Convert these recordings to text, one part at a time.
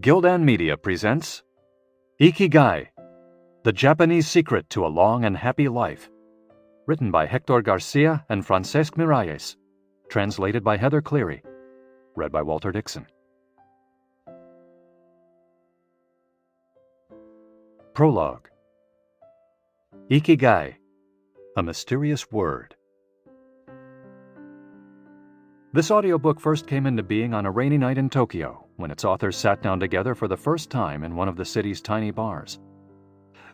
Gildan Media presents Ikigai, The Japanese Secret to a Long and Happy Life. Written by Hector Garcia and Francesc Miralles. Translated by Heather Cleary. Read by Walter Dixon. Prologue. Ikigai, a mysterious word. This audiobook first came into being on a rainy night in Tokyo, when its authors sat down together for the first time in one of the city's tiny bars.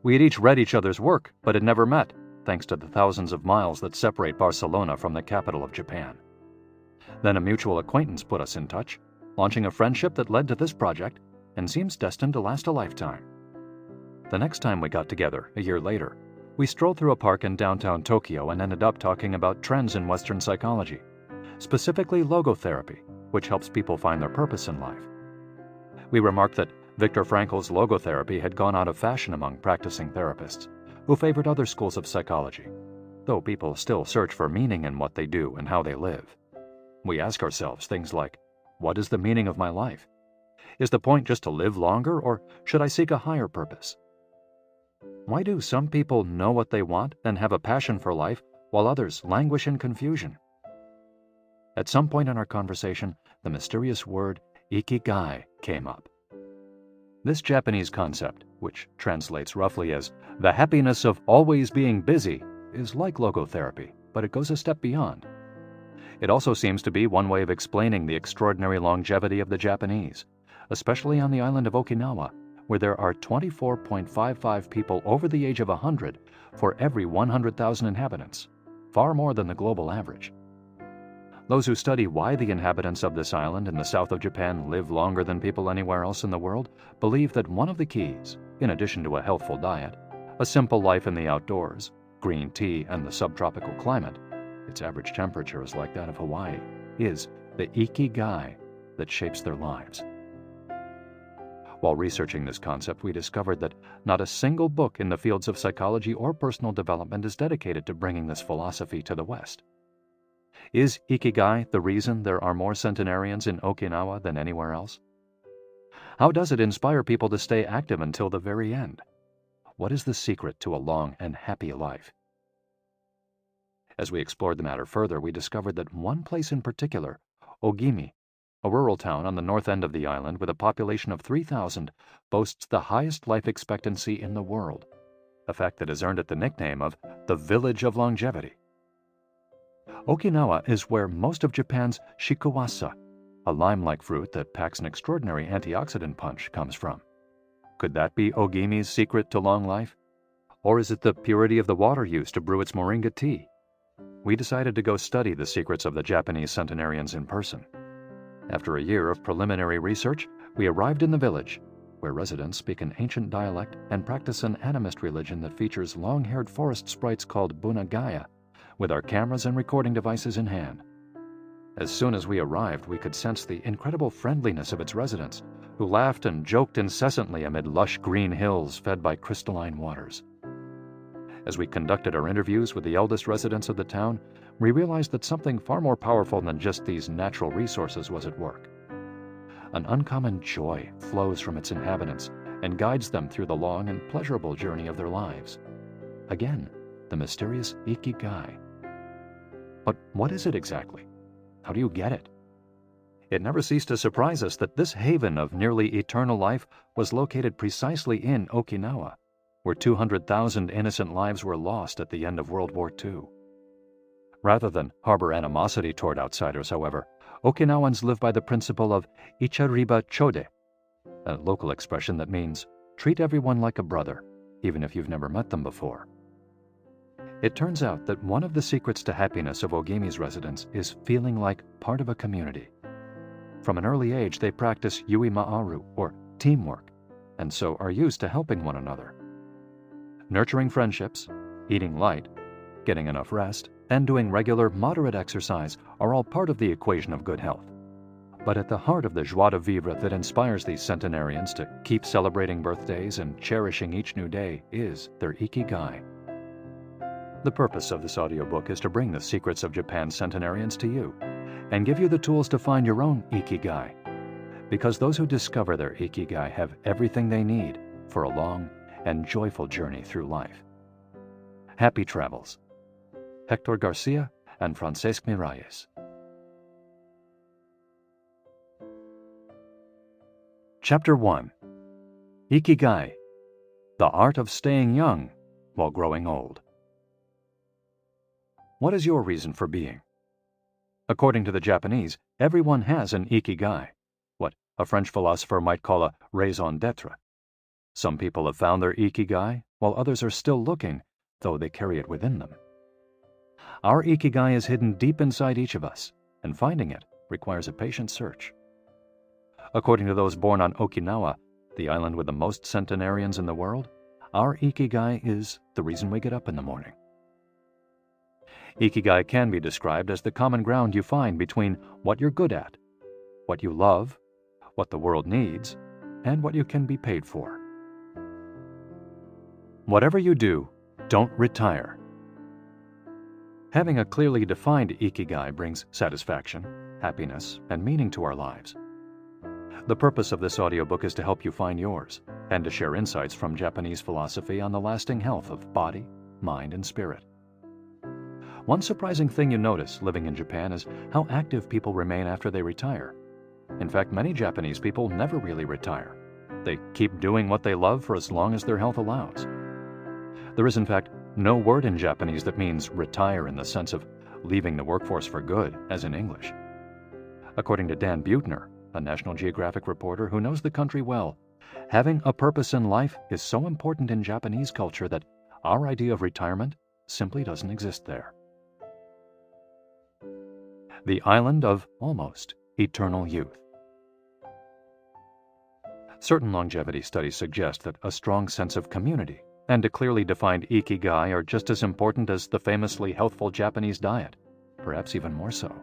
We had each read each other's work, but had never met, thanks to the thousands of miles that separate Barcelona from the capital of Japan. Then a mutual acquaintance put us in touch, launching a friendship that led to this project and seems destined to last a lifetime. The next time we got together, a year later, we strolled through a park in downtown Tokyo and ended up talking about trends in Western psychology, specifically logotherapy, which helps people find their purpose in life. We remarked that Viktor Frankl's logotherapy had gone out of fashion among practicing therapists, who favored other schools of psychology, though people still search for meaning in what they do and how they live. We ask ourselves things like, what is the meaning of my life? Is the point just to live longer, or should I seek a higher purpose? Why do some people know what they want and have a passion for life, while others languish in confusion? At some point in our conversation, the mysterious word Ikigai came up. This Japanese concept, which translates roughly as the happiness of always being busy, is like logotherapy, but it goes a step beyond. It also seems to be one way of explaining the extraordinary longevity of the Japanese, especially on the island of Okinawa, where there are 24.55 people over the age of 100 for every 100,000 inhabitants, far more than the global average. Those who study why the inhabitants of this island in the south of Japan live longer than people anywhere else in the world believe that one of the keys, in addition to a healthful diet, a simple life in the outdoors, green tea, and the subtropical climate — its average temperature is like that of Hawaii — is the Ikigai that shapes their lives. While researching this concept, we discovered that not a single book in the fields of psychology or personal development is dedicated to bringing this philosophy to the West. Is Ikigai the reason there are more centenarians in Okinawa than anywhere else? How does it inspire people to stay active until the very end? What is the secret to a long and happy life? As we explored the matter further, we discovered that one place in particular, Ogimi, a rural town on the north end of the island with a population of 3,000, boasts the highest life expectancy in the world, a fact that has earned it the nickname of the Village of Longevity. Okinawa is where most of Japan's shikuwasa, a lime-like fruit that packs an extraordinary antioxidant punch, comes from. Could that be Ogimi's secret to long life? Or is it the purity of the water used to brew its moringa tea? We decided to go study the secrets of the Japanese centenarians in person. After a year of preliminary research, we arrived in the village, where residents speak an ancient dialect and practice an animist religion that features long-haired forest sprites called bunagaya, with our cameras and recording devices in hand. As soon as we arrived, we could sense the incredible friendliness of its residents, who laughed and joked incessantly amid lush green hills fed by crystalline waters. As we conducted our interviews with the eldest residents of the town, we realized that something far more powerful than just these natural resources was at work. An uncommon joy flows from its inhabitants and guides them through the long and pleasurable journey of their lives. Again, the mysterious Ikigai. But what is it exactly? How do you get it? It never ceased to surprise us that this haven of nearly eternal life was located precisely in Okinawa, where 200,000 innocent lives were lost at the end of World War II. Rather than harbor animosity toward outsiders, however, Okinawans live by the principle of ichariba chode, a local expression that means treat everyone like a brother, even if you've never met them before. It turns out that one of the secrets to happiness of Ogimi's residents is feeling like part of a community. From an early age, they practice yui ma'aru, or teamwork, and so are used to helping one another. Nurturing friendships, eating light, getting enough rest, and doing regular, moderate exercise are all part of the equation of good health. But at the heart of the joie de vivre that inspires these centenarians to keep celebrating birthdays and cherishing each new day is their Ikigai. The purpose of this audiobook is to bring the secrets of Japan's centenarians to you and give you the tools to find your own Ikigai. because those who discover their Ikigai have everything they need for a long and joyful journey through life. Happy travels. Hector Garcia and Francesc Miralles. Chapter 1. Ikigai, the art of staying young while growing old. What is your reason for being? According to the Japanese, everyone has an Ikigai, what a French philosopher might call a raison d'être. Some people have found their Ikigai, while others are still looking, though they carry it within them. Our Ikigai is hidden deep inside each of us, and finding it requires a patient search. According to those born on Okinawa, the island with the most centenarians in the world, our Ikigai is the reason we get up in the morning. Ikigai can be described as the common ground you find between what you're good at, what you love, what the world needs, and what you can be paid for. Whatever you do, don't retire. Having a clearly defined Ikigai brings satisfaction, happiness, and meaning to our lives. The purpose of this audiobook is to help you find yours, and to share insights from Japanese philosophy on the lasting health of body, mind, and spirit. One surprising thing you notice living in Japan is how active people remain after they retire. In fact, many Japanese people never really retire. They keep doing what they love for as long as their health allows. There is, in fact, no word in Japanese that means retire in the sense of leaving the workforce for good, as in English. According to Dan Buettner, a National Geographic reporter who knows the country well, having a purpose in life is so important in Japanese culture that our idea of retirement simply doesn't exist there. The island of almost eternal youth. Certain longevity studies suggest that a strong sense of community and a clearly defined Ikigai are just as important as the famously healthful Japanese diet, perhaps even more so.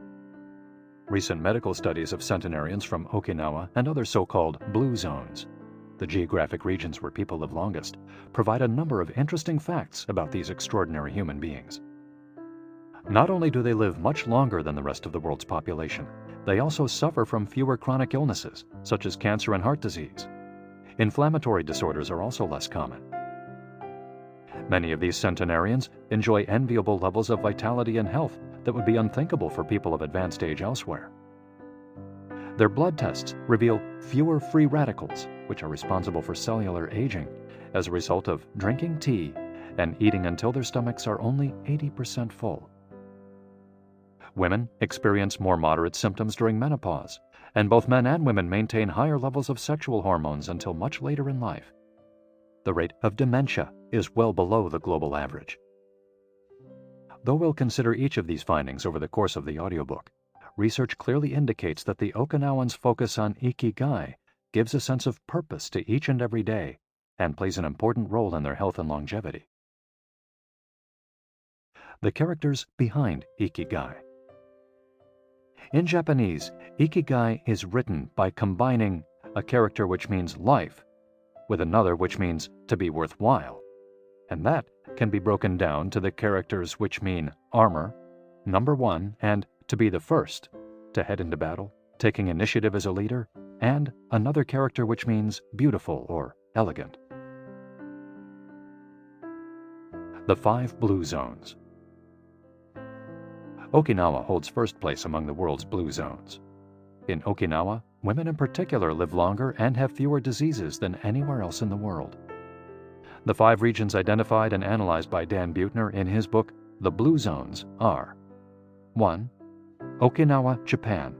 Recent medical studies of centenarians from Okinawa and other so-called blue zones, the geographic regions where people live longest, provide a number of interesting facts about these extraordinary human beings. Not only do they live much longer than the rest of the world's population, they also suffer from fewer chronic illnesses, such as cancer and heart disease. Inflammatory disorders are also less common. Many of these centenarians enjoy enviable levels of vitality and health that would be unthinkable for people of advanced age elsewhere. Their blood tests reveal fewer free radicals, which are responsible for cellular aging, as a result of drinking tea and eating until their stomachs are only 80% full. Women experience more moderate symptoms during menopause, and both men and women maintain higher levels of sexual hormones until much later in life. The rate of dementia is well below the global average. Though we'll consider each of these findings over the course of the audiobook, research clearly indicates that the Okinawans' focus on Ikigai gives a sense of purpose to each and every day and plays an important role in their health and longevity. The characters behind Ikigai. In Japanese, Ikigai is written by combining a character which means life with another which means to be worthwhile, and that can be broken down to the characters which mean armor, number one, and to be the first, to head into battle, taking initiative as a leader, and another character which means beautiful or elegant. The 5 blue zones. Okinawa holds first place among the world's blue zones. In Okinawa, women in particular live longer and have fewer diseases than anywhere else in the world. The 5 regions identified and analyzed by Dan Buettner in his book, The Blue Zones, are 1. Okinawa, Japan,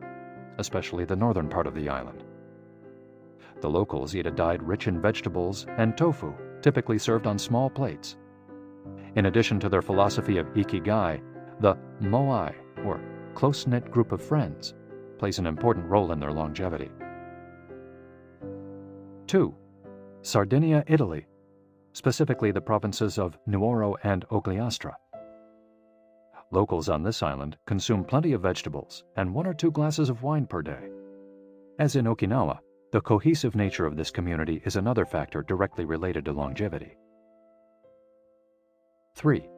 especially the northern part of the island. The locals eat a diet rich in vegetables and tofu, typically served on small plates. In addition to their philosophy of Ikigai, the moai, or close-knit group of friends, plays an important role in their longevity. 2. Sardinia, Italy, specifically the provinces of Nuoro and Ogliastra. Locals on this island consume plenty of vegetables and 1 or 2 glasses of wine per day. As in Okinawa, the cohesive nature of this community is another factor directly related to longevity. 3.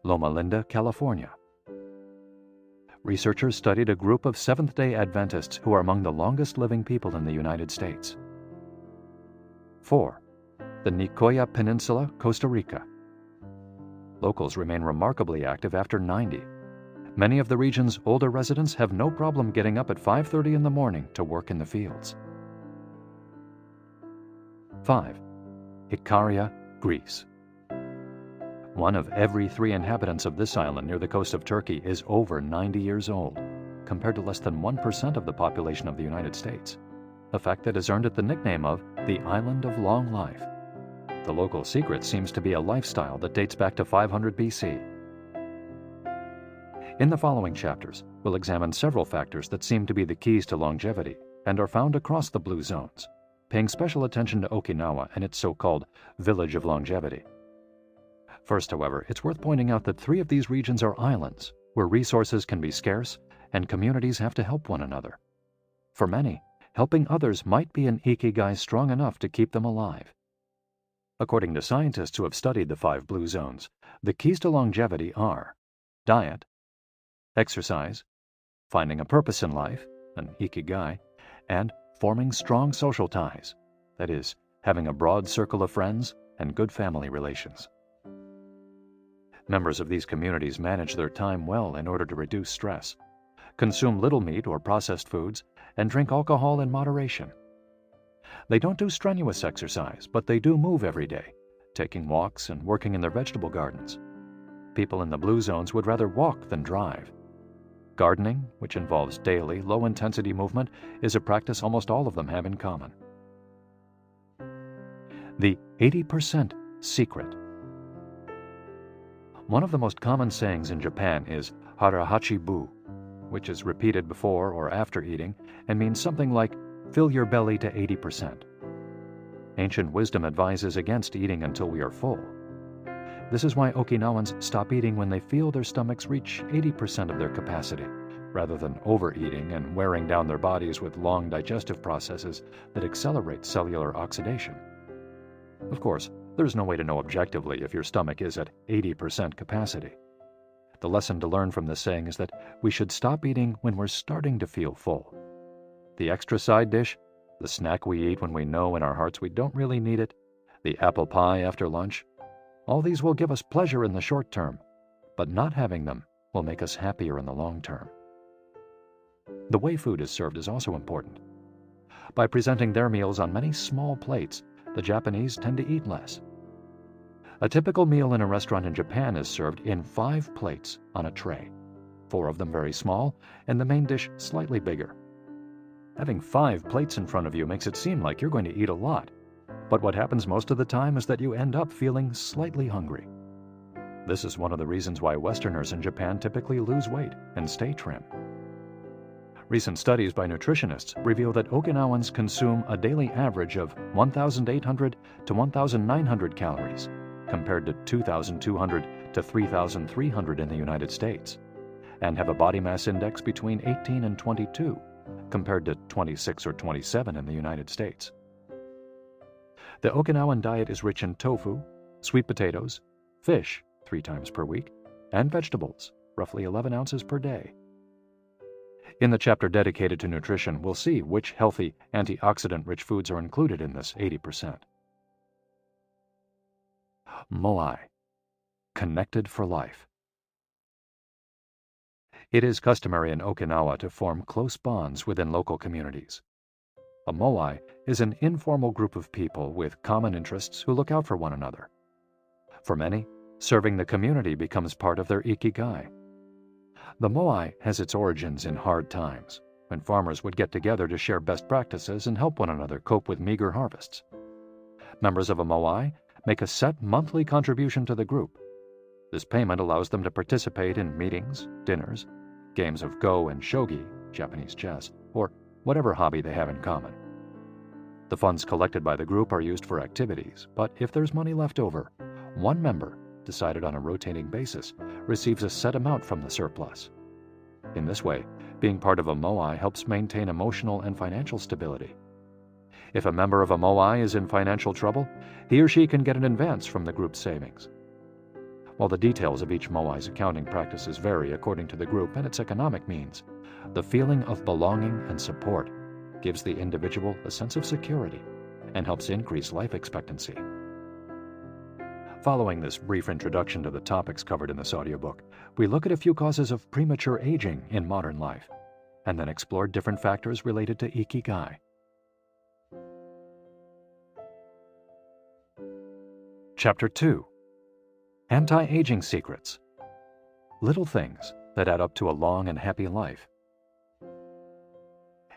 Loma Linda, California. researchers studied a group of Seventh-day Adventists who are among the longest living people in the United States. 4. The Nicoya Peninsula, Costa Rica. Locals remain remarkably active after 90. Many of the region's older residents have no problem getting up at 5:30 in the morning to work in the fields. 5. Ikaria, Greece. One of every 3 inhabitants of this island near the coast of Turkey is over 90 years old, compared to less than 1% of the population of the United States, a fact that has earned it the nickname of the Island of Long Life. The local secret seems to be a lifestyle that dates back to 500 BC. In the following chapters, we'll examine several factors that seem to be the keys to longevity and are found across the blue zones, paying special attention to Okinawa and its so-called Village of Longevity. First, however, it's worth pointing out that 3 of these regions are islands, where resources can be scarce and communities have to help one another. For many, helping others might be an Ikigai strong enough to keep them alive. According to scientists who have studied the 5 blue zones, the keys to longevity are diet, exercise, finding a purpose in life, an Ikigai, and forming strong social ties, that is, having a broad circle of friends and good family relations. Members of these communities manage their time well in order to reduce stress, consume little meat or processed foods, and drink alcohol in moderation. They don't do strenuous exercise, but they do move every day, taking walks and working in their vegetable gardens. People in the blue zones would rather walk than drive. Gardening, which involves daily, low-intensity movement, is a practice almost all of them have in common. The 80% secret. One of the most common sayings in Japan is harahachi-bu, which is repeated before or after eating and means something like, fill your belly to 80%. Ancient wisdom advises against eating until we are full. This is why Okinawans stop eating when they feel their stomachs reach 80% of their capacity, rather than overeating and wearing down their bodies with long digestive processes that accelerate cellular oxidation. Of course, there's no way to know objectively if your stomach is at 80% capacity. The lesson to learn from this saying is that we should stop eating when we're starting to feel full. The extra side dish, the snack we eat when we know in our hearts we don't really need it, the apple pie after lunch, all these will give us pleasure in the short term, but not having them will make us happier in the long term. The way food is served is also important. By presenting their meals on many small plates, the Japanese tend to eat less. A typical meal in a restaurant in Japan is served in 5 plates on a tray, 4 of them very small, and the main dish slightly bigger. Having 5 plates in front of you makes it seem like you're going to eat a lot, but what happens most of the time is that you end up feeling slightly hungry. This is one of the reasons why Westerners in Japan typically lose weight and stay trim. Recent studies by nutritionists reveal that Okinawans consume a daily average of 1,800 to 1,900 calories, compared to 2,200 to 3,300 in the United States, and have a body mass index between 18 and 22, compared to 26 or 27 in the United States. The Okinawan diet is rich in tofu, sweet potatoes, fish 3 times per week, and vegetables, roughly 11 ounces per day. In the chapter dedicated to nutrition, we'll see which healthy, antioxidant-rich foods are included in this 80%. Moai, connected for life. It is customary in Okinawa to form close bonds within local communities. A moai is an informal group of people with common interests who look out for one another. For many, serving the community becomes part of their Ikigai. The moai has its origins in hard times, when farmers would get together to share best practices and help one another cope with meager harvests. Members of a moai make a set monthly contribution to the group. This payment allows them to participate in meetings, dinners, games of go and shogi, Japanese chess, or whatever hobby they have in common. The funds collected by the group are used for activities, but if there's money left over, one member, decided on a rotating basis, receives a set amount from the surplus. In this way, being part of a moai helps maintain emotional and financial stability. If a member of a moai is in financial trouble, he or she can get an advance from the group's savings. While the details of each moai's accounting practices vary according to the group and its economic means, the feeling of belonging and support gives the individual a sense of security and helps increase life expectancy. Following this brief introduction to the topics covered in this audiobook, we look at a few causes of premature aging in modern life, and then explore different factors related to Ikigai. Chapter 2. Anti-Aging Secrets. Little things that add up to a long and happy life.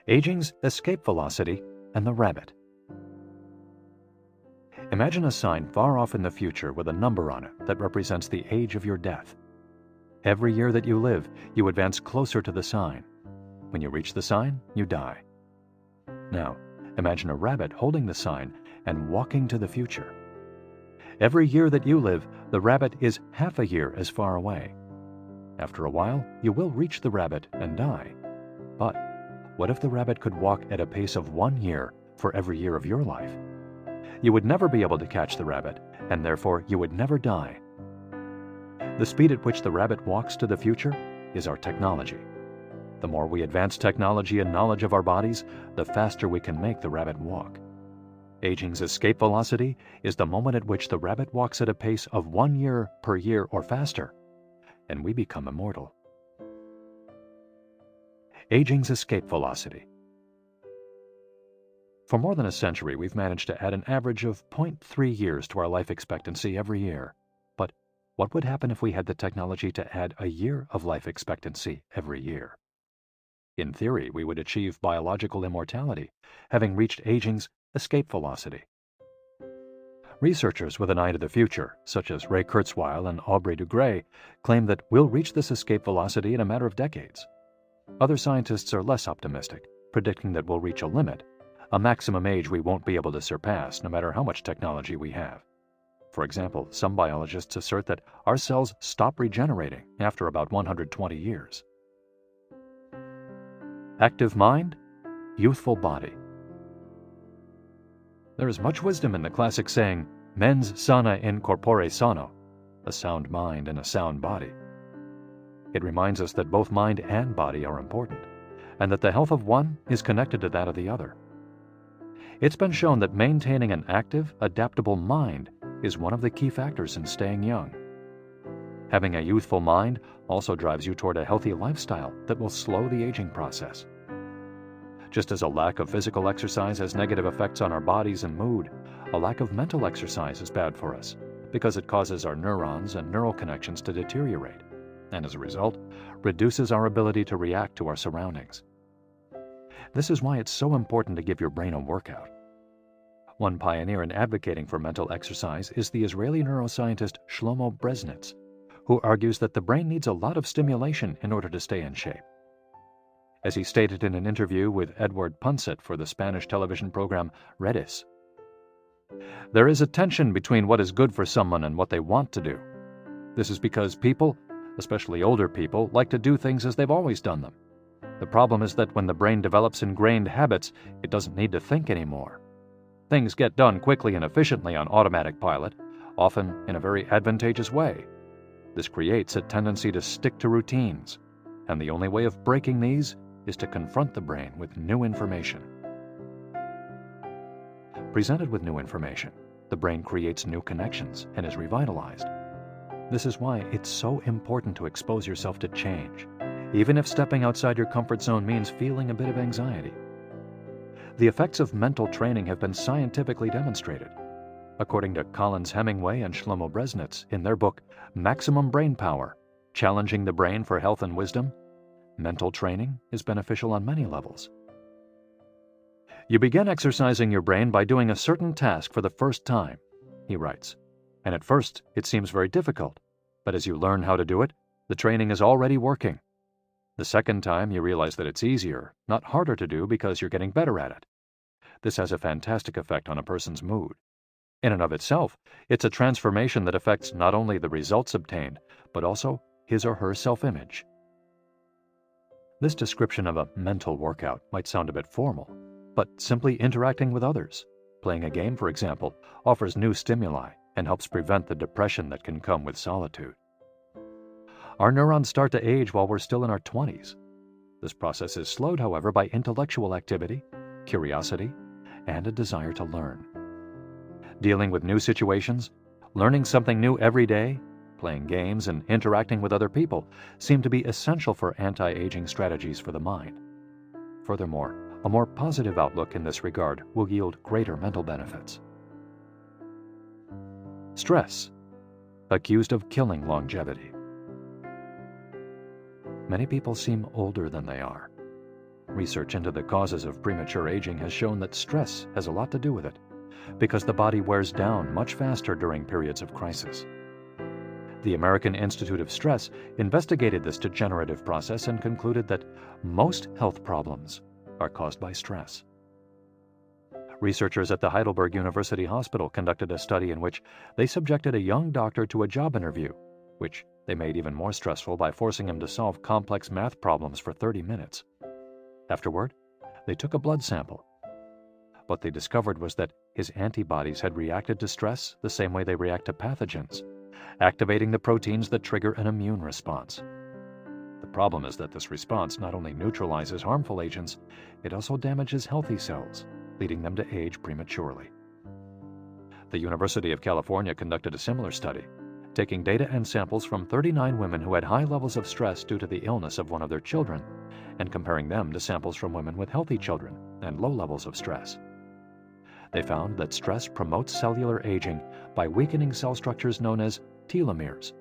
Aging's escape velocity and the rabbit. Imagine a sign far off in the future with a number on it that represents the age of your death. Every year that you live, you advance closer to the sign. When you reach the sign, you die. Now, imagine a rabbit holding the sign and walking to the future. Every year that you live, the rabbit is half a year as far away. After a while, you will reach the rabbit and die. But what if the rabbit could walk at a pace of 1 year for every year of your life? You would never be able to catch the rabbit, and therefore you would never die. The speed at which the rabbit walks to the future is our technology. The more we advance technology and knowledge of our bodies, the faster we can make the rabbit walk. Aging's escape velocity is the moment at which the rabbit walks at a pace of 1 year per year or faster, and we become immortal. Aging's escape velocity. For more than a century, we've managed to add an average of 0.3 years to our life expectancy every year. But what would happen if we had the technology to add a year of life expectancy every year? In theory, we would achieve biological immortality, having reached aging's escape velocity. Researchers with an eye to the future, such as Ray Kurzweil and Aubrey de Grey, claim that we'll reach this escape velocity in a matter of decades. Other scientists are less optimistic, predicting that we'll reach a limit, a maximum age we won't be able to surpass no matter how much technology we have. For example, some biologists assert that our cells stop regenerating after about 120 years. Active mind, youthful body. There is much wisdom in the classic saying, mens sana in corpore sano, a sound mind and a sound body. It reminds us that both mind and body are important, and that the health of one is connected to that of the other. It's been shown that maintaining an active, adaptable mind is one of the key factors in staying young. Having a youthful mind also drives you toward a healthy lifestyle that will slow the aging process. Just as a lack of physical exercise has negative effects on our bodies and mood, a lack of mental exercise is bad for us because it causes our neurons and neural connections to deteriorate, and as a result, reduces our ability to react to our surroundings. This is why it's so important to give your brain a workout. One pioneer in advocating for mental exercise is the Israeli neuroscientist Shlomo Bresnitz, who argues that the brain needs a lot of stimulation in order to stay in shape. As he stated in an interview with Edward Punset for the Spanish television program Redis, there is a tension between what is good for someone and what they want to do. This is because people, especially older people, like to do things as they've always done them. The problem is that when the brain develops ingrained habits, it doesn't need to think anymore. Things get done quickly and efficiently on automatic pilot, often in a very advantageous way. This creates a tendency to stick to routines, and the only way of breaking these is to confront the brain with new information. Presented with new information, the brain creates new connections and is revitalized. This is why it's so important to expose yourself to change, even if stepping outside your comfort zone means feeling a bit of anxiety. The effects of mental training have been scientifically demonstrated. According to Collins Hemingway and Shlomo Bresnitz in their book Maximum Brain Power, Challenging the Brain for Health and Wisdom, mental training is beneficial on many levels. You begin exercising your brain by doing a certain task for the first time, he writes. And at first, it seems very difficult, but as you learn how to do it, the training is already working. The second time, you realize that it's easier, not harder to do because you're getting better at it. This has a fantastic effect on a person's mood. In and of itself, it's a transformation that affects not only the results obtained, but also his or her self-image. This description of a mental workout might sound a bit formal, but simply interacting with others, playing a game, for example, offers new stimuli and helps prevent the depression that can come with solitude. Our neurons start to age while we're still in our 20s. This process is slowed, however, by intellectual activity, curiosity, and a desire to learn. Dealing with new situations, learning something new every day, playing games, and interacting with other people seem to be essential for anti-aging strategies for the mind. Furthermore, a more positive outlook in this regard will yield greater mental benefits. Stress, accused of killing longevity. Many people seem older than they are. Research into the causes of premature aging has shown that stress has a lot to do with it, because the body wears down much faster during periods of crisis. The American Institute of Stress investigated this degenerative process and concluded that most health problems are caused by stress. Researchers at the Heidelberg University Hospital conducted a study in which they subjected a young doctor to a job interview, which they made even more stressful by forcing him to solve complex math problems for 30 minutes. Afterward, they took a blood sample. What they discovered was that his antibodies had reacted to stress the same way they react to pathogens, activating the proteins that trigger an immune response. The problem is that this response not only neutralizes harmful agents, it also damages healthy cells, leading them to age prematurely. The University of California conducted a similar study, taking data and samples from 39 women who had high levels of stress due to the illness of one of their children, and comparing them to samples from women with healthy children and low levels of stress. They found that stress promotes cellular aging by weakening cell structures known as telomeres,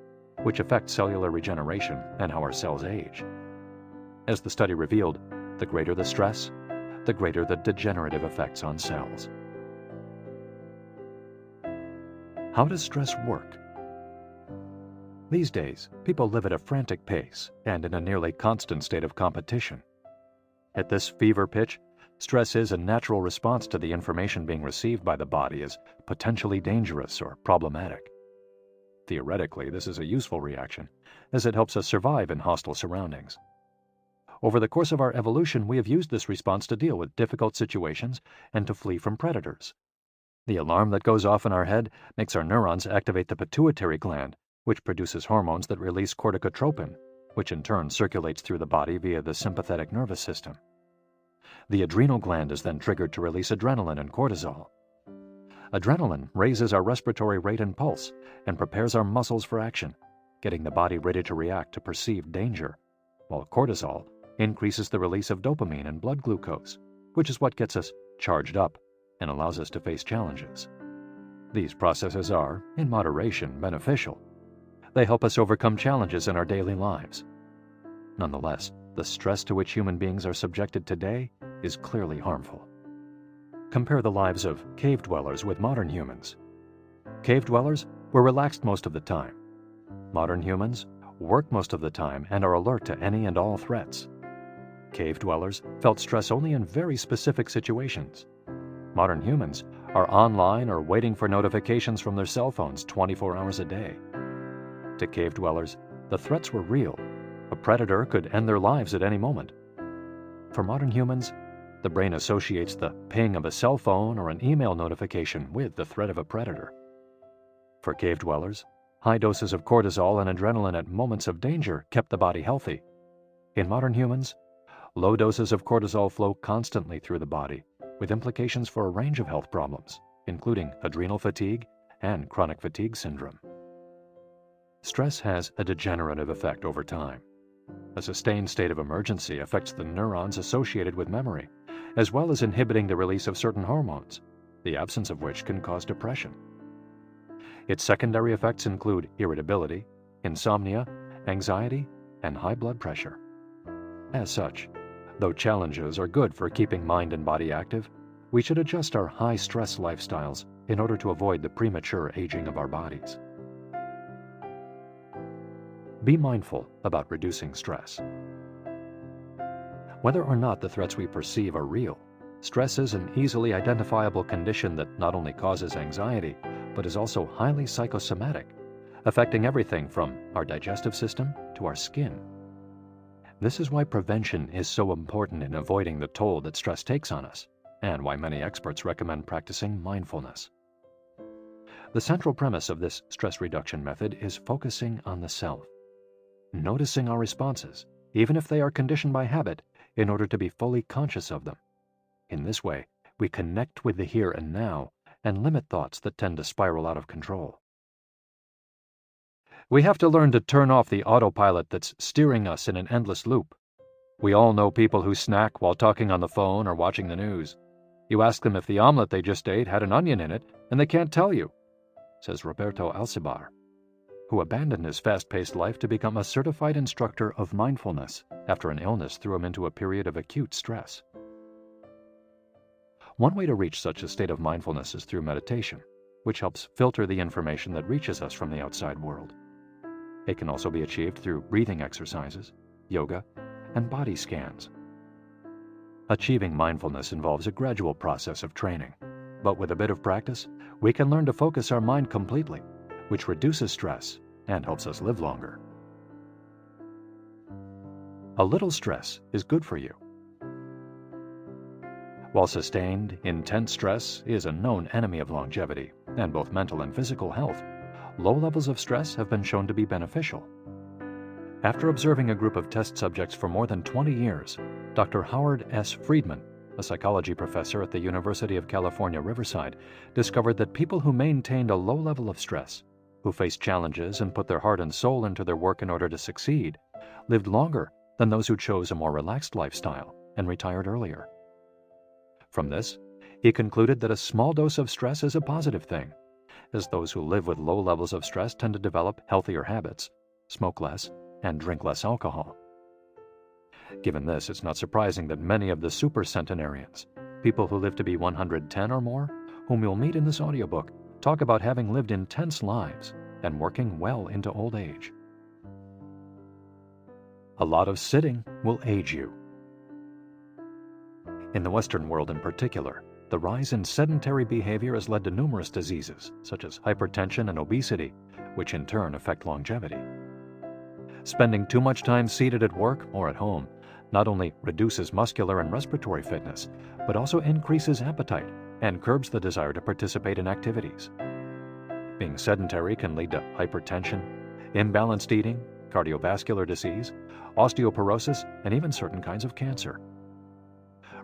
which affect cellular regeneration and how our cells age. As the study revealed, the greater the stress, the greater the degenerative effects on cells. How does stress work? These days, people live at a frantic pace and in a nearly constant state of competition. At this fever pitch, stress is a natural response to the information being received by the body as potentially dangerous or problematic. Theoretically, this is a useful reaction, as it helps us survive in hostile surroundings. Over the course of our evolution, we have used this response to deal with difficult situations and to flee from predators. The alarm that goes off in our head makes our neurons activate the pituitary gland, which produces hormones that release corticotropin, which in turn circulates through the body via the sympathetic nervous system. The adrenal gland is then triggered to release adrenaline and cortisol. Adrenaline raises our respiratory rate and pulse and prepares our muscles for action, getting the body ready to react to perceived danger, while cortisol increases the release of dopamine and blood glucose, which is what gets us charged up and allows us to face challenges. These processes are, in moderation, beneficial. They help us overcome challenges in our daily lives. Nonetheless, the stress to which human beings are subjected today is clearly harmful. Compare the lives of cave dwellers with modern humans. Cave dwellers were relaxed most of the time. Modern humans work most of the time and are alert to any and all threats. Cave dwellers felt stress only in very specific situations. Modern humans are online or waiting for notifications from their cell phones 24 hours a day. To cave dwellers, the threats were real. A predator could end their lives at any moment. For modern humans, the brain associates the ping of a cell phone or an email notification with the threat of a predator. For cave dwellers, high doses of cortisol and adrenaline at moments of danger kept the body healthy. In modern humans, low doses of cortisol flow constantly through the body, with implications for a range of health problems, including adrenal fatigue and chronic fatigue syndrome. Stress has a degenerative effect over time. A sustained state of emergency affects the neurons associated with memory, as well as inhibiting the release of certain hormones, the absence of which can cause depression. Its secondary effects include irritability, insomnia, anxiety, and high blood pressure. As such, though challenges are good for keeping mind and body active, we should adjust our high-stress lifestyles in order to avoid the premature aging of our bodies. Be mindful about reducing stress. Whether or not the threats we perceive are real, stress is an easily identifiable condition that not only causes anxiety, but is also highly psychosomatic, affecting everything from our digestive system to our skin. This is why prevention is so important in avoiding the toll that stress takes on us, and why many experts recommend practicing mindfulness. The central premise of this stress reduction method is focusing on the self. noticing our responses, even if they are conditioned by habit, in order to be fully conscious of them. In this way, we connect with the here and now and limit thoughts that tend to spiral out of control. We have to learn to turn off the autopilot that's steering us in an endless loop. We all know people who snack while talking on the phone or watching the news. You ask them if the omelet they just ate had an onion in it, and they can't tell you, says Roberto Alcibar, who abandoned his fast-paced life to become a certified instructor of mindfulness after an illness threw him into a period of acute stress. One way to reach such a state of mindfulness is through meditation, which helps filter the information that reaches us from the outside world. It can also be achieved through breathing exercises, yoga, and body scans. Achieving mindfulness involves a gradual process of training, but with a bit of practice, we can learn to focus our mind completely, which reduces stress and helps us live longer. A little stress is good for you. While sustained, intense stress is a known enemy of longevity and both mental and physical health, low levels of stress have been shown to be beneficial. After observing a group of test subjects for more than 20 years, Dr. Howard S. Friedman, a psychology professor at the University of California, Riverside, discovered that people who maintained a low level of stress, who faced challenges and put their heart and soul into their work in order to succeed, lived longer than those who chose a more relaxed lifestyle and retired earlier. From this, he concluded that a small dose of stress is a positive thing, as those who live with low levels of stress tend to develop healthier habits, smoke less, and drink less alcohol. Given this, it's not surprising that many of the supercentenarians, people who live to be 110 or more, whom you'll meet in this audiobook, talk about having lived intense lives and working well into old age. A lot of sitting will age you. In the Western world in particular, the rise in sedentary behavior has led to numerous diseases, such as hypertension and obesity, which in turn affect longevity. Spending too much time seated at work or at home not only reduces muscular and respiratory fitness, but also increases appetite and curbs the desire to participate in activities. Being sedentary can lead to hypertension, imbalanced eating, cardiovascular disease, osteoporosis, and even certain kinds of cancer.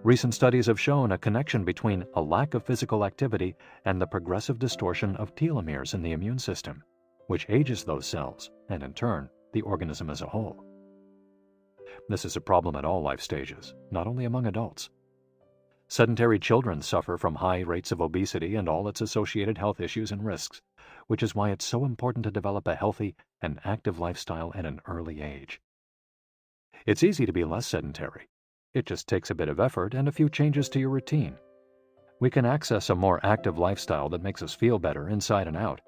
Recent studies have shown a connection between a lack of physical activity and the progressive distortion of telomeres in the immune system, which ages those cells and, in turn, the organism as a whole. This is a problem at all life stages, not only among adults. Sedentary children suffer from high rates of obesity and all its associated health issues and risks, which is why it's so important to develop a healthy and active lifestyle at an early age. It's easy to be less sedentary. It just takes a bit of effort and a few changes to your routine. We can access a more active lifestyle that makes us feel better inside and out.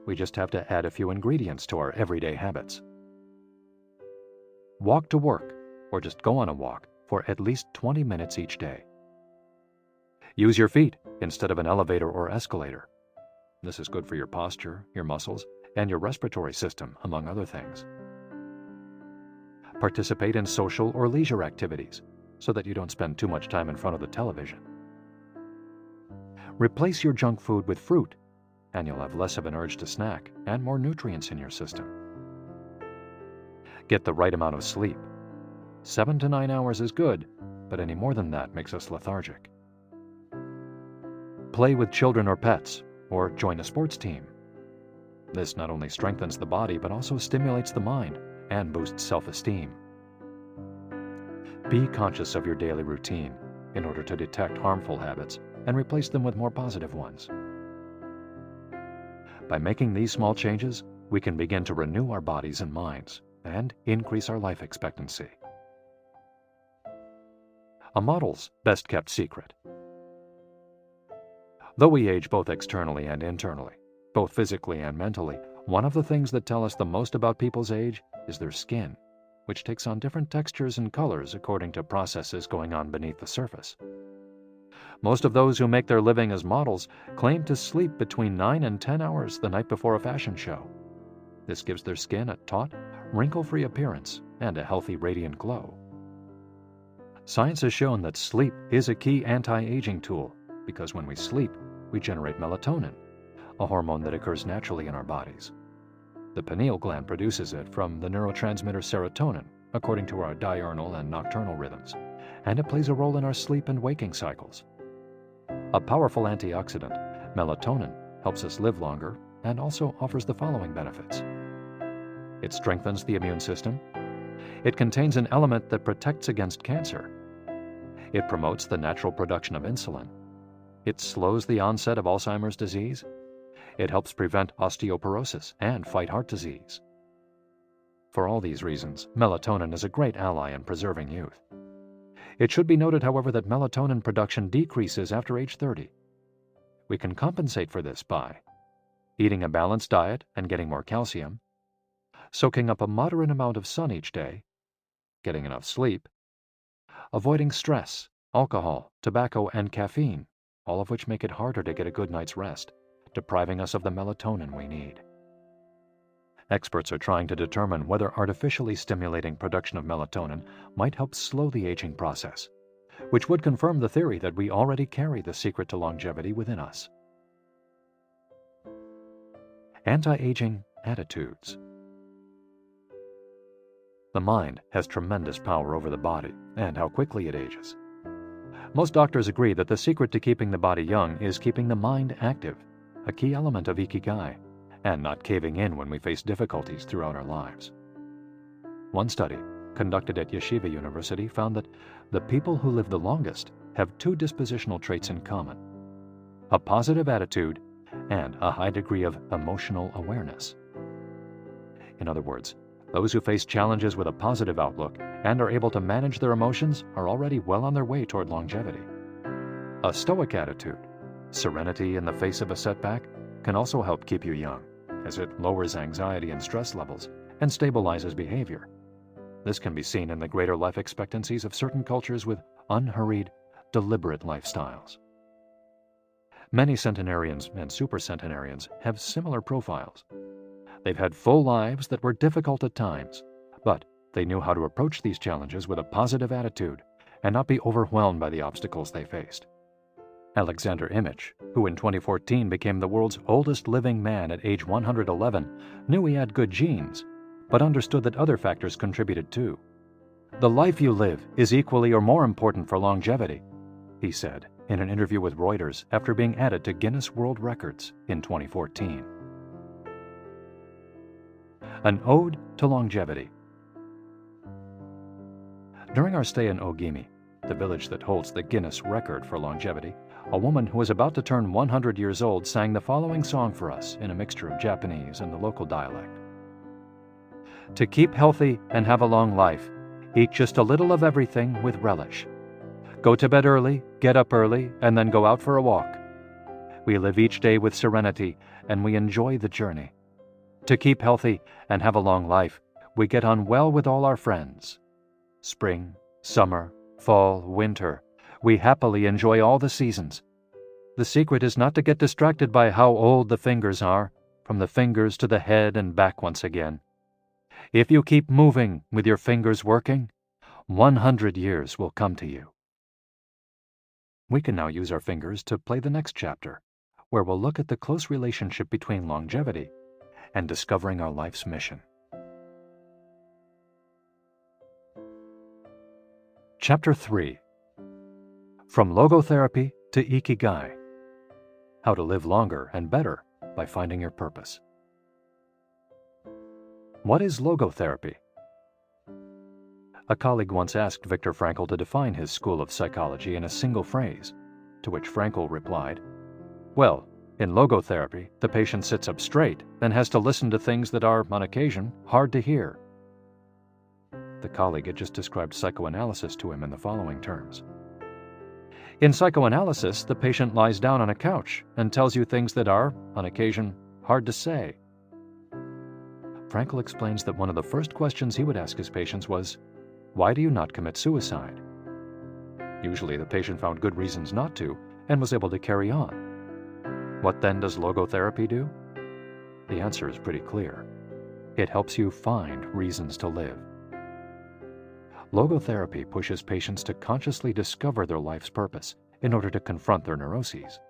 We just have to add a few ingredients to our everyday habits. Walk to work, or just go on a walk, for at least 20 minutes each day. Use your feet instead of an elevator or escalator. This is good for your posture, your muscles, and your respiratory system, among other things. Participate in social or leisure activities, so that you don't spend too much time in front of the television. Replace your junk food with fruit, and you'll have less of an urge to snack and more nutrients in your system. Get the right amount of sleep. 7 to 9 hours is good, but any more than that makes us lethargic. Play with children or pets, or join a sports team. This not only strengthens the body, but also stimulates the mind and boosts self-esteem. Be conscious of your daily routine in order to detect harmful habits and replace them with more positive ones. By making these small changes, we can begin to renew our bodies and minds and increase our life expectancy. A model's best-kept secret. Though we age both externally and internally, both physically and mentally, one of the things that tell us the most about people's age is their skin, which takes on different textures and colors according to processes going on beneath the surface. Most of those who make their living as models claim to sleep between 9 and 10 hours the night before a fashion show. This gives their skin a taut, wrinkle-free appearance and a healthy, radiant glow. Science has shown that sleep is a key anti-aging tool because when we sleep, we generate melatonin, a hormone that occurs naturally in our bodies. The pineal gland produces it from the neurotransmitter serotonin, according to our diurnal and nocturnal rhythms, and it plays a role in our sleep and waking cycles. A powerful antioxidant, melatonin, helps us live longer and also offers the following benefits. It strengthens the immune system. It contains an element that protects against cancer. It promotes the natural production of insulin. It slows the onset of Alzheimer's disease. It helps prevent osteoporosis and fight heart disease. For all these reasons, melatonin is a great ally in preserving youth. It should be noted, however, that melatonin production decreases after age 30. We can compensate for this by eating a balanced diet and getting more calcium, soaking up a moderate amount of sun each day, getting enough sleep, avoiding stress, alcohol, tobacco, and caffeine, all of which make it harder to get a good night's rest, depriving us of the melatonin we need. Experts are trying to determine whether artificially stimulating production of melatonin might help slow the aging process, which would confirm the theory that we already carry the secret to longevity within us. Anti-aging attitudes. The mind has tremendous power over the body and how quickly it ages. Most doctors agree that the secret to keeping the body young is keeping the mind active, a key element of Ikigai, and not caving in when we face difficulties throughout our lives. One study, conducted at Yeshiva University, found that the people who live the longest have two dispositional traits in common: a positive attitude and a high degree of emotional awareness. In other words, those who face challenges with a positive outlook and are able to manage their emotions are already well on their way toward longevity. A stoic attitude, serenity in the face of a setback, can also help keep you young, as it lowers anxiety and stress levels and stabilizes behavior. This can be seen in the greater life expectancies of certain cultures with unhurried, deliberate lifestyles. Many centenarians and supercentenarians have similar profiles. They've had full lives that were difficult at times, but they knew how to approach these challenges with a positive attitude and not be overwhelmed by the obstacles they faced. Alexander Imich, who in 2014 became the world's oldest living man at age 111, knew he had good genes, but understood that other factors contributed too. "The life you live is equally or more important for longevity," he said in an interview with Reuters after being added to Guinness World Records in 2014. An Ode to Longevity. During our stay in Ogimi, the village that holds the Guinness record for longevity, a woman who was about to turn 100 years old sang the following song for us in a mixture of Japanese and the local dialect. "To keep healthy and have a long life, eat just a little of everything with relish. Go to bed early, get up early, and then go out for a walk. We live each day with serenity, and we enjoy the journey. To keep healthy and have a long life, we get on well with all our friends. Spring, summer, fall, winter, we happily enjoy all the seasons. The secret is not to get distracted by how old the fingers are, from the fingers to the head and back once again. If you keep moving with your fingers working, 100 years will come to you." We can now use our fingers to play the next chapter, where we'll look at the close relationship between longevity and discovering our life's mission. Chapter 3. From Logotherapy to Ikigai. How to live longer and better by finding your purpose. What is logotherapy? A colleague once asked Viktor Frankl to define his school of psychology in a single phrase, to which Frankl replied, "Well, in logotherapy, the patient sits up straight and has to listen to things that are, on occasion, hard to hear." The colleague had just described psychoanalysis to him in the following terms. "In psychoanalysis, the patient lies down on a couch and tells you things that are, on occasion, hard to say." Frankl explains that one of the first questions he would ask his patients was, "Why do you not commit suicide?" Usually the patient found good reasons not to and was able to carry on. What then does logotherapy do? The answer is pretty clear. It helps you find reasons to live. Logotherapy pushes patients to consciously discover their life's purpose in order to confront their neuroses.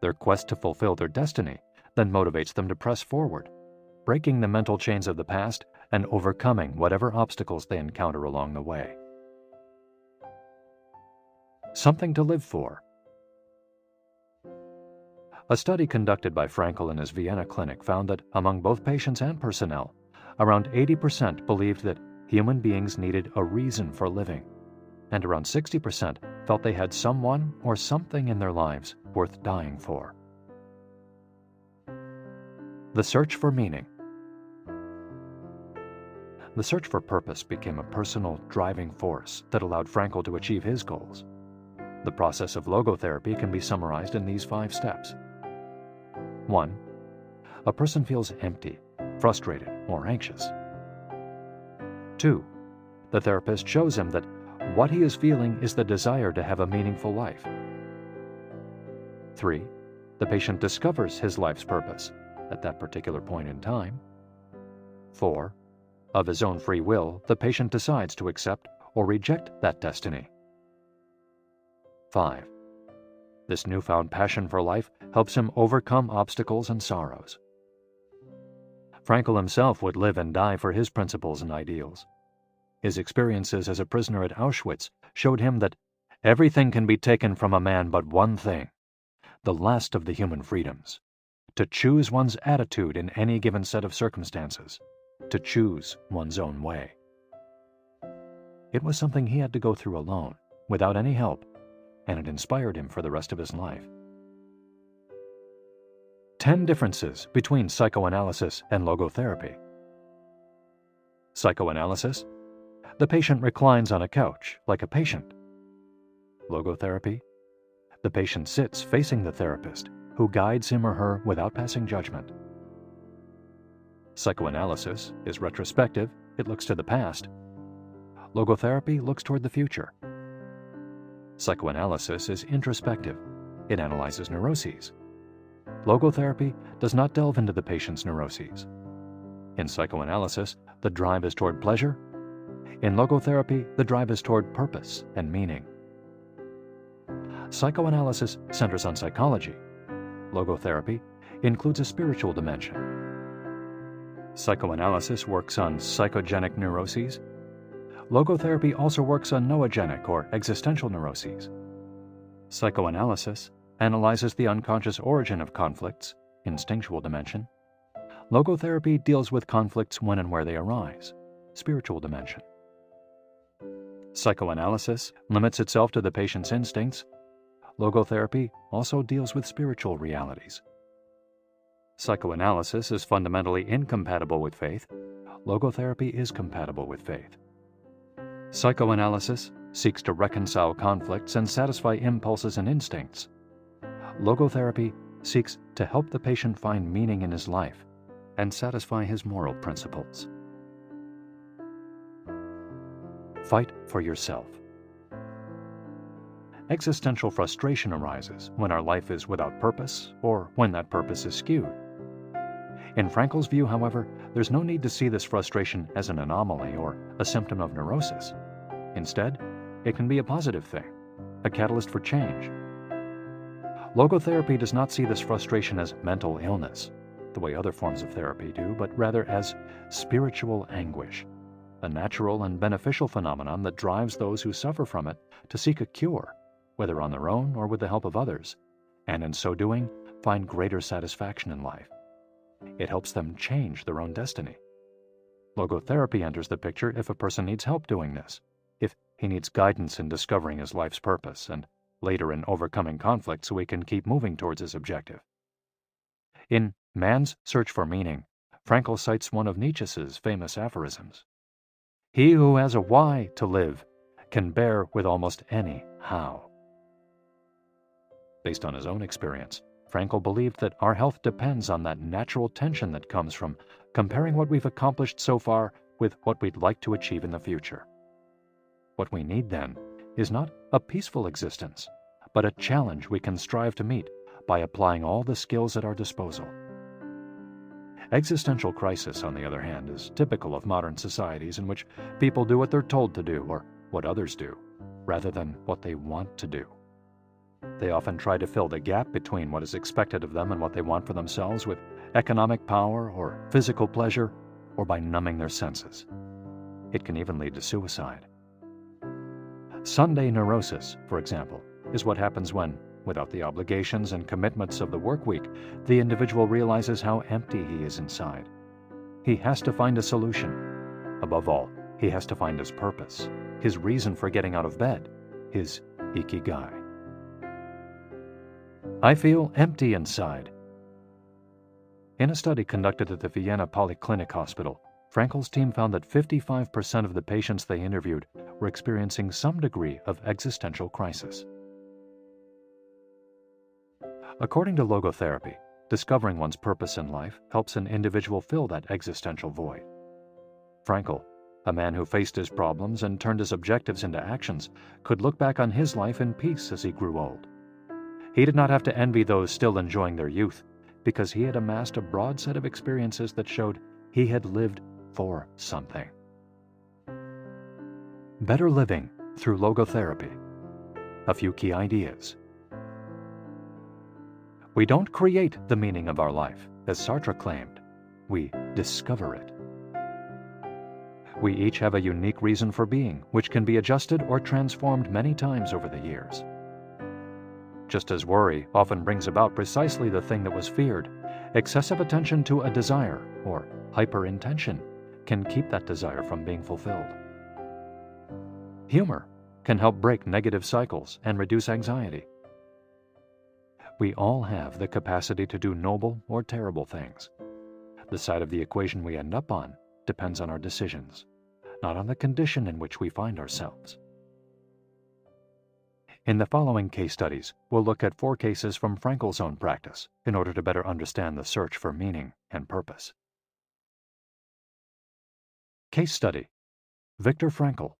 Their quest to fulfill their destiny then motivates them to press forward, breaking the mental chains of the past and overcoming whatever obstacles they encounter along the way. Something to live for. A study conducted by Frankl in his Vienna clinic found that among both patients and personnel, around 80% believed that human beings needed a reason for living, and around 60% felt they had someone or something in their lives worth dying for. The search for meaning. The search for purpose became a personal driving force that allowed Frankl to achieve his goals. The process of logotherapy can be summarized in these 5 steps. 1. A person feels empty, frustrated, or anxious. 2. The therapist shows him that what he is feeling is the desire to have a meaningful life. 3. The patient discovers his life's purpose at that particular point in time. 4. Of his own free will, the patient decides to accept or reject that destiny. 5. This newfound passion for life helps him overcome obstacles and sorrows. Frankl himself would live and die for his principles and ideals. His experiences as a prisoner at Auschwitz showed him that everything can be taken from a man but one thing, the last of the human freedoms: to choose one's attitude in any given set of circumstances, to choose one's own way. It was something he had to go through alone, without any help, and it inspired him for the rest of his life. 10 differences between psychoanalysis and logotherapy. Psychoanalysis: the patient reclines on a couch like a patient. Logotherapy: the patient sits facing the therapist, who guides him or her without passing judgment. Psychoanalysis is retrospective, it looks to the past. Logotherapy looks toward the future. Psychoanalysis is introspective, it analyzes neuroses. Logotherapy does not delve into the patient's neuroses. In psychoanalysis, the drive is toward pleasure. In logotherapy, the drive is toward purpose and meaning. Psychoanalysis centers on psychology. Logotherapy includes a spiritual dimension. Psychoanalysis works on psychogenic neuroses. Logotherapy also works on noogenic or existential neuroses. Psychoanalysis analyzes the unconscious origin of conflicts, instinctual dimension. Logotherapy deals with conflicts when and where they arise, spiritual dimension. Psychoanalysis limits itself to the patient's instincts. Logotherapy also deals with spiritual realities. Psychoanalysis is fundamentally incompatible with faith. Logotherapy is compatible with faith. Psychoanalysis seeks to reconcile conflicts and satisfy impulses and instincts. Logotherapy seeks to help the patient find meaning in his life and satisfy his moral principles. Fight for yourself. Existential frustration arises when our life is without purpose or when that purpose is skewed. In Frankl's view, however, there's no need to see this frustration as an anomaly or a symptom of neurosis. Instead, it can be a positive thing, a catalyst for change. Logotherapy does not see this frustration as mental illness, the way other forms of therapy do, but rather as spiritual anguish, a natural and beneficial phenomenon that drives those who suffer from it to seek a cure, whether on their own or with the help of others, and in so doing, find greater satisfaction in life. It helps them change their own destiny. Logotherapy enters the picture if a person needs help doing this, if he needs guidance in discovering his life's purpose, and later in overcoming conflict so he can keep moving towards his objective. In Man's Search for Meaning, Frankl cites one of Nietzsche's famous aphorisms: "He who has a why to live can bear with almost any how." Based on his own experience, Frankl believed that our health depends on that natural tension that comes from comparing what we've accomplished so far with what we'd like to achieve in the future. What we need, then, is not a peaceful existence, but a challenge we can strive to meet by applying all the skills at our disposal. Existential crisis, on the other hand, is typical of modern societies in which people do what they're told to do or what others do, rather than what they want to do. They often try to fill the gap between what is expected of them and what they want for themselves with economic power, or physical pleasure, or by numbing their senses. It can even lead to suicide. Sunday neurosis, for example, is what happens when, without the obligations and commitments of the work week, the individual realizes how empty he is inside. He has to find a solution. Above all, he has to find his purpose, his reason for getting out of bed, his Ikigai. I feel empty inside. In a study conducted at the Vienna Polyclinic Hospital, Frankel's team found that 55% of the patients they interviewed were experiencing some degree of existential crisis. According to logotherapy, discovering one's purpose in life helps an individual fill that existential void. Frankel, a man who faced his problems and turned his objectives into actions, could look back on his life in peace as he grew old. He did not have to envy those still enjoying their youth, because he had amassed a broad set of experiences that showed he had lived for something. Better living through logotherapy. A few key ideas. We don't create the meaning of our life, as Sartre claimed. We discover it. We each have a unique reason for being, which can be adjusted or transformed many times over the years. Just as worry often brings about precisely the thing that was feared, excessive attention to a desire, or hyperintention, can keep that desire from being fulfilled. Humor can help break negative cycles and reduce anxiety. We all have the capacity to do noble or terrible things. The side of the equation we end up on depends on our decisions, not on the condition in which we find ourselves. In the following case studies, we'll look at 4 cases from Frankel's own practice in order to better understand the search for meaning and purpose. Case study: Viktor Frankl.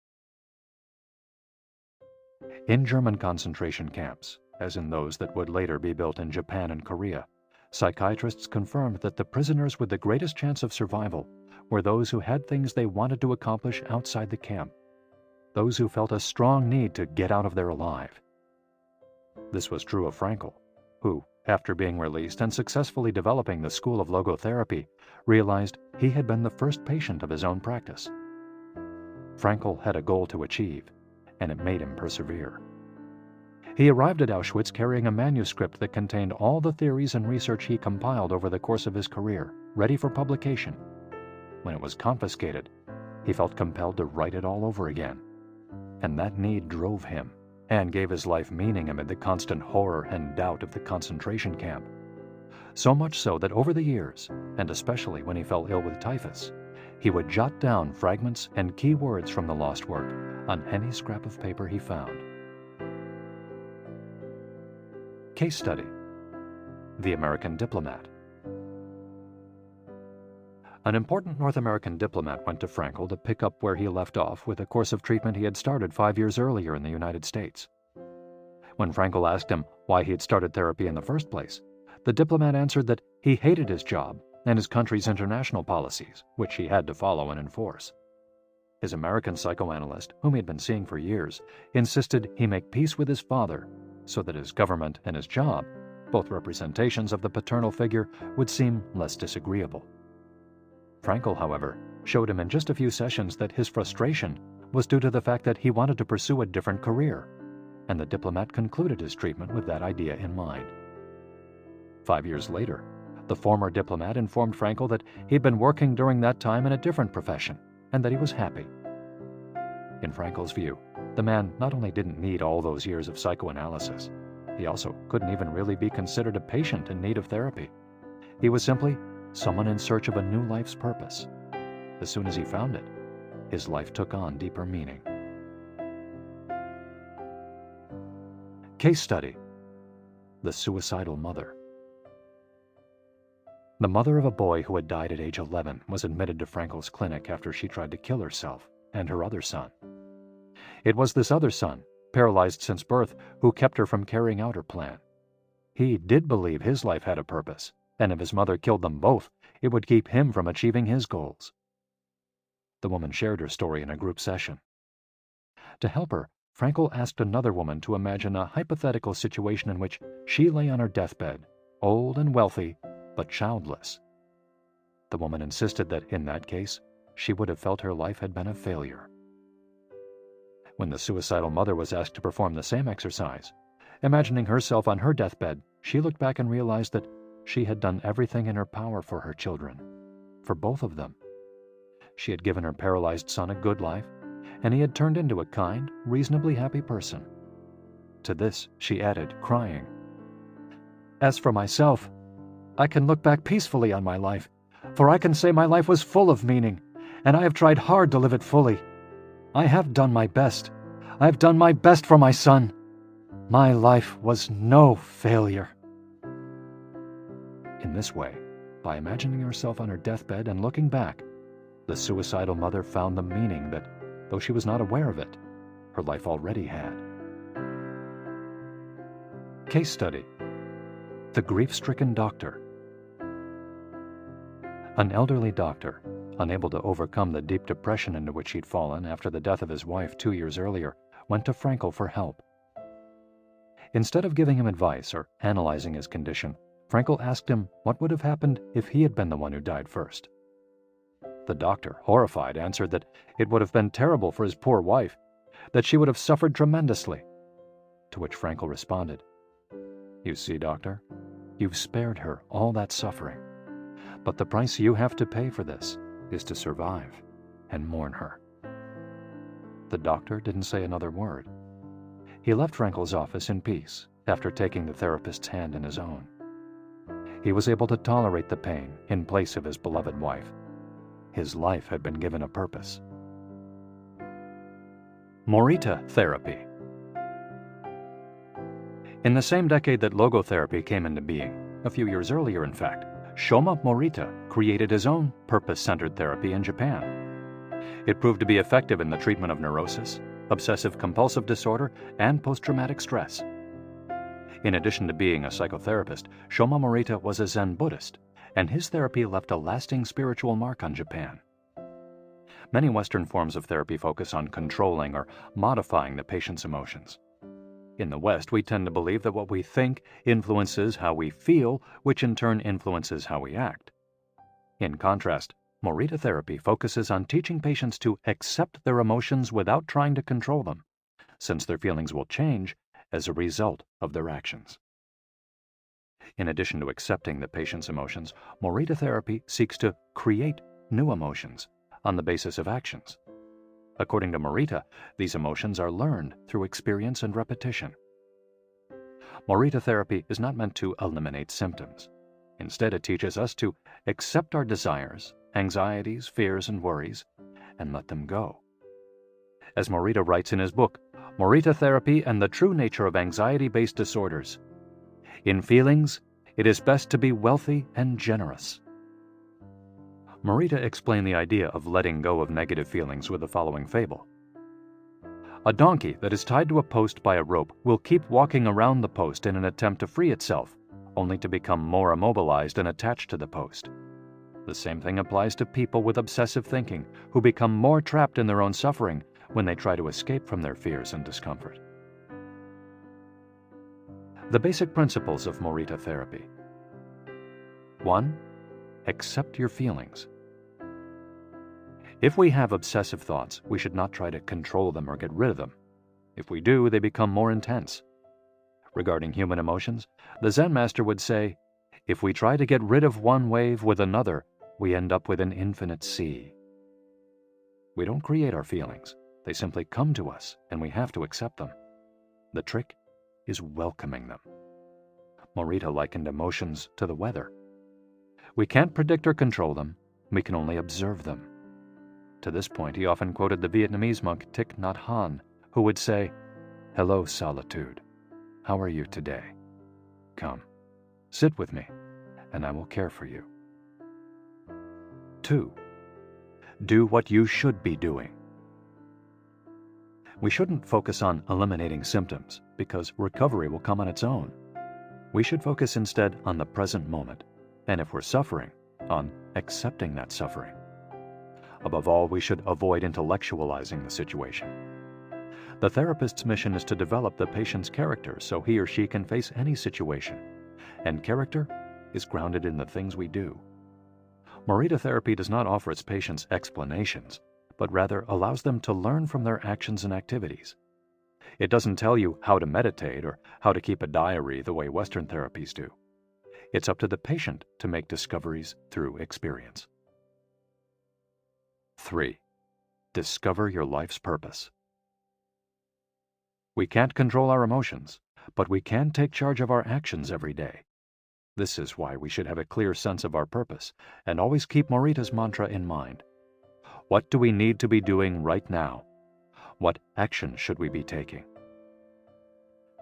In German concentration camps, as in those that would later be built in Japan and Korea, psychiatrists confirmed that the prisoners with the greatest chance of survival were those who had things they wanted to accomplish outside the camp, those who felt a strong need to get out of there alive. This was true of Frankl, who, after being released and successfully developing the school of logotherapy, realized he had been the first patient of his own practice. Frankl had a goal to achieve, and it made him persevere. He arrived at Auschwitz carrying a manuscript that contained all the theories and research he compiled over the course of his career, ready for publication. When it was confiscated, he felt compelled to write it all over again. And that need drove him, and gave his life meaning amid the constant horror and doubt of the concentration camp. So much so that over the years, and especially when he fell ill with typhus, he would jot down fragments and key words from the lost work on any scrap of paper he found. Case study: The American Diplomat. An important North American diplomat went to Frankl to pick up where he left off with a course of treatment he had started 5 years earlier in the United States. When Frankl asked him why he had started therapy in the first place, the diplomat answered that he hated his job and his country's international policies, which he had to follow and enforce. His American psychoanalyst, whom he had been seeing for years, insisted he make peace with his father so that his government and his job, both representations of the paternal figure, would seem less disagreeable. Frankl, however, showed him in just a few sessions that his frustration was due to the fact that he wanted to pursue a different career, and the diplomat concluded his treatment with that idea in mind. 5 years later, the former diplomat informed Frankl that he'd been working during that time in a different profession, and that he was happy. In Frankl's view, the man not only didn't need all those years of psychoanalysis, he also couldn't even really be considered a patient in need of therapy. He was simply someone in search of a new life's purpose. As soon as he found it, his life took on deeper meaning. Case study: The Suicidal Mother. The mother of a boy who had died at age 11 was admitted to Frankl's clinic after she tried to kill herself and her other son. It was this other son, paralyzed since birth, who kept her from carrying out her plan. He did believe his life had a purpose, and if his mother killed them both, it would keep him from achieving his goals. The woman shared her story in a group session. To help her, Frankl asked another woman to imagine a hypothetical situation in which she lay on her deathbed, old and wealthy, but childless. The woman insisted that, in that case, she would have felt her life had been a failure. When the suicidal mother was asked to perform the same exercise, imagining herself on her deathbed, she looked back and realized that she had done everything in her power for her children, for both of them. She had given her paralyzed son a good life, and he had turned into a kind, reasonably happy person. To this, she added, crying, "As for myself, I can look back peacefully on my life, for I can say my life was full of meaning, and I have tried hard to live it fully. I have done my best. I have done my best for my son. My life was no failure." In this way, by imagining herself on her deathbed and looking back, the suicidal mother found the meaning that, though she was not aware of it, her life already had. Case study: The Grief-Stricken Doctor. An elderly doctor, unable to overcome the deep depression into which he'd fallen after the death of his wife 2 years earlier, went to Frankel for help. Instead of giving him advice or analyzing his condition, Frankel asked him what would have happened if he had been the one who died first. The doctor, horrified, answered that it would have been terrible for his poor wife, that she would have suffered tremendously. To which Frankel responded, "You see, doctor, you've spared her all that suffering, but the price you have to pay for this is to survive and mourn her." The doctor didn't say another word. He left Frankel's office in peace after taking the therapist's hand in his own. He was able to tolerate the pain in place of his beloved wife. His life had been given a purpose. Morita therapy. In the same decade that logotherapy came into being, a few years earlier in fact, Shoma Morita created his own purpose-centered therapy in Japan. It proved to be effective in the treatment of neurosis, obsessive-compulsive disorder, and post-traumatic stress. In addition to being a psychotherapist, Shoma Morita was a Zen Buddhist, and his therapy left a lasting spiritual mark on Japan. Many Western forms of therapy focus on controlling or modifying the patient's emotions. In the West, we tend to believe that what we think influences how we feel, which in turn influences how we act. In contrast, Morita therapy focuses on teaching patients to accept their emotions without trying to control them, since their feelings will change as a result of their actions. In addition to accepting the patient's emotions, Morita therapy seeks to create new emotions on the basis of actions. According to Morita, these emotions are learned through experience and repetition. Morita therapy is not meant to eliminate symptoms. Instead, it teaches us to accept our desires, anxieties, fears, and worries, and let them go. As Morita writes in his book, Morita Therapy and the True Nature of Anxiety-Based Disorders, "In feelings, it is best to be wealthy and generous." Morita explained the idea of letting go of negative feelings with the following fable. A donkey that is tied to a post by a rope will keep walking around the post in an attempt to free itself, only to become more immobilized and attached to the post. The same thing applies to people with obsessive thinking, who become more trapped in their own suffering when they try to escape from their fears and discomfort. The basic principles of Morita therapy. 1. Accept your feelings. If we have obsessive thoughts, we should not try to control them or get rid of them. If we do, they become more intense. Regarding human emotions, the Zen master would say, if we try to get rid of one wave with another, we end up with an infinite sea. We don't create our feelings. They simply come to us, and we have to accept them. The trick is welcoming them. Morita likened emotions to the weather. We can't predict or control them. We can only observe them. To this point, he often quoted the Vietnamese monk Thich Nhat Hanh, who would say, "Hello, solitude. How are you today? Come, sit with me, and I will care for you." 2. Do what you should be doing. We shouldn't focus on eliminating symptoms, because recovery will come on its own. We should focus instead on the present moment, and if we're suffering, on accepting that suffering. Above all, we should avoid intellectualizing the situation. The therapist's mission is to develop the patient's character so he or she can face any situation, and character is grounded in the things we do. Morita therapy does not offer its patients explanations, but rather allows them to learn from their actions and activities. It doesn't tell you how to meditate or how to keep a diary the way Western therapies do. It's up to the patient to make discoveries through experience. 3. Discover your life's purpose. We can't control our emotions, but we can take charge of our actions every day. This is why we should have a clear sense of our purpose and always keep Morita's mantra in mind. What do we need to be doing right now? What action should we be taking?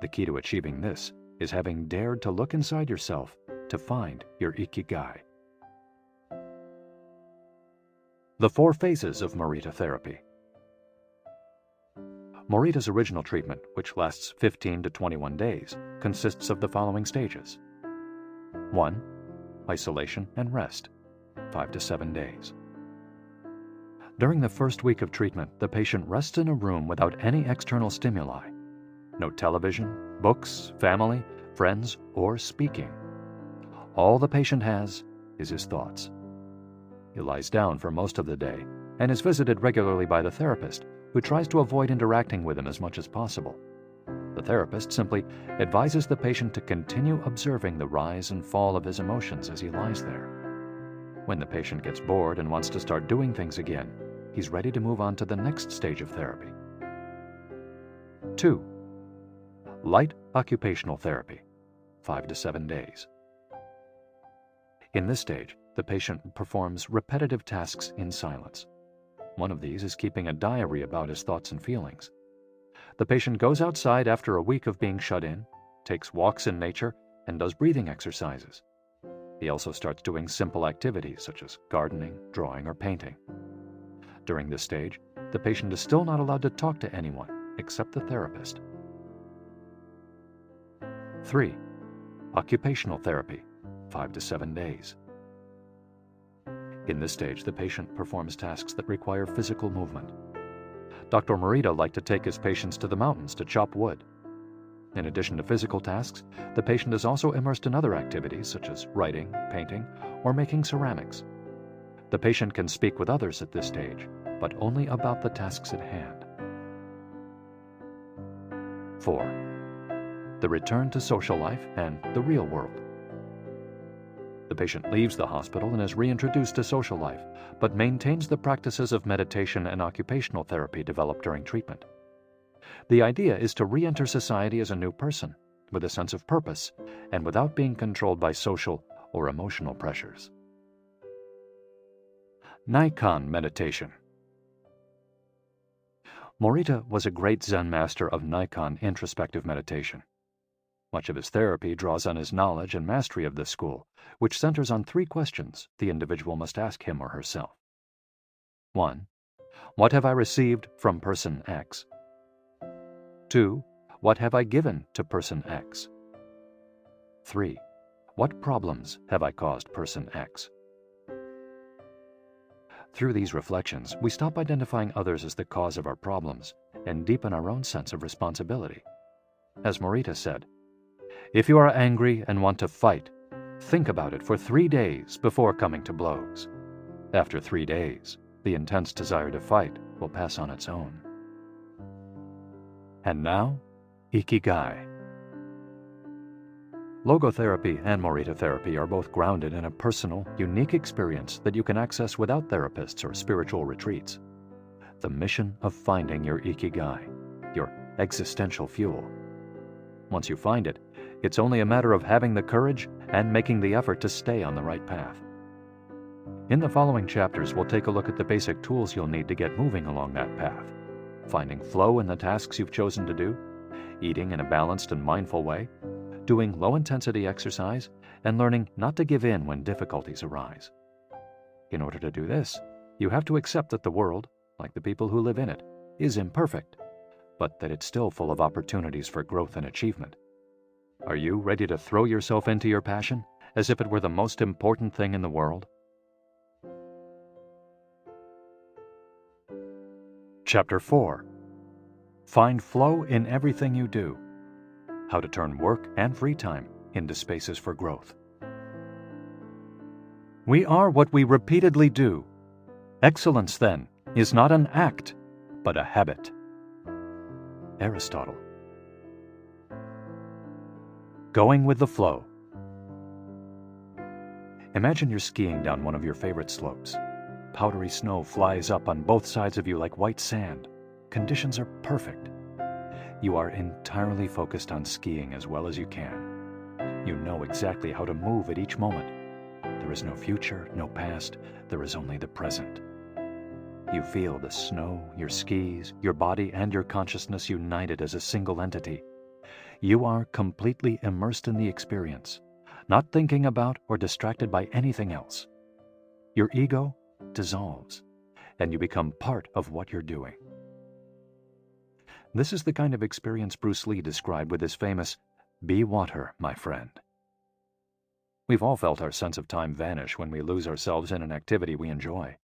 The key to achieving this is having dared to look inside yourself to find your Ikigai. The 4 phases of Morita therapy. Morita's original treatment, which lasts 15 to 21 days, consists of the following stages. 1. Isolation and rest, 5 to 7 days. During the first week of treatment, the patient rests in a room without any external stimuli. No television, books, family, friends, or speaking. All the patient has is his thoughts. He lies down for most of the day and is visited regularly by the therapist, who tries to avoid interacting with him as much as possible. The therapist simply advises the patient to continue observing the rise and fall of his emotions as he lies there. When the patient gets bored and wants to start doing things again, he's ready to move on to the next stage of therapy. 2. Light occupational therapy, 5 to 7 days. In this stage, the patient performs repetitive tasks in silence. One of these is keeping a diary about his thoughts and feelings. The patient goes outside after a week of being shut in, takes walks in nature, and does breathing exercises. He also starts doing simple activities such as gardening, drawing, or painting. During this stage, the patient is still not allowed to talk to anyone except the therapist. 3. Occupational therapy, 5 to 7 days. In this stage, the patient performs tasks that require physical movement. Dr. Morita liked to take his patients to the mountains to chop wood. In addition to physical tasks, the patient is also immersed in other activities such as writing, painting, or making ceramics. The patient can speak with others at this stage, but only about the tasks at hand. 4. The return to social life and the real world. The patient leaves the hospital and is reintroduced to social life, but maintains the practices of meditation and occupational therapy developed during treatment. The idea is to re-enter society as a new person, with a sense of purpose, and without being controlled by social or emotional pressures. Nikan meditation. Morita was a great Zen master of Nikan introspective meditation. Much of his therapy draws on his knowledge and mastery of this school, which centers on 3 questions the individual must ask him or herself. 1. What have I received from person X? 2. What have I given to person X? 3. What problems have I caused person X? Through these reflections, we stop identifying others as the cause of our problems and deepen our own sense of responsibility. As Morita said, if you are angry and want to fight, think about it for 3 days before coming to blows. After 3 days, the intense desire to fight will pass on its own. And now, Ikigai. Logotherapy and Morita therapy are both grounded in a personal, unique experience that you can access without therapists or spiritual retreats. The mission of finding your Ikigai, your existential fuel. Once you find it, it's only a matter of having the courage and making the effort to stay on the right path. In the following chapters, we'll take a look at the basic tools you'll need to get moving along that path. Finding flow in the tasks you've chosen to do, eating in a balanced and mindful way, doing low-intensity exercise, and learning not to give in when difficulties arise. In order to do this, you have to accept that the world, like the people who live in it, is imperfect, but that it's still full of opportunities for growth and achievement. Are you ready to throw yourself into your passion as if it were the most important thing in the world? Chapter 4. Find flow in everything you do. How to turn work and free time into spaces for growth. We are what we repeatedly do. Excellence, then, is not an act, but a habit. Aristotle. Going with the flow. Imagine you're skiing down one of your favorite slopes. Powdery snow flies up on both sides of you like white sand. Conditions are perfect. You are entirely focused on skiing as well as you can. You know exactly how to move at each moment. There is no future, no past. There is only the present. You feel the snow, your skis, your body, and your consciousness united as a single entity. You are completely immersed in the experience, not thinking about or distracted by anything else. Your ego dissolves, and you become part of what you're doing. This is the kind of experience Bruce Lee described with his famous, "Be water, my friend." We've all felt our sense of time vanish when we lose ourselves in an activity we enjoy.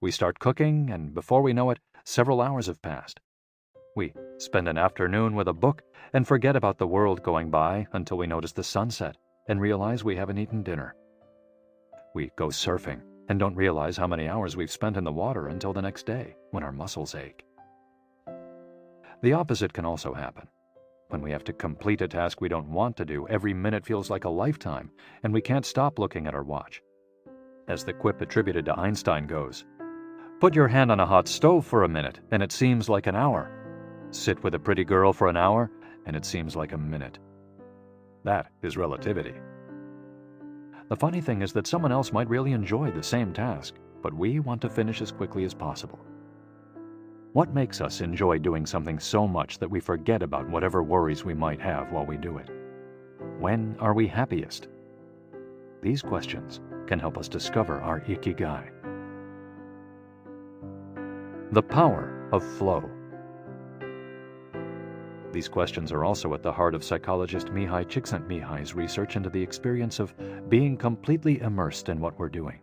We start cooking, and before we know it, several hours have passed. We spend an afternoon with a book and forget about the world going by until we notice the sunset and realize we haven't eaten dinner. We go surfing and don't realize how many hours we've spent in the water until the next day when our muscles ache. The opposite can also happen. When we have to complete a task we don't want to do, every minute feels like a lifetime, and we can't stop looking at our watch. As the quip attributed to Einstein goes, "Put your hand on a hot stove for a minute, and it seems like an hour. Sit with a pretty girl for an hour, and it seems like a minute." That is relativity. The funny thing is that someone else might really enjoy the same task, but we want to finish as quickly as possible. What makes us enjoy doing something so much that we forget about whatever worries we might have while we do it? When are we happiest? These questions can help us discover our Ikigai. The power of flow. These questions are also at the heart of psychologist Mihai Csikszentmihalyi's research into the experience of being completely immersed in what we're doing.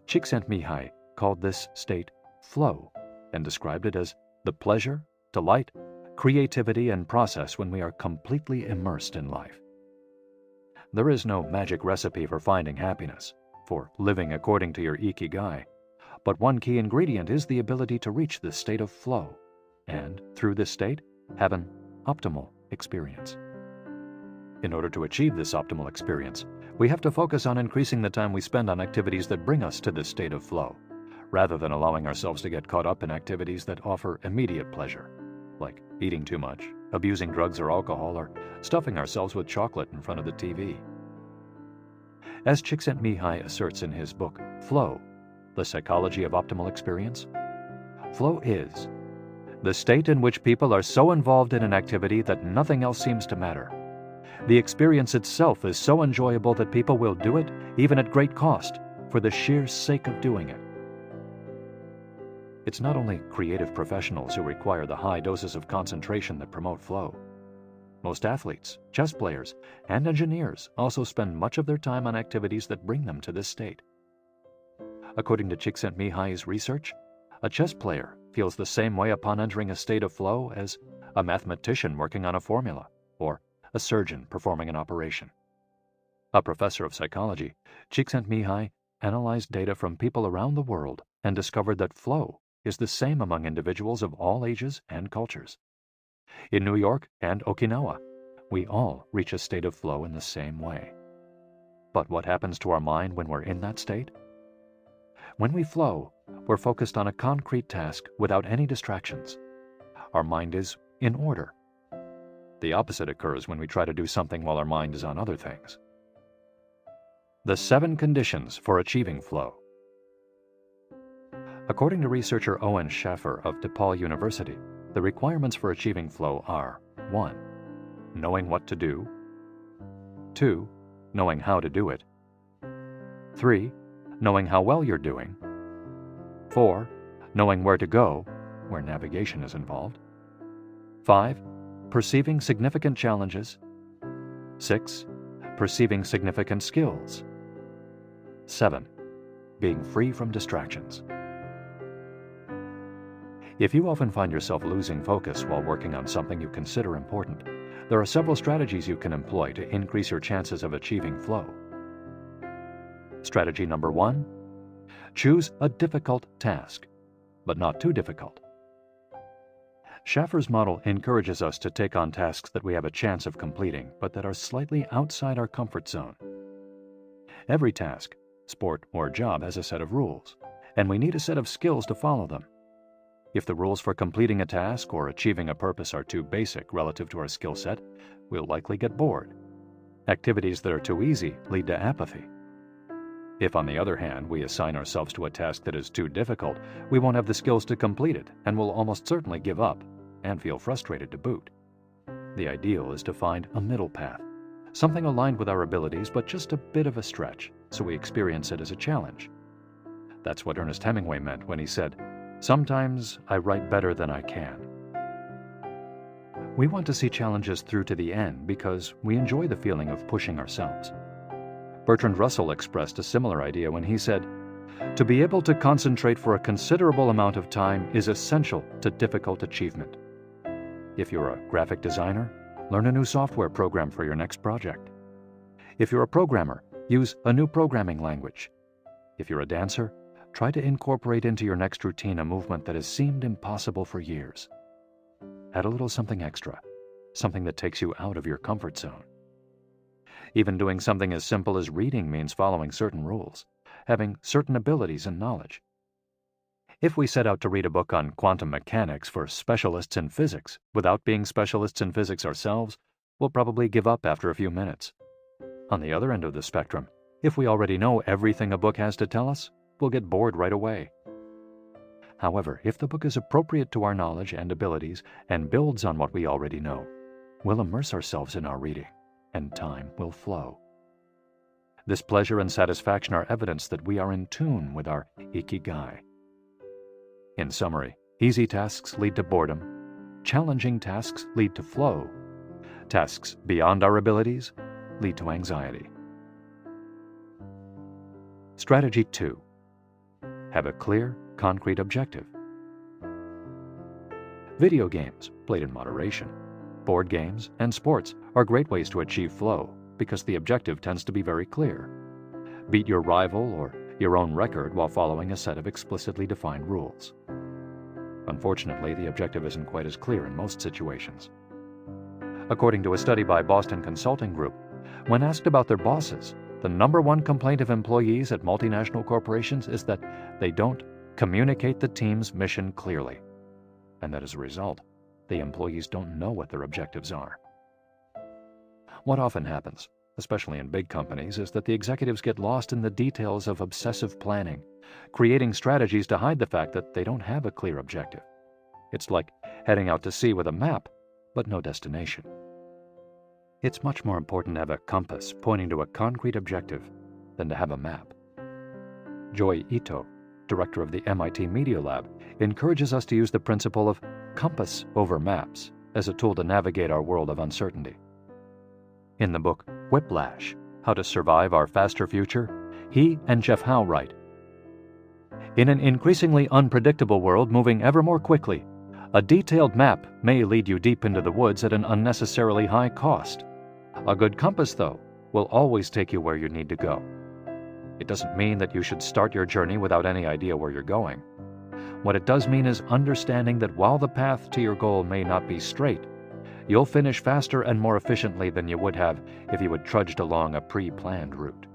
Csikszentmihalyi called this state flow and described it as the pleasure, delight, creativity, and process when we are completely immersed in life. There is no magic recipe for finding happiness, for living according to your Ikigai, but one key ingredient is the ability to reach this state of flow, and through this state, have an optimal experience. In order to achieve this optimal experience, we have to focus on increasing the time we spend on activities that bring us to this state of flow, rather than allowing ourselves to get caught up in activities that offer immediate pleasure, like eating too much, abusing drugs or alcohol, or stuffing ourselves with chocolate in front of the TV. As Csikszentmihalyi asserts in his book, Flow, The Psychology of Optimal Experience, flow is the state in which people are so involved in an activity that nothing else seems to matter. The experience itself is so enjoyable that people will do it, even at great cost, for the sheer sake of doing it. It's not only creative professionals who require the high doses of concentration that promote flow. Most athletes, chess players, and engineers also spend much of their time on activities that bring them to this state. According to Csikszentmihalyi's research, a chess player feels the same way upon entering a state of flow as a mathematician working on a formula, or a surgeon performing an operation. A professor of psychology, Csikszentmihalyi analyzed data from people around the world and discovered that flow is the same among individuals of all ages and cultures. In New York and Okinawa, we all reach a state of flow in the same way. But what happens to our mind when we're in that state? When we flow, we're focused on a concrete task without any distractions. Our mind is in order. The opposite occurs when we try to do something while our mind is on other things. The 7 conditions for achieving flow. According to researcher Owen Schaffer of DePaul University, the requirements for achieving flow are 1. Knowing what to do. 2. Knowing how to do it. 3. Knowing how well you're doing. 4. Knowing where to go, where navigation is involved. 5. Perceiving significant challenges. 6. Perceiving significant skills. 7. Being free from distractions. If you often find yourself losing focus while working on something you consider important, there are several strategies you can employ to increase your chances of achieving flow. Strategy number 1: choose a difficult task, but not too difficult. Schaffer's model encourages us to take on tasks that we have a chance of completing, but that are slightly outside our comfort zone. Every task, sport or job, has a set of rules, and we need a set of skills to follow them. If the rules for completing a task or achieving a purpose are too basic relative to our skill set, we'll likely get bored. Activities that are too easy lead to apathy. If, on the other hand, we assign ourselves to a task that is too difficult, we won't have the skills to complete it and will almost certainly give up and feel frustrated to boot. The ideal is to find a middle path, something aligned with our abilities but just a bit of a stretch, so we experience it as a challenge. That's what Ernest Hemingway meant when he said, "Sometimes I write better than I can." We want to see challenges through to the end because we enjoy the feeling of pushing ourselves. Bertrand Russell expressed a similar idea when he said, "To be able to concentrate for a considerable amount of time is essential to difficult achievement." If you're a graphic designer, learn a new software program for your next project. If you're a programmer, use a new programming language. If you're a dancer, try to incorporate into your next routine a movement that has seemed impossible for years. Add a little something extra, something that takes you out of your comfort zone. Even doing something as simple as reading means following certain rules, having certain abilities and knowledge. If we set out to read a book on quantum mechanics for specialists in physics without being specialists in physics ourselves, we'll probably give up after a few minutes. On the other end of the spectrum, if we already know everything a book has to tell us, we'll get bored right away. However, if the book is appropriate to our knowledge and abilities and builds on what we already know, we'll immerse ourselves in our reading, and time will flow. This pleasure and satisfaction are evidence that we are in tune with our Ikigai. In summary, easy tasks lead to boredom, challenging tasks lead to flow, tasks beyond our abilities lead to anxiety. Strategy 2: have a clear, concrete objective. Video games, played in moderation, board games, and sports are great ways to achieve flow because the objective tends to be very clear. Beat your rival or your own record while following a set of explicitly defined rules. Unfortunately, the objective isn't quite as clear in most situations. According to a study by Boston Consulting Group, when asked about their bosses, the #1 complaint of employees at multinational corporations is that they don't communicate the team's mission clearly, and that as a result, the employees don't know what their objectives are. What often happens, especially in big companies, is that the executives get lost in the details of obsessive planning, creating strategies to hide the fact that they don't have a clear objective. It's like heading out to sea with a map, but no destination. It's much more important to have a compass pointing to a concrete objective than to have a map. Joy Ito, director of the MIT Media Lab, encourages us to use the principle of compass over maps as a tool to navigate our world of uncertainty. In the book Whiplash: How to Survive Our Faster Future, he and Jeff Howe write, "In an increasingly unpredictable world moving ever more quickly, a detailed map may lead you deep into the woods at an unnecessarily high cost. A good compass, though, will always take you where you need to go. It doesn't mean that you should start your journey without any idea where you're going. What it does mean is understanding that while the path to your goal may not be straight, you'll finish faster and more efficiently than you would have if you had trudged along a pre-planned route."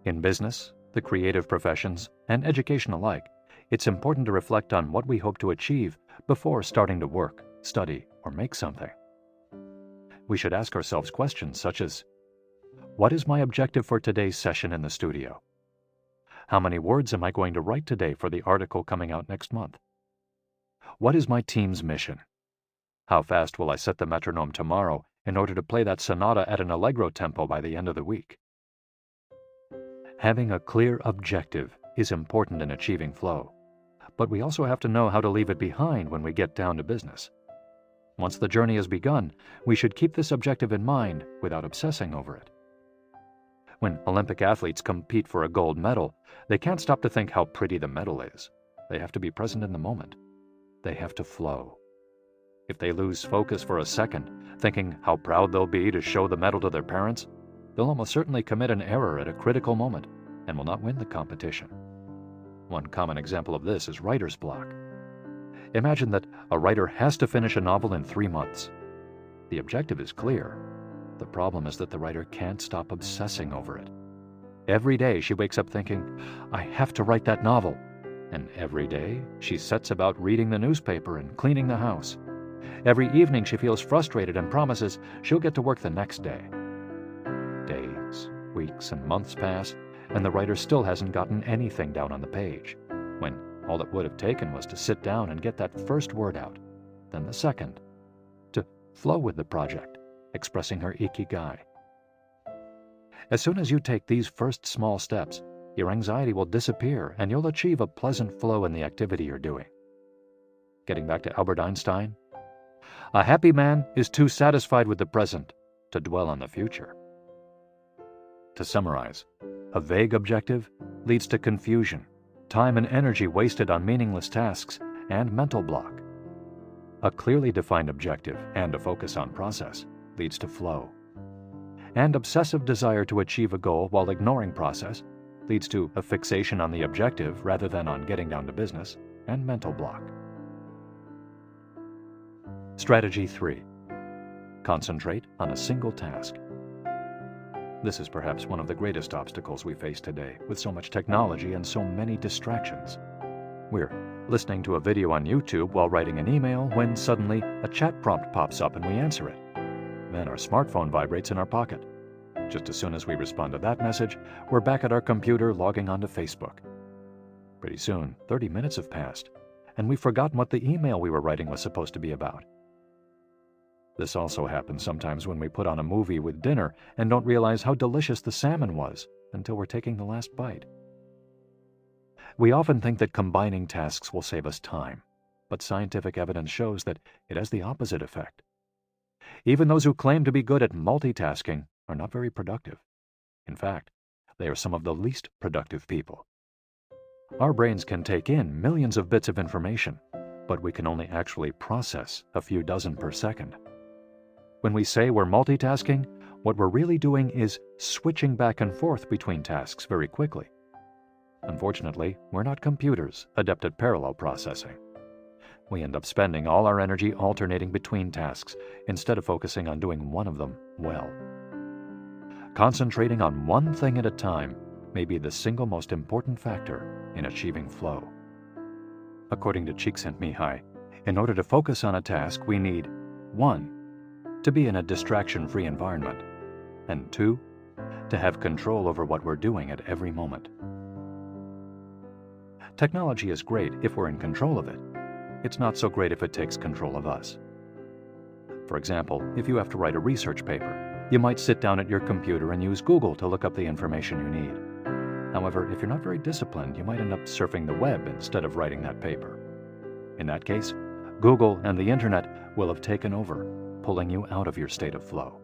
In business, the creative professions, and education alike, it's important to reflect on what we hope to achieve before starting to work, study, or make something. We should ask ourselves questions such as, what is my objective for today's session in the studio? How many words am I going to write today for the article coming out next month? What is my team's mission? How fast will I set the metronome tomorrow in order to play that sonata at an allegro tempo by the end of the week? Having a clear objective is important in achieving flow, but we also have to know how to leave it behind when we get down to business. Once the journey has begun, we should keep this objective in mind without obsessing over it. When Olympic athletes compete for a gold medal, they can't stop to think how pretty the medal is. They have to be present in the moment. They have to flow. If they lose focus for a second, thinking how proud they'll be to show the medal to their parents, they'll almost certainly commit an error at a critical moment and will not win the competition. One common example of this is writer's block. Imagine that a writer has to finish a novel in 3 months. The objective is clear. The problem is that the writer can't stop obsessing over it. Every day she wakes up thinking, I have to write that novel. And every day she sets about reading the newspaper and cleaning the house. Every evening she feels frustrated and promises she'll get to work the next day. Days, weeks, and months pass, and the writer still hasn't gotten anything down on the page, when all it would have taken was to sit down and get that first word out, then the second, to flow with the project, expressing her Ikigai. As soon as you take these first small steps, your anxiety will disappear and you'll achieve a pleasant flow in the activity you're doing. Getting back to Albert Einstein, a happy man is too satisfied with the present to dwell on the future. To summarize, a vague objective leads to confusion, time and energy wasted on meaningless tasks, and mental block. A clearly defined objective and a focus on process leads to flow. And obsessive desire to achieve a goal while ignoring process leads to a fixation on the objective rather than on getting down to business, and mental block. Strategy 3. Concentrate on a single task. This is perhaps one of the greatest obstacles we face today, with so much technology and so many distractions. We're listening to a video on YouTube while writing an email when suddenly a chat prompt pops up and we answer it. Then our smartphone vibrates in our pocket. Just as soon as we respond to that message, we're back at our computer logging onto Facebook. Pretty soon, 30 minutes have passed, and we've forgotten what the email we were writing was supposed to be about. This also happens sometimes when we put on a movie with dinner and don't realize how delicious the salmon was until we're taking the last bite. We often think that combining tasks will save us time, but scientific evidence shows that it has the opposite effect. Even those who claim to be good at multitasking are not very productive. In fact, they are some of the least productive people. Our brains can take in millions of bits of information, but we can only actually process a few dozen per second. When we say we're multitasking, what we're really doing is switching back and forth between tasks very quickly. Unfortunately, we're not computers adept at parallel processing. We end up spending all our energy alternating between tasks instead of focusing on doing one of them well. Concentrating on one thing at a time may be the single most important factor in achieving flow. According to Csikszentmihalyi, in order to focus on a task, we need 1. To be in a distraction-free environment, and 2. To have control over what we're doing at every moment. Technology is great if we're in control of it. It's not so great if it takes control of us. For example, if you have to write a research paper, you might sit down at your computer and use Google to look up the information you need. However, if you're not very disciplined, you might end up surfing the web instead of writing that paper. In that case, Google and the internet will have taken over, pulling you out of your state of flow.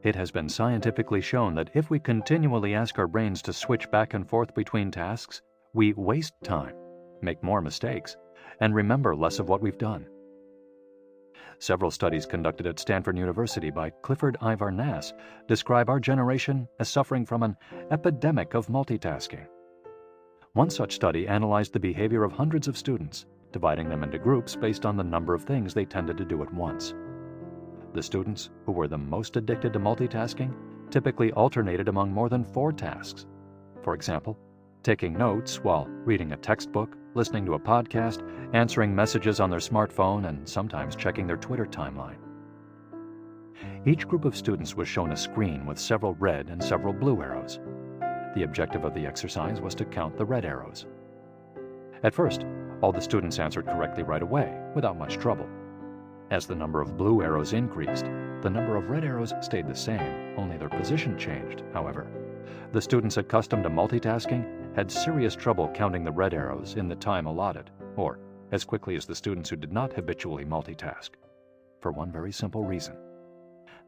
It has been scientifically shown that if we continually ask our brains to switch back and forth between tasks, we waste time, make more mistakes, and remember less of what we've done. Several studies conducted at Stanford University by Clifford Ivar Nass describe our generation as suffering from an epidemic of multitasking. One such study analyzed the behavior of hundreds of students, dividing them into groups based on the number of things they tended to do at once. The students who were the most addicted to multitasking typically alternated among more than 4 tasks. For example, taking notes while reading a textbook, listening to a podcast, answering messages on their smartphone, and sometimes checking their Twitter timeline. Each group of students was shown a screen with several red and several blue arrows. The objective of the exercise was to count the red arrows. At first, all the students answered correctly right away, without much trouble. As the number of blue arrows increased, the number of red arrows stayed the same, only their position changed, however. The students accustomed to multitasking had serious trouble counting the red arrows in the time allotted, or as quickly as the students who did not habitually multitask, for one very simple reason.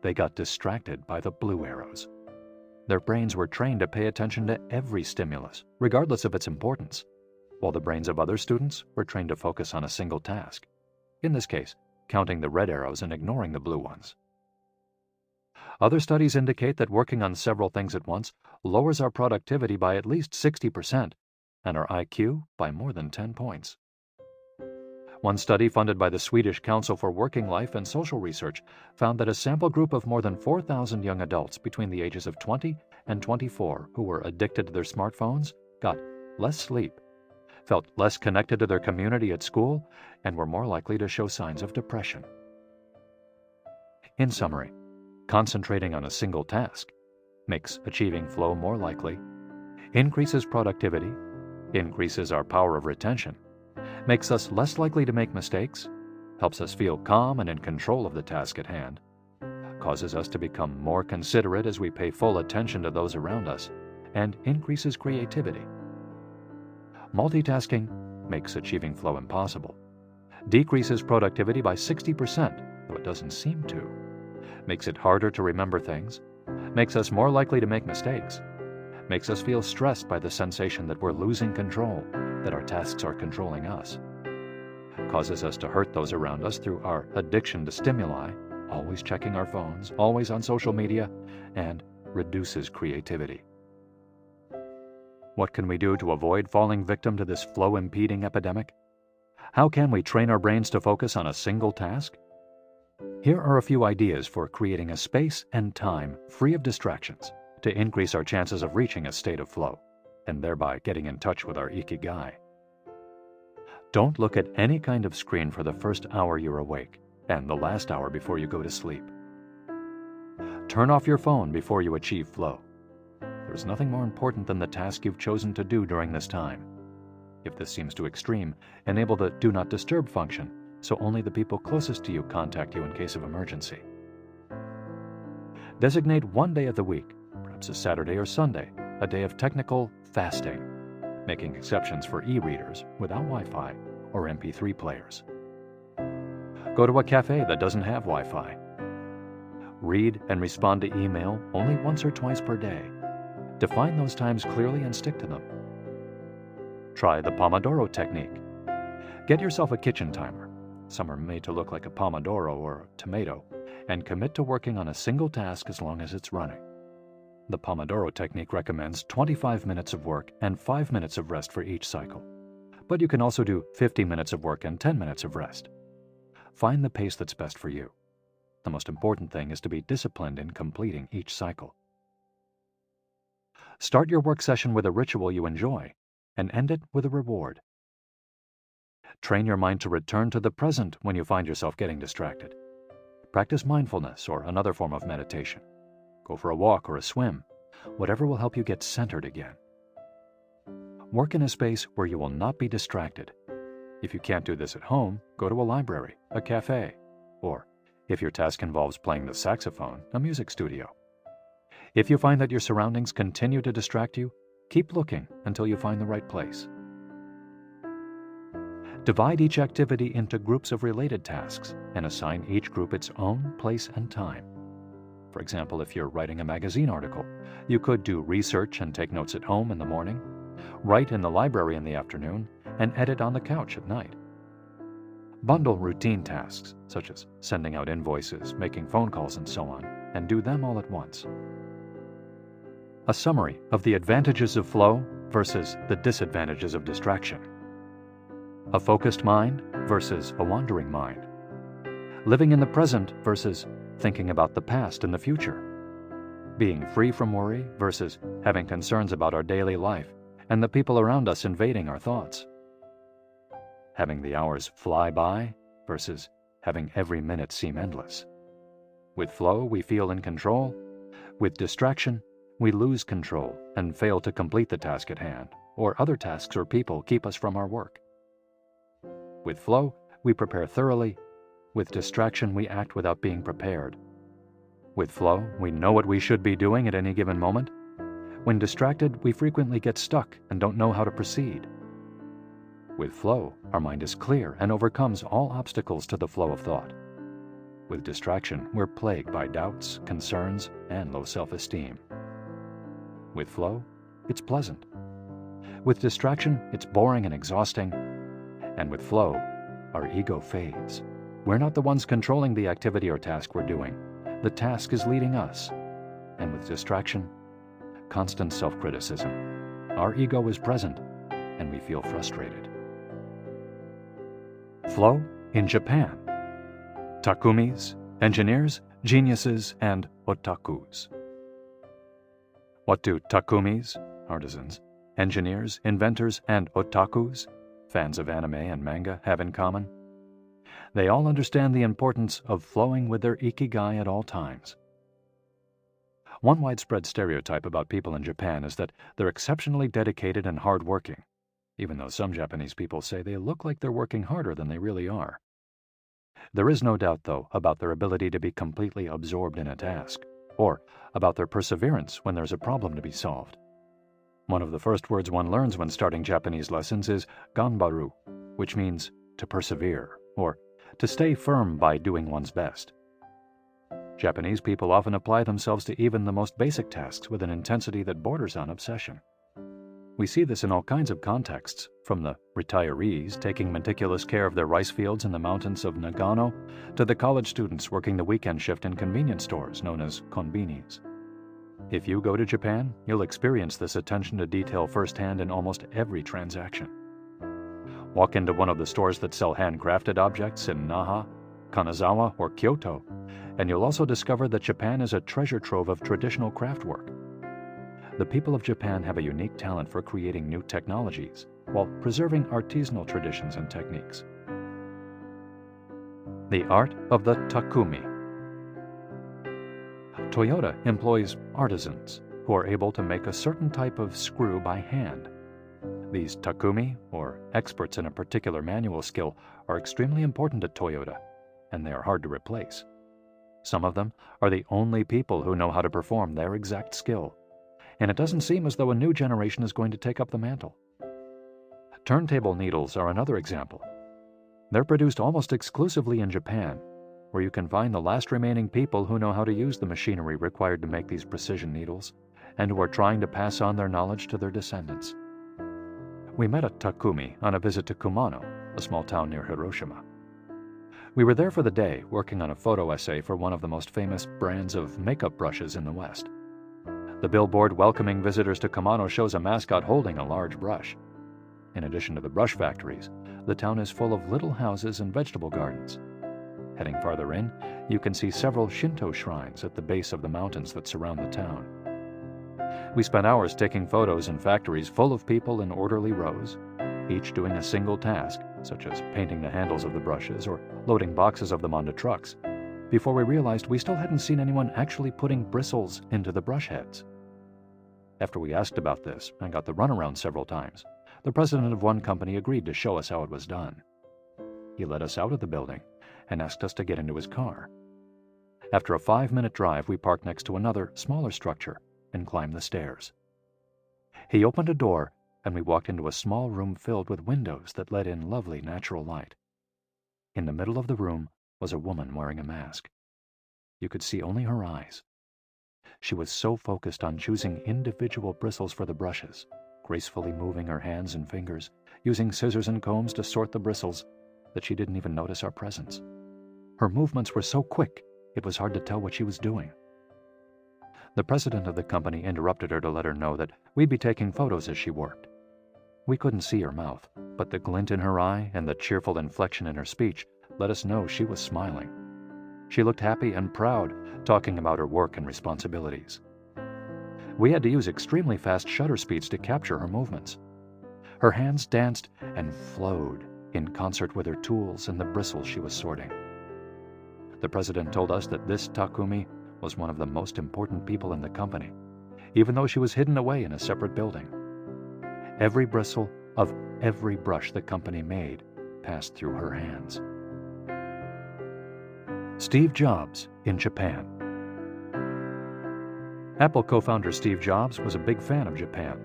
They got distracted by the blue arrows. Their brains were trained to pay attention to every stimulus, regardless of its importance, while the brains of other students were trained to focus on a single task, in this case, counting the red arrows and ignoring the blue ones. Other studies indicate that working on several things at once lowers our productivity by at least 60% and our IQ by more than 10 points. One study funded by the Swedish Council for Working Life and Social Research found that a sample group of more than 4,000 young adults between the ages of 20 and 24 who were addicted to their smartphones got less sleep, felt less connected to their community at school, and were more likely to show signs of depression. In summary, concentrating on a single task makes achieving flow more likely, increases productivity, increases our power of retention, makes us less likely to make mistakes, helps us feel calm and in control of the task at hand, causes us to become more considerate as we pay full attention to those around us, and increases creativity. Multitasking makes achieving flow impossible, decreases productivity by 60%, though it doesn't seem to, makes it harder to remember things, makes us more likely to make mistakes, makes us feel stressed by the sensation that we're losing control, that our tasks are controlling us, causes us to hurt those around us through our addiction to stimuli, always checking our phones, always on social media, and reduces creativity. What can we do to avoid falling victim to this flow-impeding epidemic? How can we train our brains to focus on a single task? Here are a few ideas for creating a space and time free of distractions to increase our chances of reaching a state of flow, and thereby getting in touch with our Ikigai. Don't look at any kind of screen for the first hour you're awake and the last hour before you go to sleep. Turn off your phone before you achieve flow. There's nothing more important than the task you've chosen to do during this time. If this seems too extreme, enable the Do Not Disturb function so only the people closest to you contact you in case of emergency. Designate one day of the week, perhaps a Saturday or Sunday, a day of technical fasting, making exceptions for e-readers without Wi-Fi or MP3 players. Go to a cafe that doesn't have Wi-Fi. Read and respond to email only once or twice per day. Define those times clearly and stick to them. Try the Pomodoro technique. Get yourself a kitchen timer. Some are made to look like a pomodoro or a tomato, and commit to working on a single task as long as it's running. The Pomodoro technique recommends 25 minutes of work and 5 minutes of rest for each cycle, but you can also do 50 minutes of work and 10 minutes of rest. Find the pace that's best for you. The most important thing is to be disciplined in completing each cycle. Start your work session with a ritual you enjoy and end it with a reward. Train your mind to return to the present when you find yourself getting distracted. Practice mindfulness or another form of meditation. Go for a walk or a swim, whatever will help you get centered again. Work in a space where you will not be distracted. If you can't do this at home, go to a library, a cafe, or, if your task involves playing the saxophone, a music studio. If you find that your surroundings continue to distract you, keep looking until you find the right place. Divide each activity into groups of related tasks and assign each group its own place and time. For example, if you're writing a magazine article, you could do research and take notes at home in the morning, write in the library in the afternoon, and edit on the couch at night. Bundle routine tasks, such as sending out invoices, making phone calls, and so on, and do them all at once. A summary of the advantages of flow versus the disadvantages of distraction. A focused mind versus a wandering mind. Living in the present versus thinking about the past and the future. Being free from worry versus having concerns about our daily life and the people around us invading our thoughts. Having the hours fly by versus having every minute seem endless. With flow, we feel in control. With distraction, we lose control and fail to complete the task at hand, or other tasks or people keep us from our work. With flow, we prepare thoroughly. With distraction, we act without being prepared. With flow, we know what we should be doing at any given moment. When distracted, we frequently get stuck and don't know how to proceed. With flow, our mind is clear and overcomes all obstacles to the flow of thought. With distraction, we're plagued by doubts, concerns, and low self-esteem. With flow, it's pleasant. With distraction, it's boring and exhausting. And with flow, our ego fades. We're not the ones controlling the activity or task we're doing. the task is leading us, and with distraction, constant self-criticism, our ego is present, and we feel frustrated. Flow in Japan. Takumis, engineers, geniuses, and otakus. What do takumis, artisans, engineers, inventors, and otakus, fans of anime and manga, have in common? They all understand the importance of flowing with their Ikigai at all times. One widespread stereotype about people in Japan is that they're exceptionally dedicated and hardworking, even though some Japanese people say they look like they're working harder than they really are. There is no doubt, though, about their ability to be completely absorbed in a task, or about their perseverance when there's a problem to be solved. One of the first words one learns when starting Japanese lessons is ganbaru, which means to persevere, or to stay firm by doing one's best. Japanese people often apply themselves to even the most basic tasks with an intensity that borders on obsession. We see this in all kinds of contexts, from the retirees taking meticulous care of their rice fields in the mountains of Nagano, to the college students working the weekend shift in convenience stores known as konbinis. If you go to Japan, you'll experience this attention to detail firsthand in almost every transaction. Walk into one of the stores that sell handcrafted objects in Naha, Kanazawa, or Kyoto, and you'll also discover that Japan is a treasure trove of traditional craftwork. The people of Japan have a unique talent for creating new technologies while preserving artisanal traditions and techniques. The art of the takumi. Toyota employs artisans who are able to make a certain type of screw by hand. These takumi, or experts in a particular manual skill, are extremely important at Toyota, and they are hard to replace. Some of them are the only people who know how to perform their exact skill, and it doesn't seem as though a new generation is going to take up the mantle. Turntable needles are another example. They're produced almost exclusively in Japan, where you can find the last remaining people who know how to use the machinery required to make these precision needles, and who are trying to pass on their knowledge to their descendants. We met a takumi on a visit to Kumano, a small town near Hiroshima. We were there for the day, working on a photo essay for one of the most famous brands of makeup brushes in the West. The billboard welcoming visitors to Kumano shows a mascot holding a large brush. In addition to the brush factories, the town is full of little houses and vegetable gardens. Heading farther in, you can see several Shinto shrines at the base of the mountains that surround the town. We spent hours taking photos in factories full of people in orderly rows, each doing a single task, such as painting the handles of the brushes or loading boxes of them onto trucks, before we realized we still hadn't seen anyone actually putting bristles into the brush heads. After we asked about this and got the runaround several times, the president of one company agreed to show us how it was done. He led us out of the building and asked us to get into his car. After a 5-minute drive, we parked next to another, smaller structure and climbed the stairs. He opened a door, and we walked into a small room filled with windows that let in lovely natural light. In the middle of the room was a woman wearing a mask. You could see only her eyes. She was so focused on choosing individual bristles for the brushes, gracefully moving her hands and fingers, using scissors and combs to sort the bristles, that she didn't even notice our presence. Her movements were so quick, it was hard to tell what she was doing. The president of the company interrupted her to let her know that we'd be taking photos as she worked. We couldn't see her mouth, but the glint in her eye and the cheerful inflection in her speech let us know she was smiling. She looked happy and proud, talking about her work and responsibilities. We had to use extremely fast shutter speeds to capture her movements. Her hands danced and flowed in concert with her tools and the bristles she was sorting. The president told us that this takumi was one of the most important people in the company, even though she was hidden away in a separate building. Every bristle of every brush the company made passed through her hands. Steve Jobs in Japan. Apple co-founder Steve Jobs was a big fan of Japan.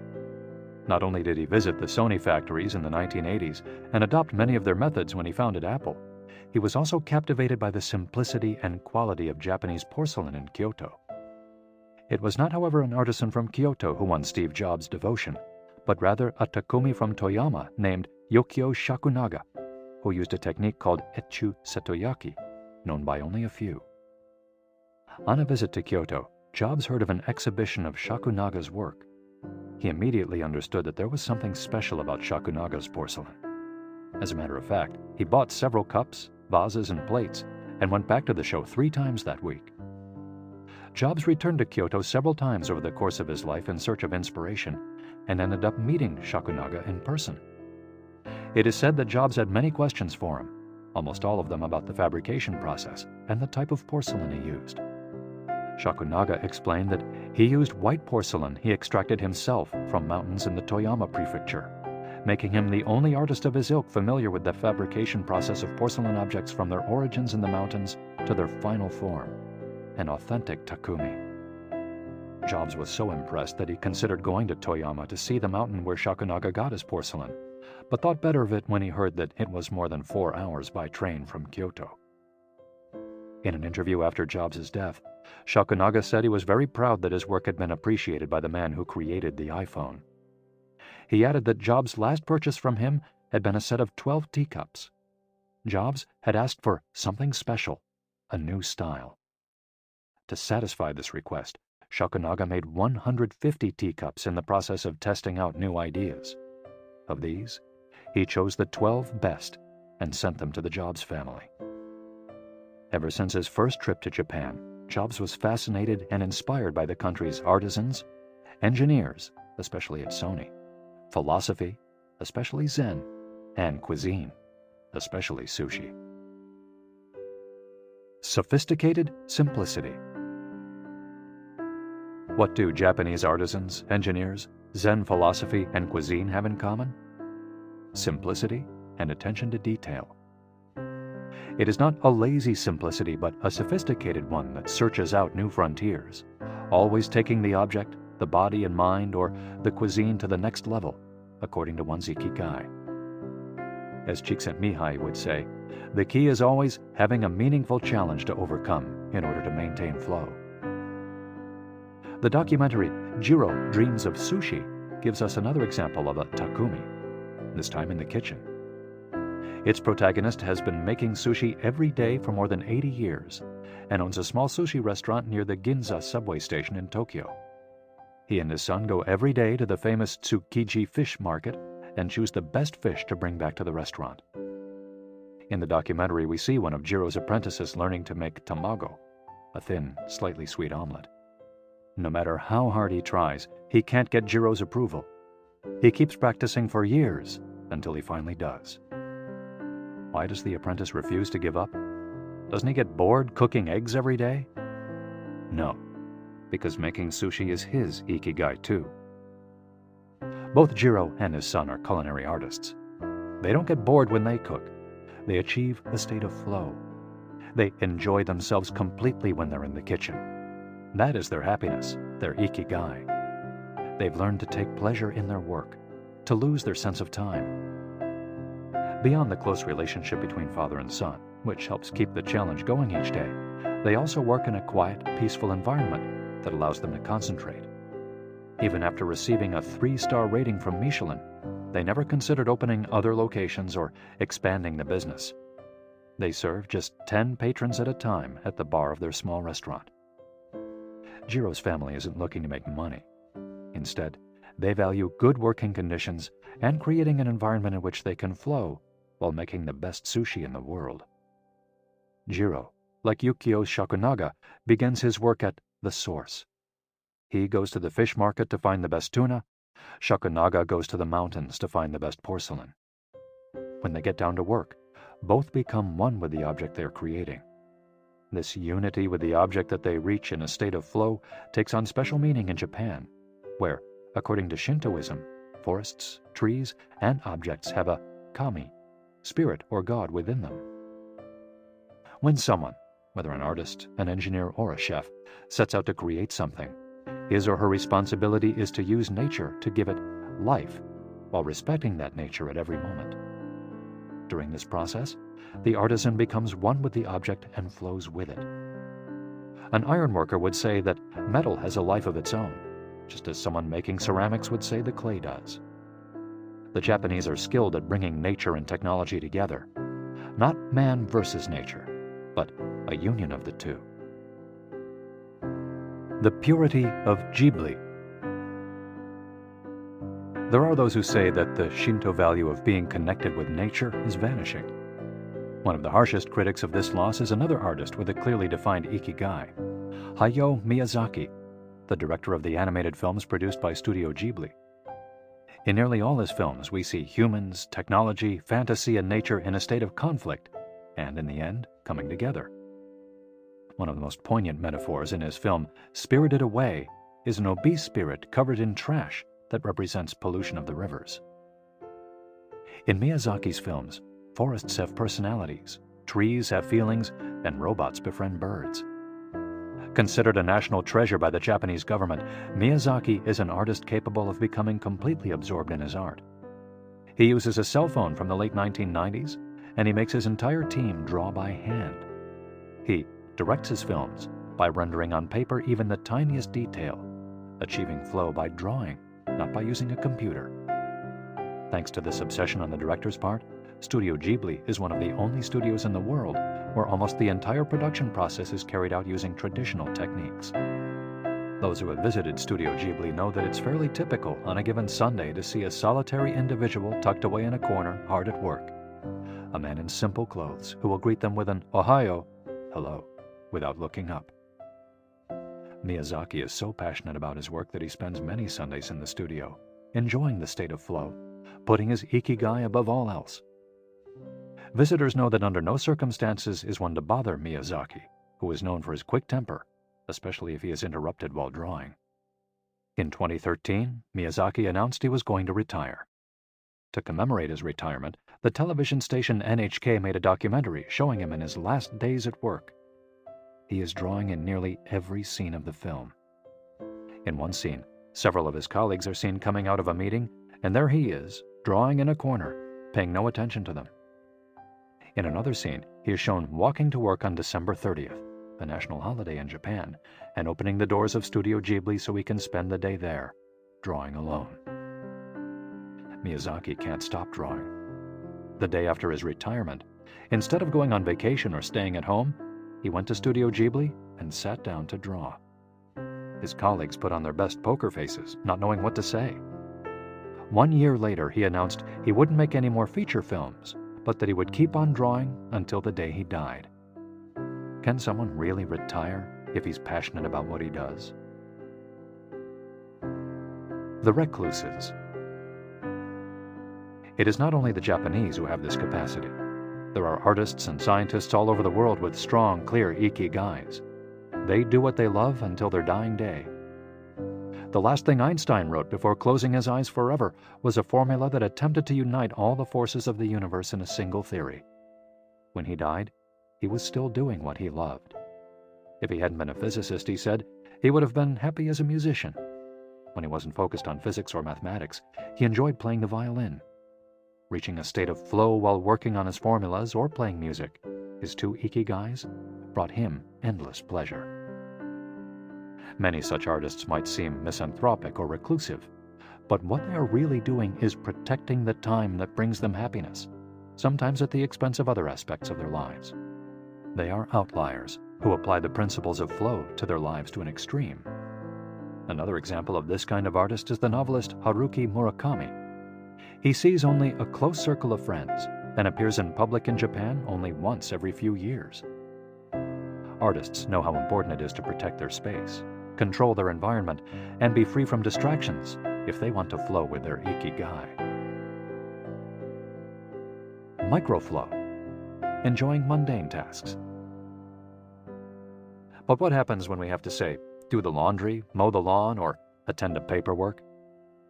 Not only did he visit the Sony factories in the 1980s and adopt many of their methods when he founded Apple, he was also captivated by the simplicity and quality of Japanese porcelain in Kyoto. It was not, however, an artisan from Kyoto who won Steve Jobs' devotion, but rather a takumi from Toyama named Yokio Shakunaga, who used a technique called Echu Setoyaki, known by only a few. On a visit to Kyoto, Jobs heard of an exhibition of Shakunaga's work. He immediately understood that there was something special about Shakunaga's porcelain. As a matter of fact, he bought several cups, vases, and plates, and went back to the show 3 times that week. Jobs returned to Kyoto several times over the course of his life in search of inspiration, and ended up meeting Shakunaga in person. It is said that Jobs had many questions for him, almost all of them about the fabrication process and the type of porcelain he used. Shakunaga explained that he used white porcelain he extracted himself from mountains in the Toyama prefecture, making him the only artist of his ilk familiar with the fabrication process of porcelain objects from their origins in the mountains to their final form, an authentic takumi. Jobs was so impressed that he considered going to Toyama to see the mountain where Shakunaga got his porcelain, but thought better of it when he heard that it was more than 4 hours by train from Kyoto. In an interview after Jobs' death, Shakunaga said he was very proud that his work had been appreciated by the man who created the iPhone. He added that Jobs' last purchase from him had been a set of 12 teacups. Jobs had asked for something special, a new style. To satisfy this request, Shakunaga made 150 teacups in the process of testing out new ideas. Of these, he chose the 12 best and sent them to the Jobs family. Ever since his first trip to Japan, Jobs was fascinated and inspired by the country's artisans, engineers, especially at Sony, philosophy, especially Zen, and cuisine, especially sushi. Sophisticated simplicity. What do Japanese artisans, engineers, Zen philosophy, and cuisine have in common? Simplicity and attention to detail. It is not a lazy simplicity, but a sophisticated one that searches out new frontiers, always taking the object, the body and mind, or the cuisine to the next level, according to one's Ikigai. As Csikszentmihalyi would say, the key is always having a meaningful challenge to overcome in order to maintain flow. The documentary Jiro Dreams of Sushi gives us another example of a takumi, this time in the kitchen. Its protagonist has been making sushi every day for more than 80 years and owns a small sushi restaurant near the Ginza subway station in Tokyo. He and his son go every day to the famous Tsukiji fish market and choose the best fish to bring back to the restaurant. In the documentary, we see one of Jiro's apprentices learning to make tamago, a thin, slightly sweet omelet. No matter how hard he tries, he can't get Jiro's approval. He keeps practicing for years until he finally does. Why does the apprentice refuse to give up? Doesn't he get bored cooking eggs every day? No, because making sushi is his Ikigai too. Both Jiro and his son are culinary artists. They don't get bored when they cook. They achieve a state of flow. They enjoy themselves completely when they're in the kitchen. That is their happiness, their Ikigai. They've learned to take pleasure in their work, to lose their sense of time. Beyond the close relationship between father and son, which helps keep the challenge going each day, they also work in a quiet, peaceful environment that allows them to concentrate. Even after receiving a 3-star rating from Michelin, they never considered opening other locations or expanding the business. They serve just 10 patrons at a time at the bar of their small restaurant. Jiro's family isn't looking to make money. Instead, they value good working conditions and creating an environment in which they can flow while making the best sushi in the world. Jiro, like Yukio Shakunaga, begins his work at the source. He goes to the fish market to find the best tuna. Shakunaga goes to the mountains to find the best porcelain. When they get down to work, both become one with the object they're creating. This unity with the object that they reach in a state of flow takes on special meaning in Japan, where, according to Shintoism, forests, trees, and objects have a kami, spirit or god within them. When someone, whether an artist, an engineer, or a chef, sets out to create something, his or her responsibility is to use nature to give it life, while respecting that nature at every moment. During this process, the artisan becomes one with the object and flows with it. An ironworker would say that metal has a life of its own, just as someone making ceramics would say the clay does. The Japanese are skilled at bringing nature and technology together, not man versus nature, but a union of the two. The purity of Ghibli. There are those who say that the Shinto value of being connected with nature is vanishing. One of the harshest critics of this loss is another artist with a clearly defined Ikigai, Hayao Miyazaki, the director of the animated films produced by Studio Ghibli. In nearly all his films, we see humans, technology, fantasy, and nature in a state of conflict, and in the end, coming together. One of the most poignant metaphors in his film, Spirited Away, is an obese spirit covered in trash that represents pollution of the rivers. In Miyazaki's films, forests have personalities, trees have feelings, and robots befriend birds. Considered a national treasure by the Japanese government, Miyazaki is an artist capable of becoming completely absorbed in his art. He uses a cell phone from the late 1990s, and he makes his entire team draw by hand. He directs his films by rendering on paper even the tiniest detail, achieving flow by drawing, not by using a computer. Thanks to this obsession on the director's part, Studio Ghibli is one of the only studios in the world where almost the entire production process is carried out using traditional techniques. Those who have visited Studio Ghibli know that it's fairly typical on a given Sunday to see a solitary individual tucked away in a corner, hard at work. A man in simple clothes who will greet them with an "Ohayo," hello, without looking up. Miyazaki is so passionate about his work that he spends many Sundays in the studio, enjoying the state of flow, putting his Ikigai above all else. Visitors know that under no circumstances is one to bother Miyazaki, who is known for his quick temper, especially if he is interrupted while drawing. In 2013, Miyazaki announced he was going to retire. To commemorate his retirement, the television station NHK made a documentary showing him in his last days at work. He is drawing in nearly every scene of the film. In one scene, several of his colleagues are seen coming out of a meeting, and there he is, drawing in a corner, paying no attention to them. In another scene, he is shown walking to work on December 30th, a national holiday in Japan, and opening the doors of Studio Ghibli so he can spend the day there, drawing alone. Miyazaki can't stop drawing. The day after his retirement, instead of going on vacation or staying at home, he went to Studio Ghibli and sat down to draw. His colleagues put on their best poker faces, not knowing what to say. 1 year later, he announced he wouldn't make any more feature films, but that he would keep on drawing until the day he died. Can someone really retire if he's passionate about what he does? The Recluses. It is not only the Japanese who have this capacity. There are artists and scientists all over the world with strong, clear ikigais. They do what they love until their dying day. The last thing Einstein wrote before closing his eyes forever was a formula that attempted to unite all the forces of the universe in a single theory. When he died, he was still doing what he loved. If he hadn't been a physicist, he said, he would have been happy as a musician. When he wasn't focused on physics or mathematics, he enjoyed playing the violin. Reaching a state of flow while working on his formulas or playing music, his two ikigais, brought him endless pleasure. Many such artists might seem misanthropic or reclusive, but what they are really doing is protecting the time that brings them happiness, sometimes at the expense of other aspects of their lives. They are outliers who apply the principles of flow to their lives to an extreme. Another example of this kind of artist is the novelist Haruki Murakami. He sees only a close circle of friends and appears in public in Japan only once every few years. Artists know how important it is to protect their space, control their environment, and be free from distractions if they want to flow with their Ikigai. Microflow. Enjoying mundane tasks. But what happens when we have to, say, do the laundry, mow the lawn, or attend to paperwork?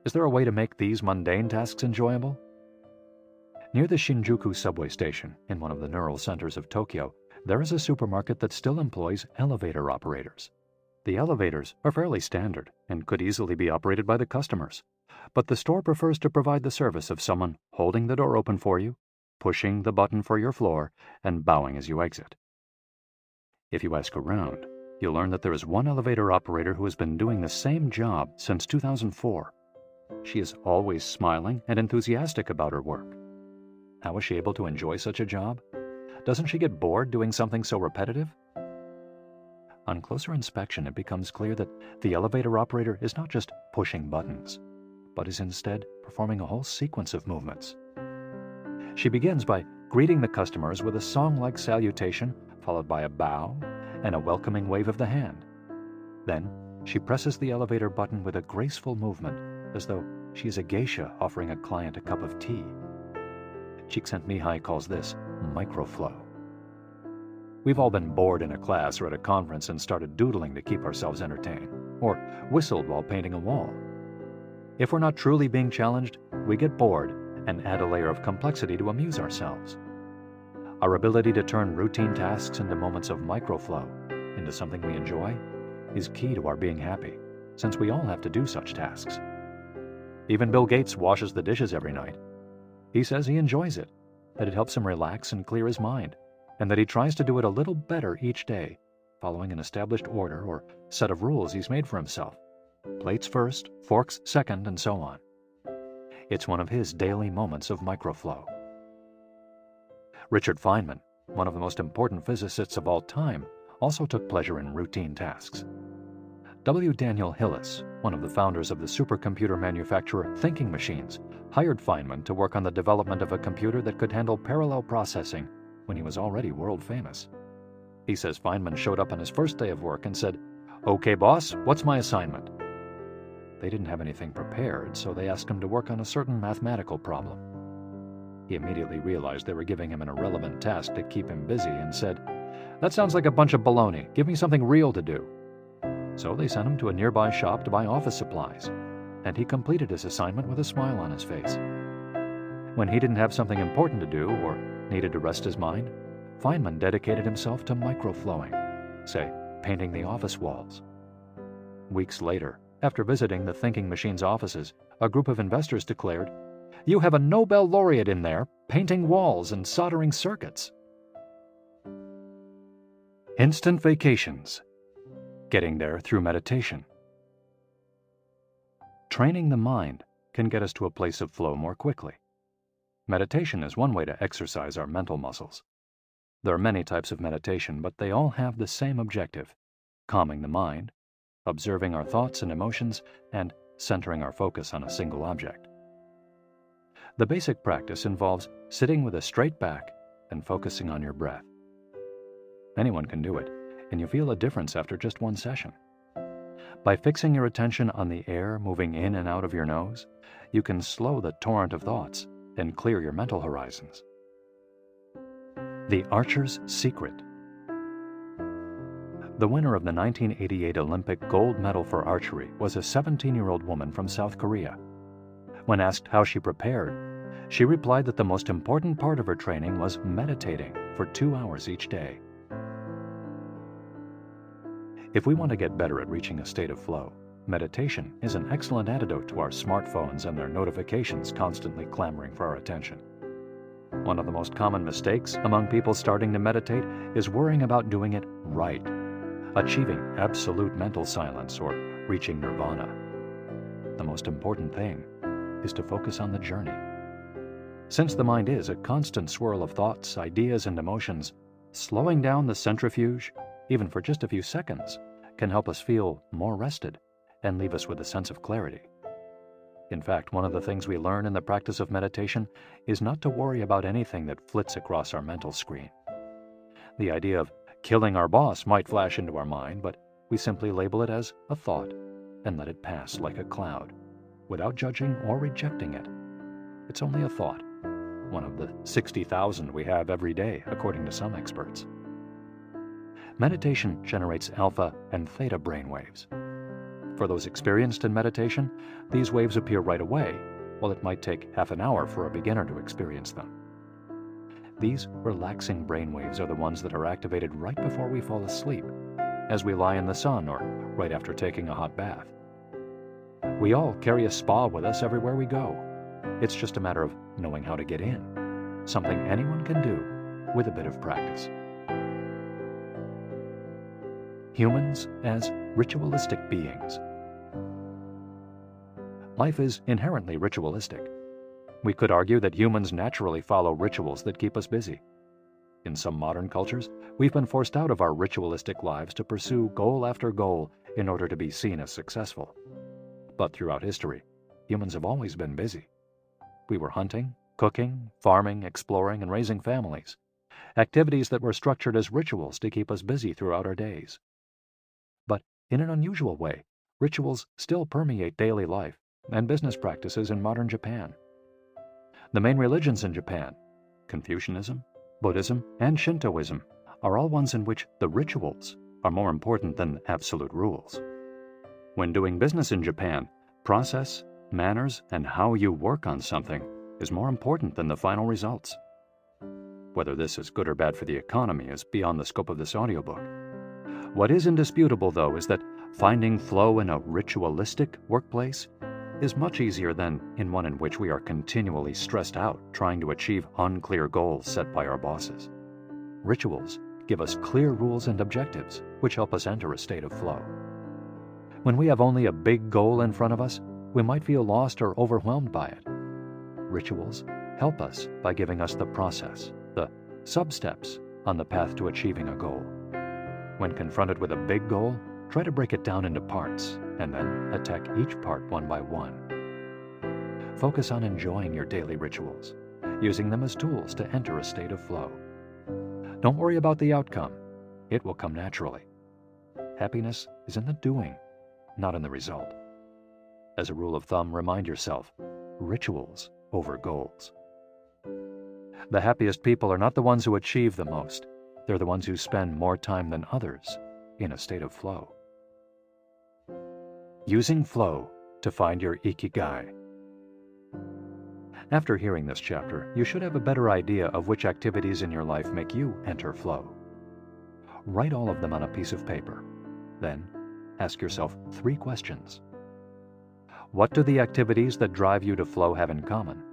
Is there a way to make these mundane tasks enjoyable? Near the Shinjuku subway station, in one of the neural centers of Tokyo, there is a supermarket that still employs elevator operators. The elevators are fairly standard and could easily be operated by the customers, but the store prefers to provide the service of someone holding the door open for you, pushing the button for your floor, and bowing as you exit. If you ask around, you'll learn that there is one elevator operator who has been doing the same job since 2004. She is always smiling and enthusiastic about her work. How is she able to enjoy such a job? Doesn't she get bored doing something so repetitive? On closer inspection, it becomes clear that the elevator operator is not just pushing buttons, but is instead performing a whole sequence of movements. She begins by greeting the customers with a song-like salutation, followed by a bow and a welcoming wave of the hand. Then, she presses the elevator button with a graceful movement, as though she is a geisha offering a client a cup of tea. Csikszentmihalyi calls this microflow. We've all been bored in a class or at a conference and started doodling to keep ourselves entertained, or whistled while painting a wall. If we're not truly being challenged, we get bored and add a layer of complexity to amuse ourselves. Our ability to turn routine tasks into moments of microflow, into something we enjoy, is key to our being happy, since we all have to do such tasks. Even Bill Gates washes the dishes every night. He says he enjoys it, that it helps him relax and clear his mind, and that he tries to do it a little better each day, following an established order or set of rules he's made for himself. Plates first, forks second, and so on. It's one of his daily moments of microflow. Richard Feynman, one of the most important physicists of all time, also took pleasure in routine tasks. W. Daniel Hillis, one of the founders of the supercomputer manufacturer Thinking Machines, hired Feynman to work on the development of a computer that could handle parallel processing when he was already world famous. He says Feynman showed up on his first day of work and said, "Okay, boss, what's my assignment?" They didn't have anything prepared, so they asked him to work on a certain mathematical problem. He immediately realized they were giving him an irrelevant task to keep him busy and said, "That sounds like a bunch of baloney. Give me something real to do." So they sent him to a nearby shop to buy office supplies, and he completed his assignment with a smile on his face. When he didn't have something important to do or needed to rest his mind, Feynman dedicated himself to microflowing, say, painting the office walls. Weeks later, after visiting the Thinking Machines offices, a group of investors declared, "You have a Nobel laureate in there, painting walls and soldering circuits." Instant vacations. Getting there through meditation. Training the mind can get us to a place of flow more quickly. Meditation is one way to exercise our mental muscles. There are many types of meditation, but they all have the same objective: calming the mind, observing our thoughts and emotions, and centering our focus on a single object. The basic practice involves sitting with a straight back and focusing on your breath. Anyone can do it, and you feel a difference after just one session. By fixing your attention on the air moving in and out of your nose, you can slow the torrent of thoughts and clear your mental horizons. The Archer's Secret. The winner of the 1988 Olympic gold medal for archery was a 17-year-old woman from South Korea. When asked how she prepared, she replied that the most important part of her training was meditating for 2 hours each day. If we want to get better at reaching a state of flow, meditation is an excellent antidote to our smartphones and their notifications constantly clamoring for our attention. One of the most common mistakes among people starting to meditate is worrying about doing it right, achieving absolute mental silence or reaching nirvana. The most important thing is to focus on the journey. Since the mind is a constant swirl of thoughts, ideas, and emotions, slowing down the centrifuge, even for just a few seconds, can help us feel more rested and leave us with a sense of clarity. In fact, one of the things we learn in the practice of meditation is not to worry about anything that flits across our mental screen. The idea of killing our boss might flash into our mind, but we simply label it as a thought and let it pass like a cloud, without judging or rejecting it. It's only a thought, one of the 60,000 we have every day, according to some experts. Meditation generates alpha and theta brainwaves. For those experienced in meditation, these waves appear right away, while it might take half an hour for a beginner to experience them. These relaxing brainwaves are the ones that are activated right before we fall asleep, as we lie in the sun or right after taking a hot bath. We all carry a spa with us everywhere we go. It's just a matter of knowing how to get in, something anyone can do with a bit of practice. Humans as ritualistic beings. Life is inherently ritualistic. We could argue that humans naturally follow rituals that keep us busy. In some modern cultures, we've been forced out of our ritualistic lives to pursue goal after goal in order to be seen as successful. But throughout history, humans have always been busy. We were hunting, cooking, farming, exploring, and raising families, activities that were structured as rituals to keep us busy throughout our days. But in an unusual way, rituals still permeate daily life and business practices in modern Japan. The main religions in Japan, Confucianism, Buddhism, and Shintoism, are all ones in which the rituals are more important than absolute rules. When doing business in Japan, process, manners, and how you work on something is more important than the final results. Whether this is good or bad for the economy is beyond the scope of this audiobook. What is indisputable, though, is that finding flow in a ritualistic workplace is much easier than in one in which we are continually stressed out trying to achieve unclear goals set by our bosses. Rituals give us clear rules and objectives, which help us enter a state of flow. When we have only a big goal in front of us, we might feel lost or overwhelmed by it. Rituals help us by giving us the process, the sub-steps on the path to achieving a goal. When confronted with a big goal, try to break it down into parts and then attack each part one by one. Focus on enjoying your daily rituals, using them as tools to enter a state of flow. Don't worry about the outcome. It will come naturally. Happiness is in the doing, not in the result. As a rule of thumb, remind yourself, rituals over goals. The happiest people are not the ones who achieve the most. They're the ones who spend more time than others in a state of flow. Using flow to find your Ikigai. After hearing this chapter, you should have a better idea of which activities in your life make you enter flow. Write all of them on a piece of paper. Then, ask yourself 3 questions. What do the activities that drive you to flow have in common?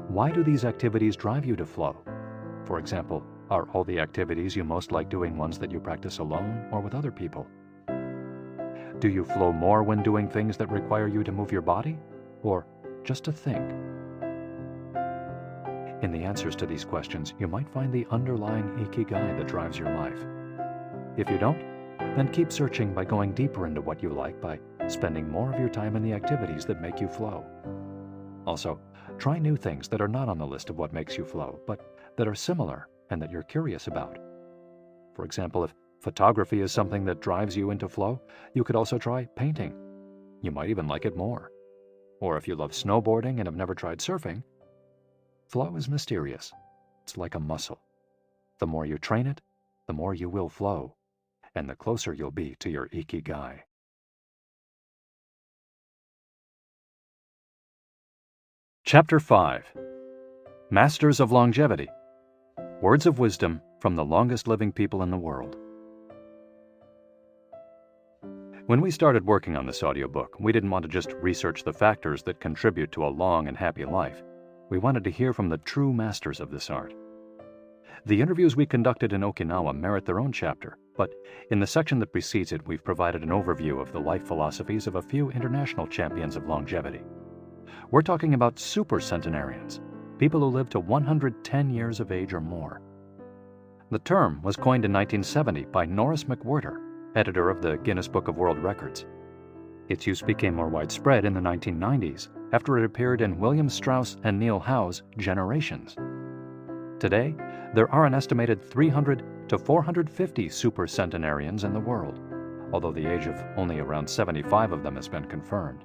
Why do these activities drive you to flow? For example, are all the activities you most like doing ones that you practice alone or with other people? Do you flow more when doing things that require you to move your body, or just to think? In the answers to these questions, you might find the underlying Ikigai that drives your life. If you don't, then keep searching by going deeper into what you like by spending more of your time in the activities that make you flow. Also, try new things that are not on the list of what makes you flow, but that are similar and that you're curious about. For example, if photography is something that drives you into flow, you could also try painting. You might even like it more. Or if you love snowboarding and have never tried surfing, flow is mysterious. It's like a muscle. The more you train it, the more you will flow, and the closer you'll be to your Ikigai. Chapter 5. Masters of Longevity. Words of wisdom from the longest living people in the world. When we started working on this audiobook, we didn't want to just research the factors that contribute to a long and happy life. We wanted to hear from the true masters of this art. The interviews we conducted in Okinawa merit their own chapter, but in the section that precedes it, we've provided an overview of the life philosophies of a few international champions of longevity. We're talking about super centenarians, people who live to 110 years of age or more. The term was coined in 1970 by Norris McWhirter, editor of the Guinness Book of World Records. Its use became more widespread in the 1990s after it appeared in William Strauss and Neil Howe's Generations. Today, there are an estimated 300 to 450 super centenarians in the world, although the age of only around 75 of them has been confirmed.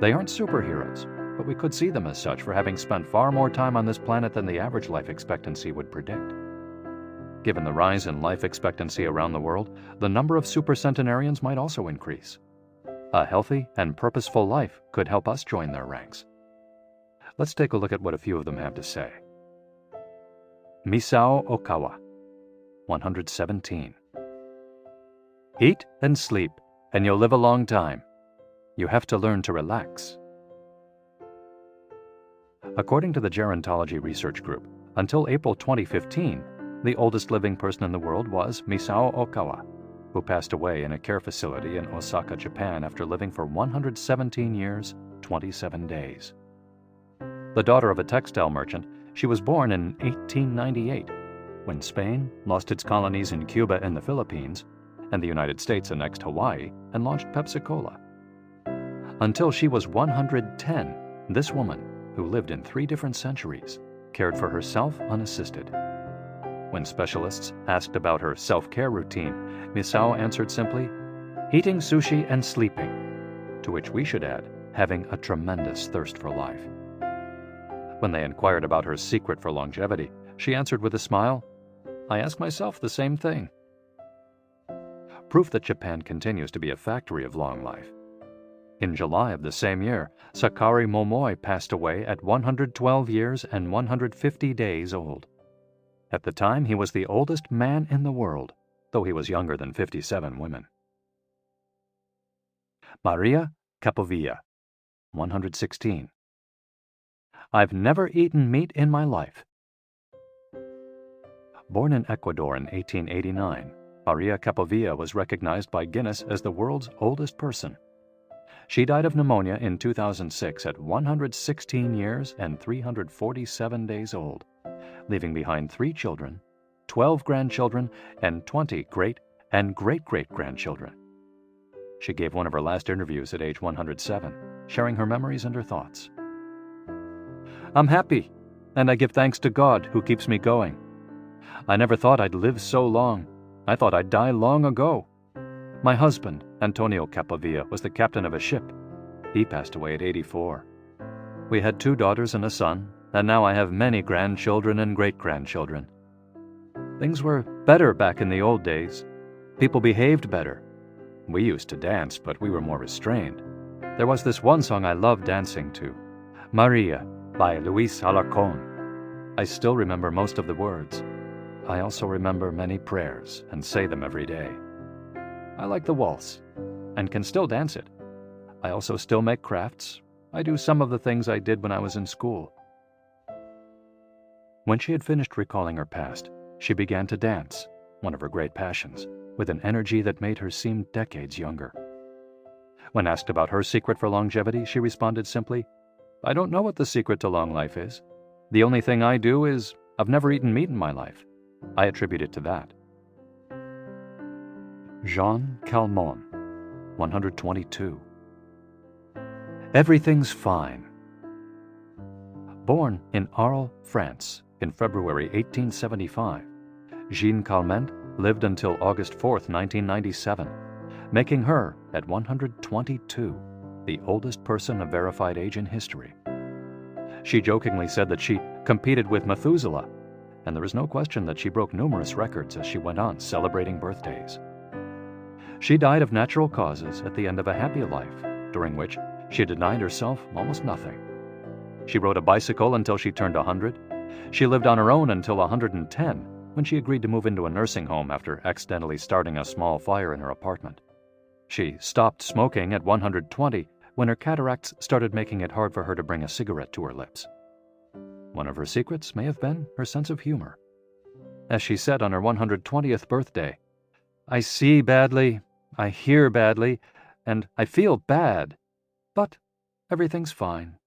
They aren't superheroes, but we could see them as such for having spent far more time on this planet than the average life expectancy would predict. Given the rise in life expectancy around the world, the number of supercentenarians might also increase. A healthy and purposeful life could help us join their ranks. Let's take a look at what a few of them have to say. Misao Okawa, 117. Eat and sleep, and you'll live a long time. You have to learn to relax. According to the Gerontology Research Group, until April 2015, the oldest living person in the world was Misao Okawa, who passed away in a care facility in Osaka, Japan after living for 117 years, 27 days. The daughter of a textile merchant, she was born in 1898. when Spain lost its colonies in Cuba and the Philippines, and the United States annexed Hawaii and launched Pepsi-Cola. Until she was 110, this woman, who lived in 3 different centuries, cared for herself unassisted. When specialists asked about her self-care routine, Misao answered simply, "Eating sushi and sleeping," to which we should add, having a tremendous thirst for life. When they inquired about her secret for longevity, she answered with a smile, "I ask myself the same thing." Proof that Japan continues to be a factory of long life. In July of the same year, Sakari Momoi passed away at 112 years and 150 days old. At the time, he was the oldest man in the world, though he was younger than 57 women. Maria Capovilla, 116. I've never eaten meat in my life. Born in Ecuador in 1889, Maria Capovilla was recognized by Guinness as the world's oldest person. She died of pneumonia in 2006 at 116 years and 347 days old, leaving behind 3 children, 12 grandchildren, and 20 great and great-great-grandchildren. She gave one of her last interviews at age 107, sharing her memories and her thoughts. "I'm happy, and I give thanks to God who keeps me going. I never thought I'd live so long. I thought I'd die long ago. My husband, Antonio Capovilla, was the captain of a ship. He passed away at 84. We had 2 daughters and a son, and now I have many grandchildren and great-grandchildren. Things were better back in the old days. People behaved better. We used to dance, but we were more restrained. There was this one song I loved dancing to, Maria by Luis Alarcón. I still remember most of the words. I also remember many prayers and say them every day. I like the waltz and can still dance it. I also still make crafts. I do some of the things I did when I was in school." When she had finished recalling her past, she began to dance, one of her great passions, with an energy that made her seem decades younger. When asked about her secret for longevity, she responded simply, "I don't know what the secret to long life is. The only thing I do is I've never eaten meat in my life. I attribute it to that." Jean Calment, 122. Everything's fine. Born in Arles, France, in February 1875, Jean Calment lived until August 4, 1997, making her, at 122, the oldest person of verified age in history. She jokingly said that she competed with Methuselah, and there is no question that she broke numerous records as she went on celebrating birthdays. She died of natural causes at the end of a happy life, during which she denied herself almost nothing. She rode a bicycle until she turned 100. She lived on her own until 110, when she agreed to move into a nursing home after accidentally starting a small fire in her apartment. She stopped smoking at 120 when her cataracts started making it hard for her to bring a cigarette to her lips. One of her secrets may have been her sense of humor. As she said on her 120th birthday, "I see badly, I hear badly, and I feel bad, but everything's fine."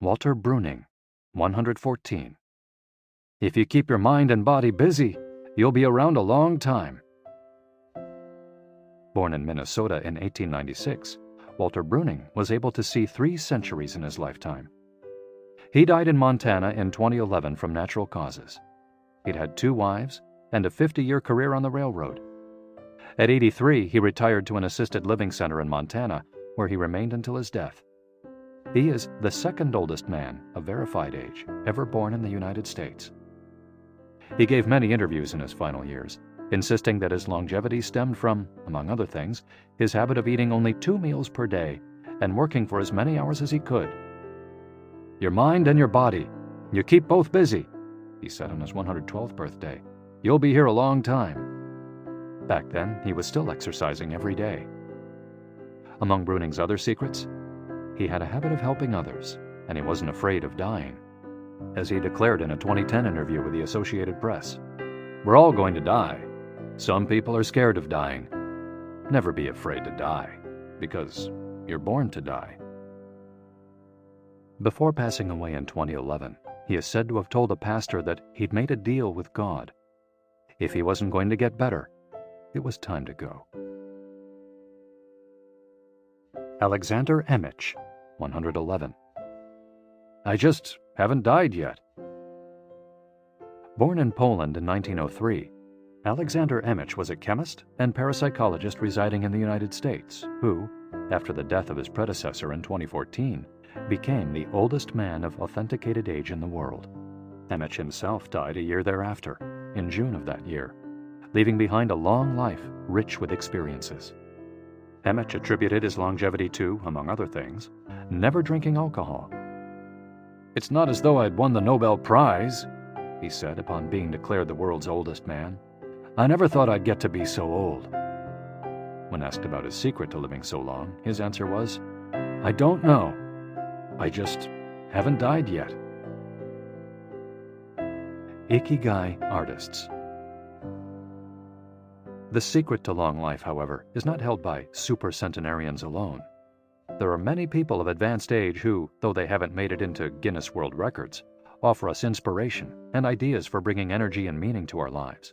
Walter Bruning, 114. If you keep your mind and body busy, you'll be around a long time. Born in Minnesota in 1896, Walter Bruning was able to see 3 centuries in his lifetime. He died in Montana in 2011 from natural causes. He'd had 2 wives and a 50-year career on the railroad. At 83, he retired to an assisted living center in Montana, where he remained until his death. He is the 2nd oldest man of verified age ever born in the United States. He gave many interviews in his final years, insisting that his longevity stemmed from, among other things, his habit of eating only 2 meals per day and working for as many hours as he could. "Your mind and your body, you keep both busy," he said on his 112th birthday. "You'll be here a long time." Back then, he was still exercising every day. Among Bruning's other secrets, he had a habit of helping others, and he wasn't afraid of dying. As he declared in a 2010 interview with the Associated Press, "We're all going to die. Some people are scared of dying. Never be afraid to die, because you're born to die." Before passing away in 2011, He is said to have told a pastor that he'd made a deal with God. If he wasn't going to get better, it was time to go. Alexander Emich, 111. I just haven't died yet. Born in Poland in 1903, Alexander Emich was a chemist and parapsychologist residing in the United States who, after the death of his predecessor in 2014, became the oldest man of authenticated age in the world. Emich himself died a year thereafter, in June of that year, leaving behind a long life rich with experiences. Emich attributed his longevity to, among other things, never drinking alcohol. It's not as though I'd won the Nobel Prize, he said upon being declared the world's oldest man. I never thought I'd get to be so old. When asked about his secret to living so long, his answer was, I don't know. I just haven't died yet. Ikigai artists. The secret to long life, however, is not held by supercentenarians alone. There are many people of advanced age who, though they haven't made it into Guinness World Records, offer us inspiration and ideas for bringing energy and meaning to our lives.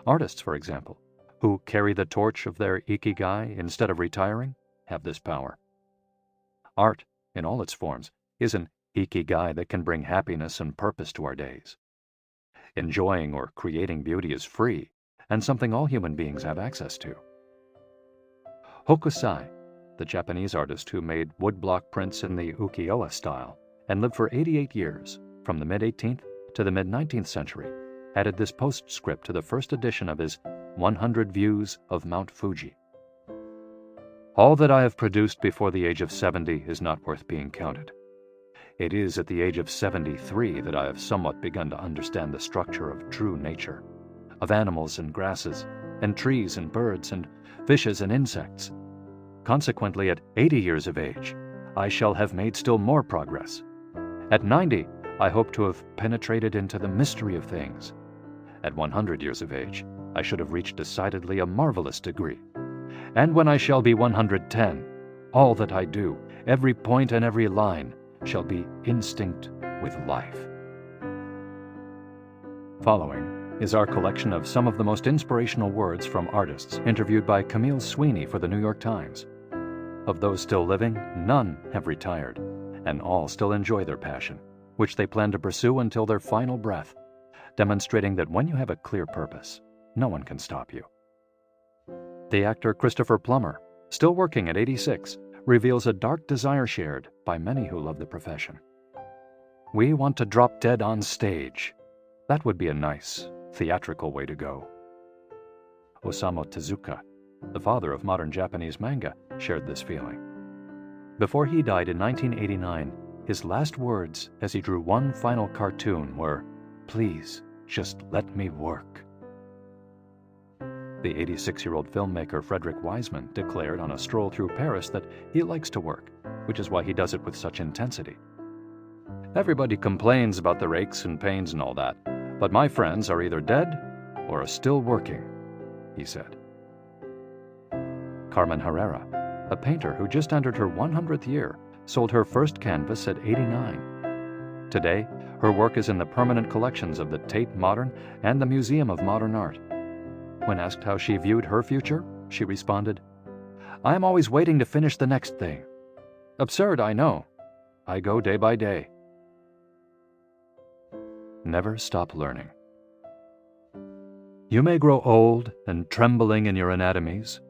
Artists, for example, who carry the torch of their Ikigai instead of retiring, have this power. Art, in all its forms, is an Ikigai that can bring happiness and purpose to our days. Enjoying or creating beauty is free, and something all human beings have access to. Hokusai, the Japanese artist who made woodblock prints in the ukiyo-e style and lived for 88 years, from the mid-18th to the mid-19th century, added this postscript to the first edition of his 100 Views of Mount Fuji. All that I have produced before the age of 70 is not worth being counted. It is at the age of 73 that I have somewhat begun to understand the structure of true nature, of animals and grasses, and trees and birds, and fishes and insects. Consequently, at 80 years of age, I shall have made still more progress. At 90, I hope to have penetrated into the mystery of things. At 100 years of age, I should have reached decidedly a marvelous degree. And when I shall be 110, all that I do, every point and every line, shall be instinct with life. Following is our collection of some of the most inspirational words from artists interviewed by Camille Sweeney for the New York Times. Of those still living, none have retired, and all still enjoy their passion, which they plan to pursue until their final breath, demonstrating that when you have a clear purpose, no one can stop you. The actor Christopher Plummer, still working at 86, reveals a dark desire shared by many who love the profession. We want to drop dead on stage. That would be a nice, theatrical way to go. Osamu Tezuka, the father of modern Japanese manga, shared this feeling. Before he died in 1989, his last words as he drew one final cartoon were, "Please, just let me work." The 86-year-old filmmaker Frederick Wiseman declared on a stroll through Paris that he likes to work, which is why he does it with such intensity. Everybody complains about the aches and pains and all that, but my friends are either dead or are still working, he said. Carmen Herrera, a painter who just entered her 100th year, sold her first canvas at 89. Today, her work is in the permanent collections of the Tate Modern and the Museum of Modern Art. When asked how she viewed her future, she responded, "I am always waiting to finish the next thing. Absurd, I know. I go day by day." Never stop learning. You may grow old and trembling in your anatomies.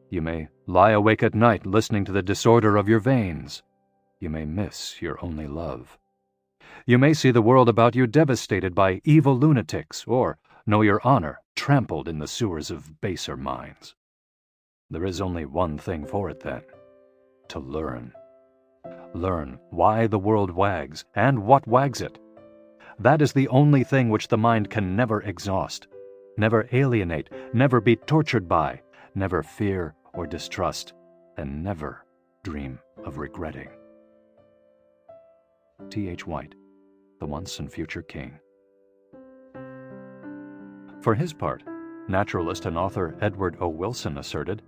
You may lie awake at night listening to the disorder of your veins. You may miss your only love. You may see the world about you devastated by evil lunatics, or know your honor trampled in the sewers of baser minds. There is only one thing for it then: to learn. Learn why the world wags and what wags it. That is the only thing which the mind can never exhaust, never alienate, never be tortured by, never fear or distrust, and never dream of regretting. T.H. White, the once and future king. For his part, naturalist and author Edward O. Wilson asserted,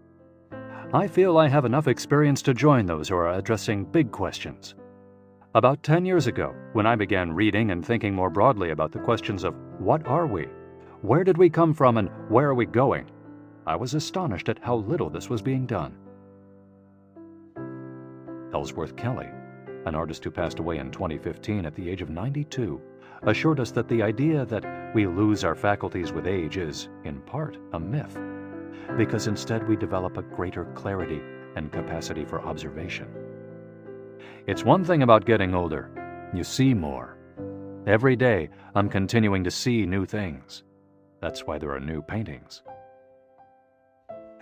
"I feel I have enough experience to join those who are addressing big questions. About 10 years ago, when I began reading and thinking more broadly about the questions of what are we, where did we come from, and where are we going, I was astonished at how little this was being done. Ellsworth Kelly, an artist who passed away in 2015 at the age of 92, assured us that the idea that we lose our faculties with age is, in part, a myth, because instead we develop a greater clarity and capacity for observation. It's one thing about getting older. You see more. Every day, I'm continuing to see new things. That's why there are new paintings.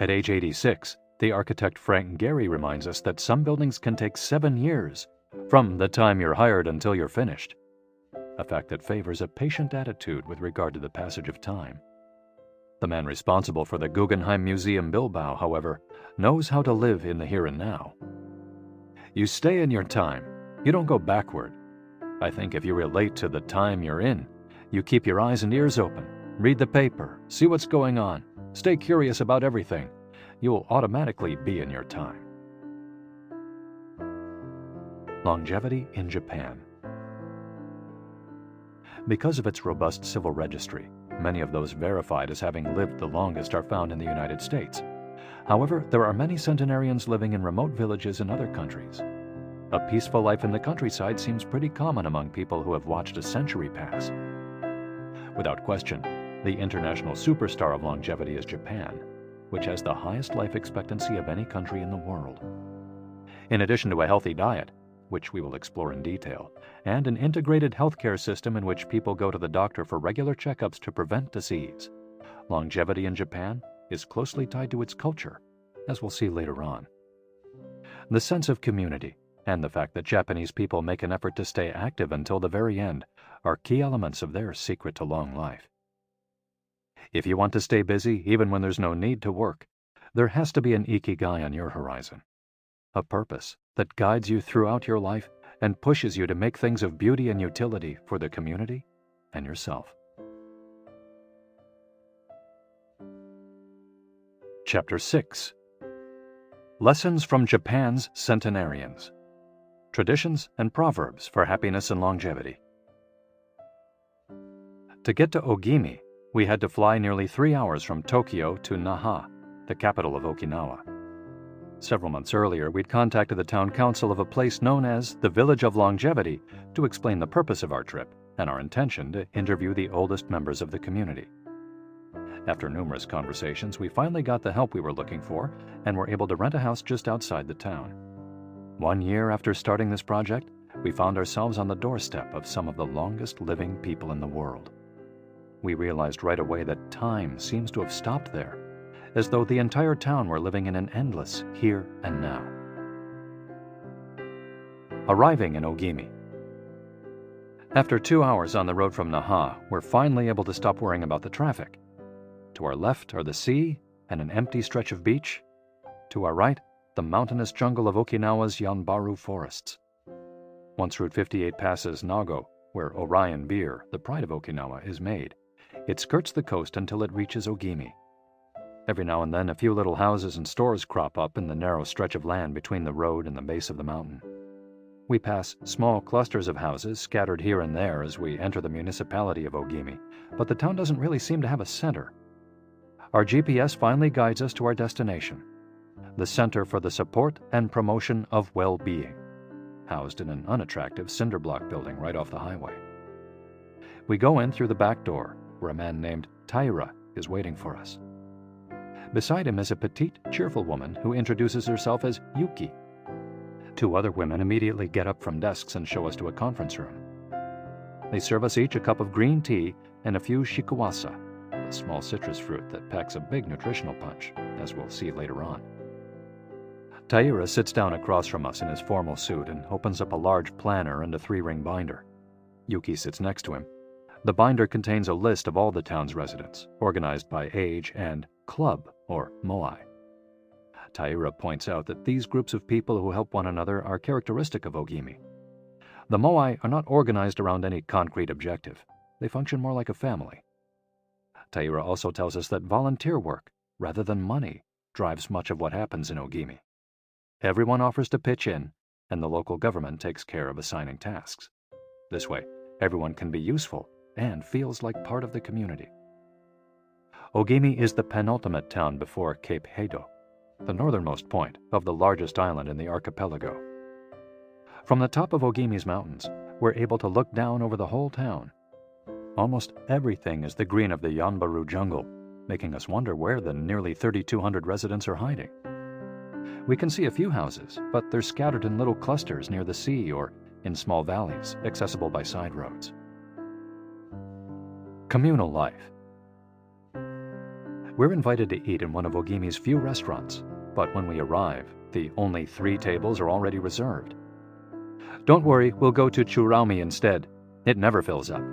At age 86, the architect Frank Gehry reminds us that some buildings can take 7 years from the time you're hired until you're finished, a fact that favors a patient attitude with regard to the passage of time. The man responsible for the Guggenheim Museum Bilbao, however, knows how to live in the here and now. You stay in your time. You don't go backward. I think if you relate to the time you're in, you keep your eyes and ears open, read the paper, see what's going on, stay curious about everything, you will automatically be in your time. Longevity in Japan. Because of its robust civil registry, many of those verified as having lived the longest are found in the United States. However, there are many centenarians living in remote villages in other countries. A peaceful life in the countryside seems pretty common among people who have watched a century pass. Without question, the international superstar of longevity is Japan, which has the highest life expectancy of any country in the world. In addition to a healthy diet, which we will explore in detail, and an integrated healthcare system in which people go to the doctor for regular checkups to prevent disease, longevity in Japan is closely tied to its culture, as we'll see later on. The sense of community and the fact that Japanese people make an effort to stay active until the very end are key elements of their secret to long life. If you want to stay busy even when there's no need to work, there has to be an Ikigai on your horizon, a purpose that guides you throughout your life and pushes you to make things of beauty and utility for the community and yourself. Chapter 6. Lessons from Japan's Centenarians. Traditions and Proverbs for Happiness and Longevity. To get to Ogimi, we had to fly nearly 3 hours from Tokyo to Naha, the capital of Okinawa. Several months earlier, we'd contacted the town council of a place known as the Village of Longevity to explain the purpose of our trip and our intention to interview the oldest members of the community. After numerous conversations, we finally got the help we were looking for and were able to rent a house just outside the town. 1 year after starting this project, we found ourselves on the doorstep of some of the longest living people in the world. We realized right away that time seems to have stopped there, as though the entire town were living in an endless here and now. Arriving in Ogimi. After 2 hours on the road from Naha, we're finally able to stop worrying about the traffic. To our left are the sea and an empty stretch of beach. To our right, the mountainous jungle of Okinawa's Yanbaru forests. Once Route 58 passes Nago, where Orion beer, the pride of Okinawa, is made, it skirts the coast until it reaches Ogimi. Every now and then, a few little houses and stores crop up in the narrow stretch of land between the road and the base of the mountain. We pass small clusters of houses scattered here and there as we enter the municipality of Ogimi, but the town doesn't really seem to have a center. Our GPS finally guides us to our destination, the Center for the Support and Promotion of Well-Being, housed in an unattractive cinder block building right off the highway. We go in through the back door, where a man named Taira is waiting for us. Beside him is a petite, cheerful woman who introduces herself as Yuki. 2 other women immediately get up from desks and show us to a conference room. They serve us each a cup of green tea and a few shikuwasa, a small citrus fruit that packs a big nutritional punch, as we'll see later on. Taira sits down across from us in his formal suit and opens up a large planner and a 3-ring binder. Yuki sits next to him. The binder contains a list of all the town's residents, organized by age and club, or moai. Taira points out that these groups of people who help one another are characteristic of Ogimi. The moai are not organized around any concrete objective. They function more like a family. Taira also tells us that volunteer work, rather than money, drives much of what happens in Ogimi. Everyone offers to pitch in, and the local government takes care of assigning tasks. This way, everyone can be useful and feels like part of the community. Ogimi is the penultimate town before Cape Hedo, the northernmost point of the largest island in the archipelago. From the top of Ogimi's mountains, we're able to look down over the whole town. Almost everything is the green of the Yanbaru jungle, making us wonder where the nearly 3,200 residents are hiding. We can see a few houses, but they're scattered in little clusters near the sea or in small valleys, accessible by side roads. Communal life. We're invited to eat in one of Ogimi's few restaurants, but when we arrive, the only 3 tables are already reserved. "Don't worry, we'll go to Churaumi instead. It never fills up,"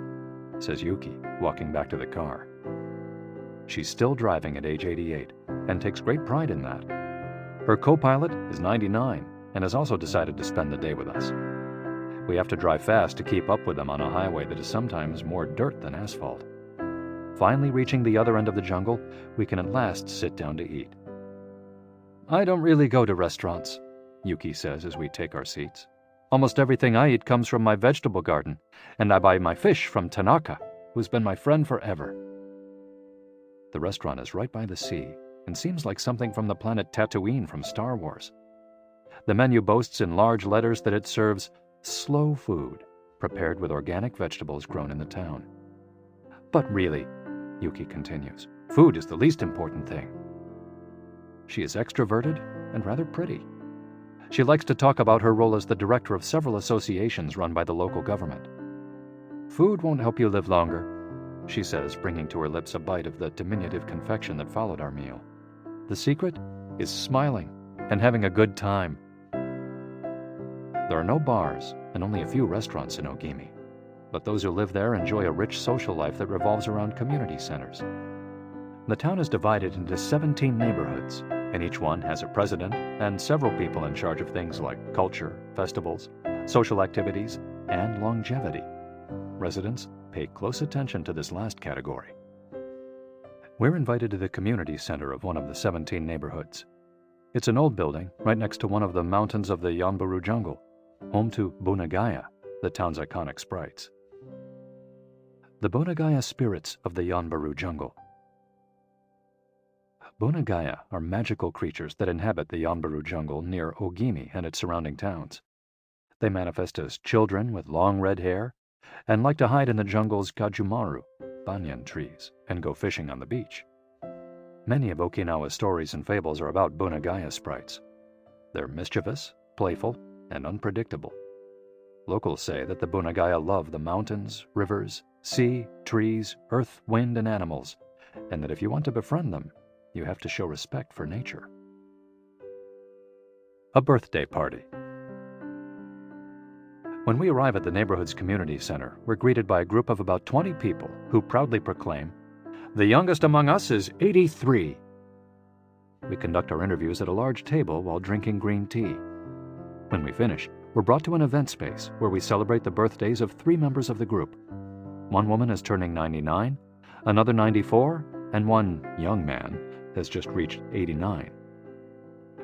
says Yuki, walking back to the car. She's still driving at age 88 and takes great pride in that. Her co-pilot is 99 and has also decided to spend the day with us. We have to drive fast to keep up with them on a highway that is sometimes more dirt than asphalt. Finally reaching the other end of the jungle, we can at last sit down to eat. "I don't really go to restaurants," Yuki says as we take our seats. "Almost everything I eat comes from my vegetable garden, and I buy my fish from Tanaka, who's been my friend forever." The restaurant is right by the sea and seems like something from the planet Tatooine from Star Wars. The menu boasts in large letters that it serves slow food, prepared with organic vegetables grown in the town. "But really," Yuki continues, "food is the least important thing." She is extroverted and rather pretty. She likes to talk about her role as the director of several associations run by the local government. "Food won't help you live longer," she says, bringing to her lips a bite of the diminutive confection that followed our meal. "The secret is smiling and having a good time." There are no bars and only a few restaurants in Ogimi, but those who live there enjoy a rich social life that revolves around community centers. The town is divided into 17 neighborhoods, and each one has a president and several people in charge of things like culture, festivals, social activities, and longevity. Residents pay close attention to this last category. We're invited to the community center of one of the 17 neighborhoods. It's an old building right next to one of the mountains of the Yanbaru jungle, home to Bunagaya, the town's iconic sprites. The Bunagaya spirits of the Yanbaru jungle. Bunagaya are magical creatures that inhabit the Yanbaru jungle near Ogimi and its surrounding towns. They manifest as children with long red hair and like to hide in the jungle's kajumaru, banyan trees, and go fishing on the beach. Many of Okinawa's stories and fables are about Bunagaya sprites. They're mischievous, playful, and unpredictable. Locals say that the Bunagaya love the mountains, rivers, sea, trees, earth, wind, and animals, and that if you want to befriend them, you have to show respect for nature. A birthday party. When we arrive at the neighborhood's community center, we're greeted by a group of about 20 people who proudly proclaim, "The youngest among us is 83. We conduct our interviews at a large table while drinking green tea. When we finish, we're brought to an event space where we celebrate the birthdays of 3 members of the group. One woman is turning 99, another 94, and one young man has just reached 89.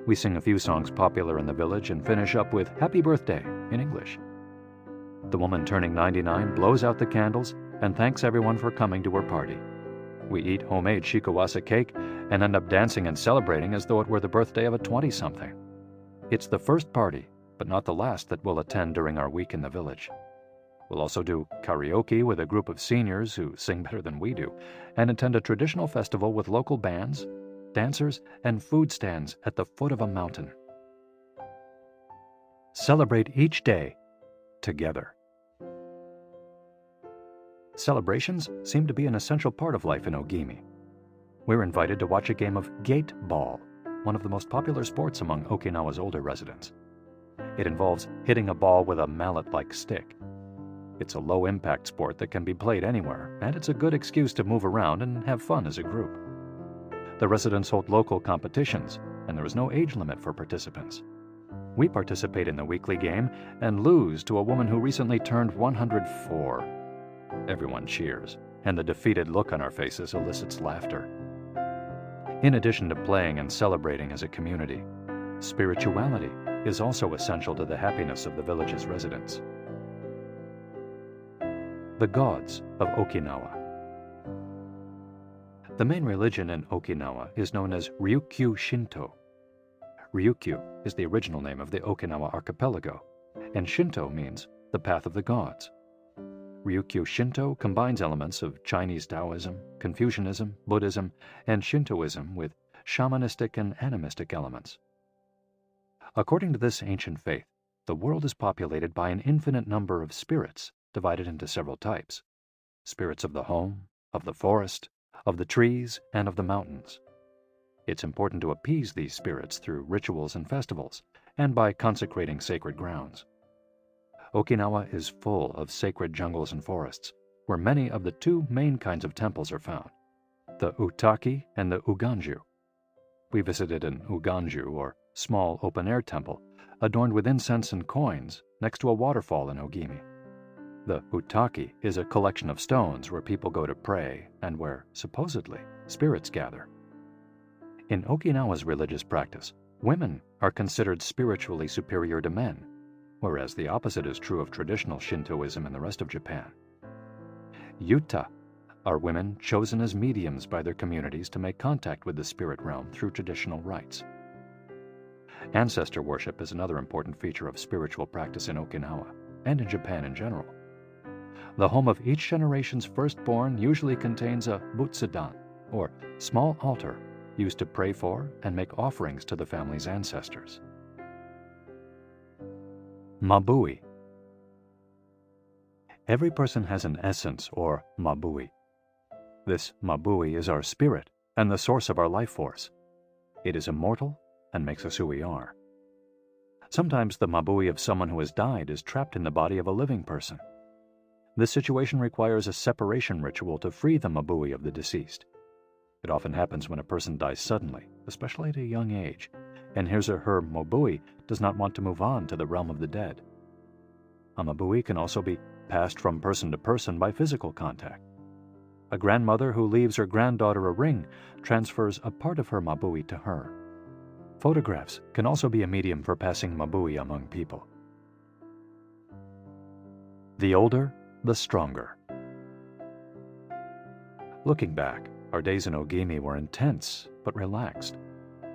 We sing a few songs popular in the village and finish up with "Happy Birthday" in English. The woman turning 99 blows out the candles and thanks everyone for coming to her party. We eat homemade shikawase cake and end up dancing and celebrating as though it were the birthday of a 20-something. It's the first party, but not the last, that we'll attend during our week in the village. We'll also do karaoke with a group of seniors who sing better than we do, and attend a traditional festival with local bands, dancers, and food stands at the foot of a mountain. Celebrate each day together. Celebrations seem to be an essential part of life in Ogimi. We're invited to watch a game of gate ball, one of the most popular sports among Okinawa's older residents. It involves hitting a ball with a mallet-like stick. It's a low-impact sport that can be played anywhere, and it's a good excuse to move around and have fun as a group. The residents hold local competitions, and there is no age limit for participants. We participate in the weekly game and lose to a woman who recently turned 104. Everyone cheers, and the defeated look on our faces elicits laughter. In addition to playing and celebrating as a community, spirituality is also essential to the happiness of the village's residents. The gods of Okinawa. The main religion in Okinawa is known as Ryukyu Shinto. Ryukyu is the original name of the Okinawa archipelago, and Shinto means the path of the gods. Ryukyu Shinto combines elements of Chinese Taoism, Confucianism, Buddhism, and Shintoism with shamanistic and animistic elements. According to this ancient faith, the world is populated by an infinite number of spirits divided into several types: spirits of the home, of the forest, of the trees, and of the mountains. It's important to appease these spirits through rituals and festivals, and by consecrating sacred grounds. Okinawa is full of sacred jungles and forests, where many of the two main kinds of temples are found, the Utaki and the Uganju. We visited an Uganju, or small open-air temple, adorned with incense and coins next to a waterfall in Ogimi. The Utaki is a collection of stones where people go to pray and where, supposedly, spirits gather. In Okinawa's religious practice, women are considered spiritually superior to men, whereas the opposite is true of traditional Shintoism in the rest of Japan. Yuta are women chosen as mediums by their communities to make contact with the spirit realm through traditional rites. Ancestor worship is another important feature of spiritual practice in Okinawa, and in Japan in general. The home of each generation's firstborn usually contains a butsudan, or small altar, used to pray for and make offerings to the family's ancestors. Mabui. Every person has an essence, or mabui. This mabui is our spirit and the source of our life force. It is immortal and makes us who we are. Sometimes the mabui of someone who has died is trapped in the body of a living person. This situation requires a separation ritual to free the mabui of the deceased. It often happens when a person dies suddenly, especially at a young age, and his or her mabui does not want to move on to the realm of the dead. A mabui can also be passed from person to person by physical contact. A grandmother who leaves her granddaughter a ring transfers a part of her mabui to her. Photographs can also be a medium for passing mabui among people. The older, the stronger. Looking back, our days in Ogimi were intense but relaxed,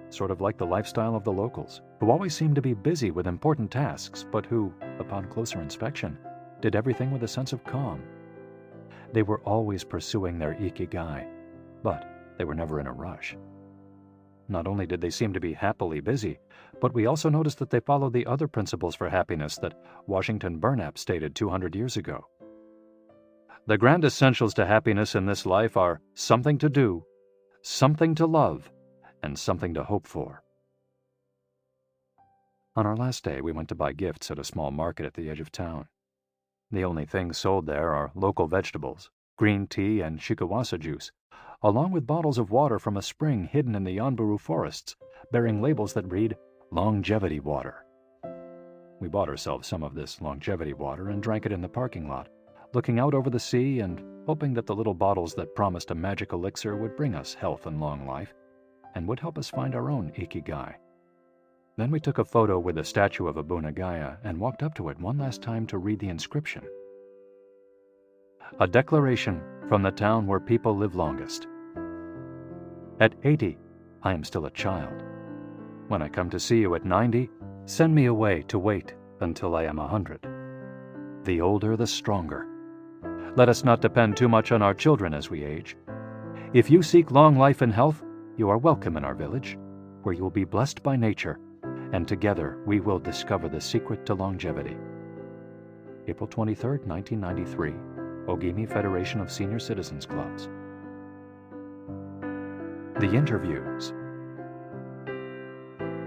sort of like the lifestyle of the locals, who always seemed to be busy with important tasks, but who, upon closer inspection, did everything with a sense of calm. They were always pursuing their Ikigai, but they were never in a rush. Not only did they seem to be happily busy, but we also noticed that they followed the other principles for happiness that Washington Burnap stated 200 years ago. The grand essentials to happiness in this life are something to do, something to love, and something to hope for. On our last day, we went to buy gifts at a small market at the edge of town. The only things sold there are local vegetables, green tea, and shikawasa juice, along with bottles of water from a spring hidden in the Yanburu forests, bearing labels that read, "Longevity Water." We bought ourselves some of this longevity water and drank it in the parking lot, looking out over the sea and hoping that the little bottles that promised a magic elixir would bring us health and long life, and would help us find our own Ikigai. Then we took a photo with a statue of Abunagaya and walked up to it one last time to read the inscription. A declaration from the town where people live longest. At 80, I am still a child. When I come to see you at 90, send me away to wait until I am 100. The older, the stronger. Let us not depend too much on our children as we age. If you seek long life and health, you are welcome in our village, where you will be blessed by nature, and together we will discover the secret to longevity. April 23, 1993, Ogimi Federation of Senior Citizens Clubs. The interviews.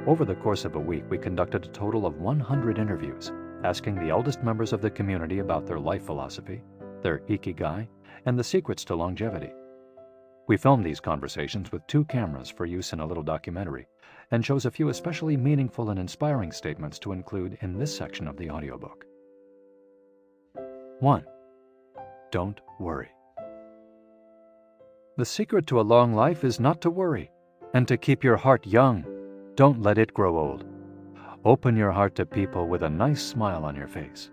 Over the course of a week, we conducted a total of 100 interviews, asking the eldest members of the community about their life philosophy, their Ikigai, and the secrets to longevity. We filmed these conversations with 2 cameras for use in a little documentary, and chose a few especially meaningful and inspiring statements to include in this section of the audiobook. 1. Don't worry. The secret to a long life is not to worry, and to keep your heart young. Don't let it grow old. Open your heart to people with a nice smile on your face.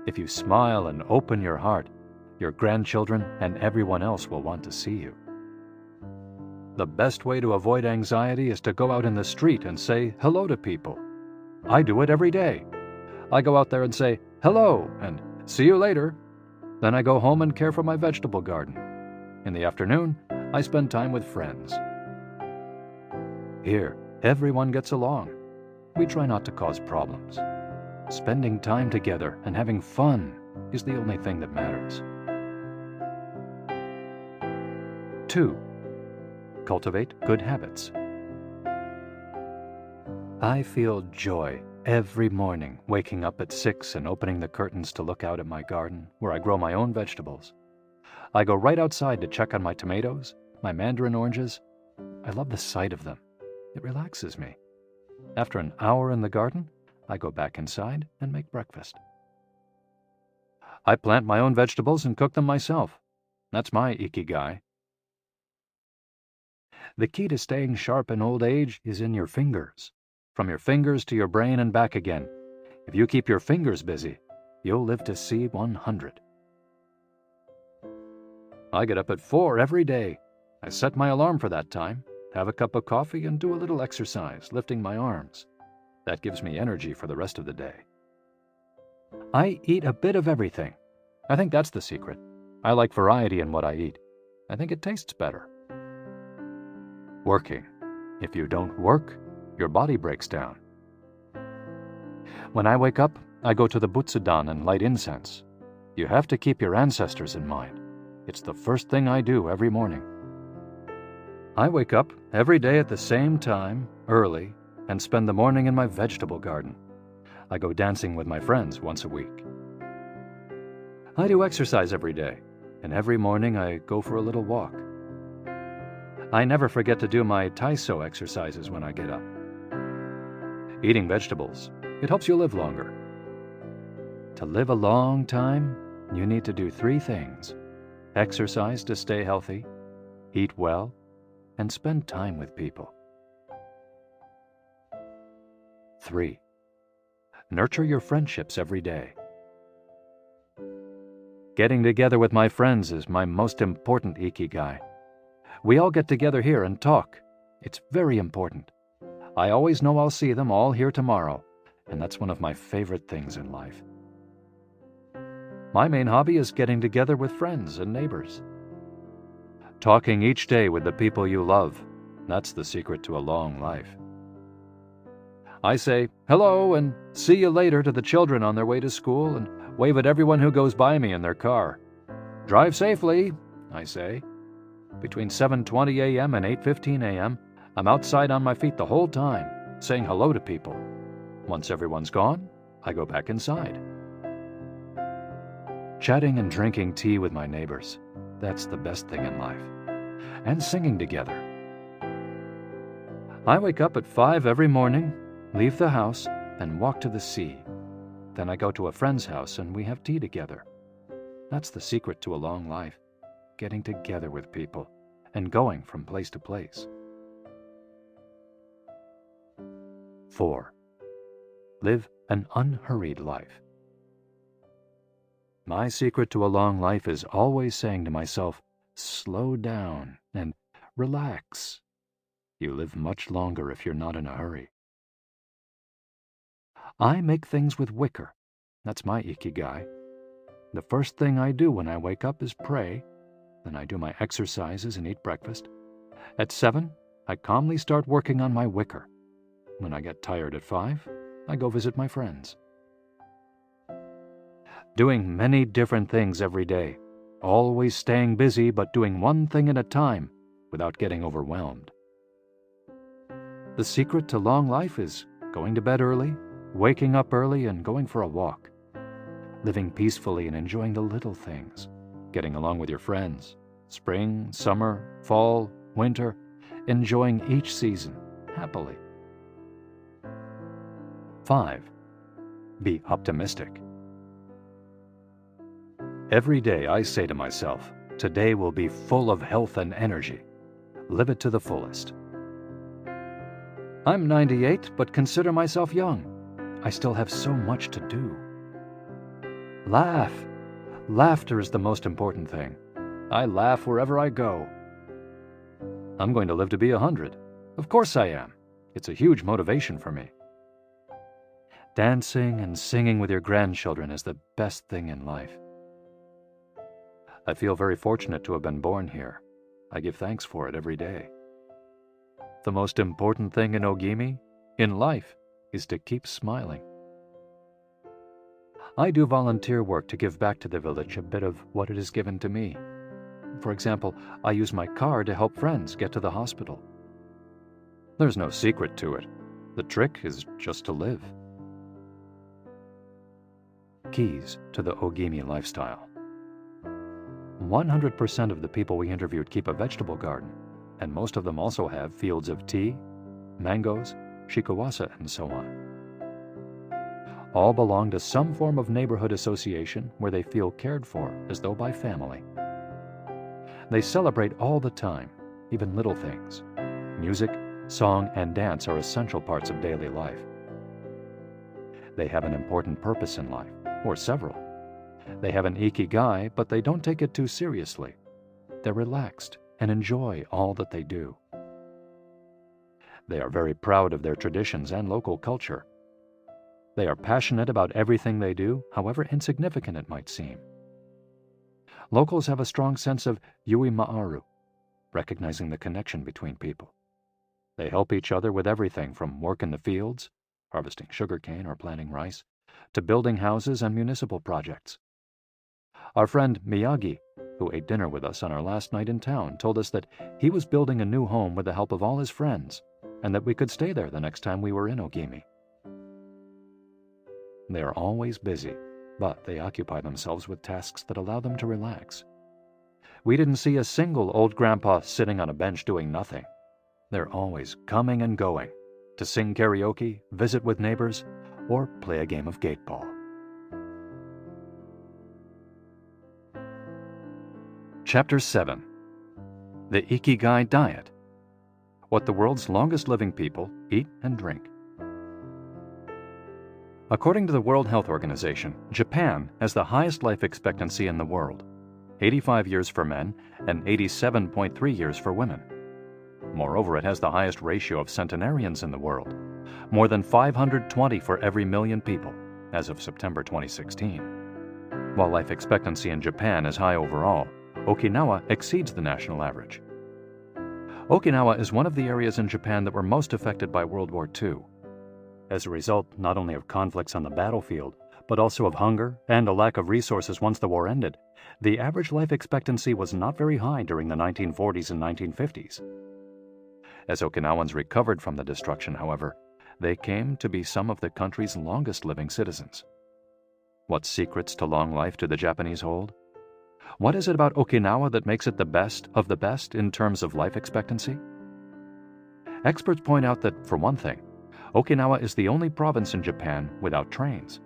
If you smile and open your heart, your grandchildren and everyone else will want to see you. The best way to avoid anxiety is to go out in the street and say hello to people. I do it every day. I go out there and say hello and see you later. Then I go home and care for my vegetable garden. In the afternoon, I spend time with friends. Here, everyone gets along. We try not to cause problems. Spending time together and having fun is the only thing that matters. 2. Cultivate good habits. I feel joy every morning waking up at 6 and opening the curtains to look out at my garden where I grow my own vegetables. I go right outside to check on my tomatoes, my mandarin oranges. I love the sight of them. It relaxes me. After an hour in the garden, I go back inside and make breakfast. I plant my own vegetables and cook them myself. That's my Ikigai. The key to staying sharp in old age is in your fingers. From your fingers to your brain and back again. If you keep your fingers busy, you'll live to see 100. I get up at 4 every day. I set my alarm for that time, have a cup of coffee, and do a little exercise, lifting my arms. That gives me energy for the rest of the day. I eat a bit of everything. I think that's the secret. I like variety in what I eat. I think it tastes better. Working. If you don't work, your body breaks down. When I wake up, I go to the Butsudan and light incense. You have to keep your ancestors in mind. It's the first thing I do every morning. I wake up every day at the same time, early, and spend the morning in my vegetable garden. I go dancing with my friends once a week. I do exercise every day, and every morning I go for a little walk. I never forget to do my Taiso exercises when I get up. Eating vegetables, it helps you live longer. To live a long time, you need to do 3 things. Exercise to stay healthy, eat well, and spend time with people. 3. Nurture your friendships every day. Getting together with my friends is my most important Ikigai. We all get together here and talk. It's very important. I always know I'll see them all here tomorrow, and that's one of my favorite things in life. My main hobby is getting together with friends and neighbors. Talking each day with the people you love, that's the secret to a long life. I say hello and see you later to the children on their way to school and wave at everyone who goes by me in their car. Drive safely, I say. Between 7:20 a.m. and 8:15 a.m., I'm outside on my feet the whole time, saying hello to people. Once everyone's gone, I go back inside. Chatting and drinking tea with my neighbors, that's the best thing in life. And singing together. I wake up at 5 every morning, leave the house, and walk to the sea. Then I go to a friend's house and we have tea together. That's the secret to a long life, getting together with people and going from place to place. 4. Live an unhurried life. My secret to a long life is always saying to myself, slow down and relax. You live much longer if you're not in a hurry. I make things with wicker. That's my Ikigai. The first thing I do when I wake up is pray. Then I do my exercises and eat breakfast. At 7, I calmly start working on my wicker. When I get tired at 5, I go visit my friends. Doing many different things every day. Always staying busy but doing one thing at a time without getting overwhelmed. The secret to long life is going to bed early, waking up early, and going for a walk. Living peacefully and enjoying the little things. Getting along with your friends. Spring, summer, fall, winter. Enjoying each season happily. 5. Be optimistic. Every day I say to myself, today will be full of health and energy. Live it to the fullest. I'm 98, but consider myself young. I still have so much to do. Laugh! Laughter is the most important thing. I laugh wherever I go. I'm going to live to be 100. Of course I am. It's a huge motivation for me. Dancing and singing with your grandchildren is the best thing in life. I feel very fortunate to have been born here. I give thanks for it every day. The most important thing in Ogimi, in life, is to keep smiling. I do volunteer work to give back to the village a bit of what it has given to me. For example, I use my car to help friends get to the hospital. There's no secret to it. The trick is just to live. Keys to the Ogimi lifestyle. 100% of the people we interviewed keep a vegetable garden, and most of them also have fields of tea, mangoes, shikawasa, and so on. All belong to some form of neighborhood association where they feel cared for as though by family. They celebrate all the time, even little things. Music, song, and dance are essential parts of daily life. They have an important purpose in life, or several. They have an Ikigai, but they don't take it too seriously. They're relaxed and enjoy all that they do. They are very proud of their traditions and local culture. They are passionate about everything they do, however insignificant it might seem. Locals have a strong sense of yui ma'aru, recognizing the connection between people. They help each other with everything from work in the fields, harvesting sugarcane or planting rice, to building houses and municipal projects. Our friend Miyagi, who ate dinner with us on our last night in town, told us that he was building a new home with the help of all his friends, and that we could stay there the next time we were in Ogimi. They are always busy, but they occupy themselves with tasks that allow them to relax. We didn't see a single old grandpa sitting on a bench doing nothing. They're always coming and going to sing karaoke, visit with neighbors, or play a game of gate ball. Chapter 7. The Ikigai Diet. What the world's longest living people eat and drink. According to the World Health Organization, Japan has the highest life expectancy in the world, 85 years for men and 87.3 years for women. Moreover, it has the highest ratio of centenarians in the world, more than 520 for every million people, as of September 2016. While life expectancy in Japan is high overall, Okinawa exceeds the national average. Okinawa is one of the areas in Japan that were most affected by World War II. As a result, not only of conflicts on the battlefield, but also of hunger and a lack of resources once the war ended, the average life expectancy was not very high during the 1940s and 1950s. As Okinawans recovered from the destruction, however, they came to be some of the country's longest living citizens. What secrets to long life do the Japanese hold? What is it about Okinawa that makes it the best of the best in terms of life expectancy? Experts point out that, for one thing, Okinawa is the only province in Japan without trains.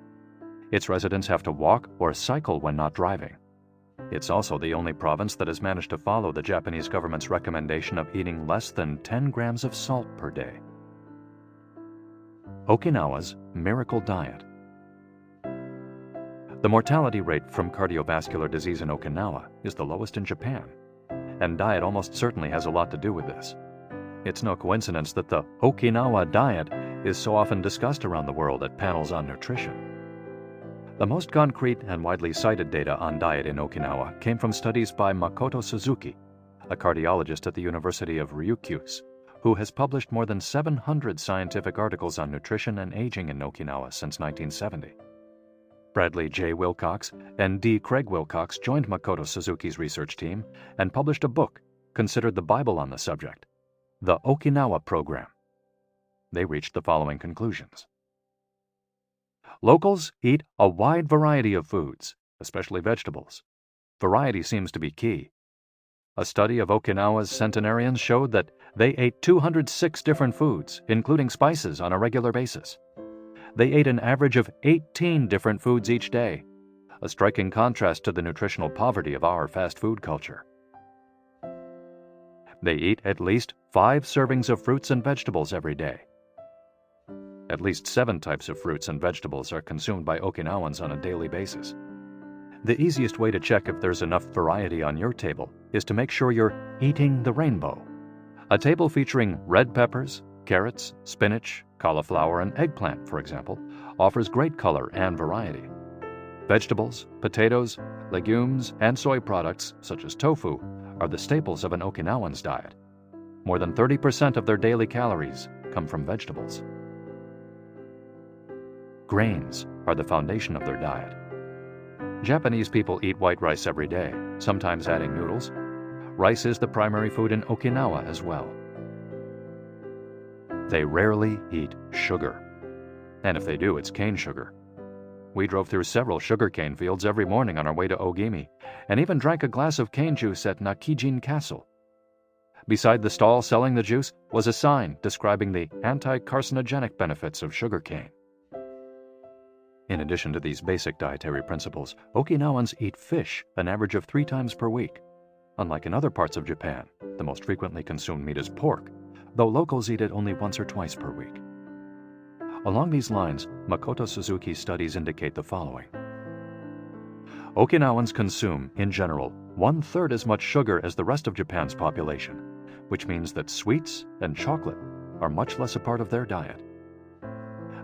Its residents have to walk or cycle when not driving. It's also the only province that has managed to follow the Japanese government's recommendation of eating less than 10 grams of salt per day. Okinawa's Miracle Diet. The mortality rate from cardiovascular disease in Okinawa is the lowest in Japan, and diet almost certainly has a lot to do with this. It's no coincidence that the Okinawa diet is so often discussed around the world at panels on nutrition. The most concrete and widely cited data on diet in Okinawa came from studies by Makoto Suzuki, a cardiologist at the University of Ryukyus, who has published more than 700 scientific articles on nutrition and aging in Okinawa since 1970. Bradley J. Wilcox and D. Craig Wilcox joined Makoto Suzuki's research team and published a book considered the Bible on the subject, The Okinawa Program. They reached the following conclusions. Locals eat a wide variety of foods, especially vegetables. Variety seems to be key. A study of Okinawa's centenarians showed that they ate 206 different foods, including spices, on a regular basis. They ate an average of 18 different foods each day, a striking contrast to the nutritional poverty of our fast food culture. They eat at least 5 servings of fruits and vegetables every day. At least 7 types of fruits and vegetables are consumed by Okinawans on a daily basis. The easiest way to check if there's enough variety on your table is to make sure you're eating the rainbow. A table featuring red peppers, carrots, spinach, cauliflower, and eggplant, for example, offers great color and variety. Vegetables, potatoes, legumes, and soy products, such as tofu, are the staples of an Okinawan's diet. More than 30% of their daily calories come from vegetables. Grains are the foundation of their diet. Japanese people eat white rice every day, sometimes adding noodles. Rice is the primary food in Okinawa as well. They rarely eat sugar. And if they do, it's cane sugar. We drove through several sugarcane fields every morning on our way to Ogimi, and even drank a glass of cane juice at Nakijin Castle. Beside the stall selling the juice was a sign describing the anti-carcinogenic benefits of sugarcane. In addition to these basic dietary principles, Okinawans eat fish an average of 3 times per week. Unlike in other parts of Japan, the most frequently consumed meat is pork, though locals eat it only once or twice per week. Along these lines, Makoto Suzuki's studies indicate the following. Okinawans consume, in general, 1/3 as much sugar as the rest of Japan's population, which means that sweets and chocolate are much less a part of their diet.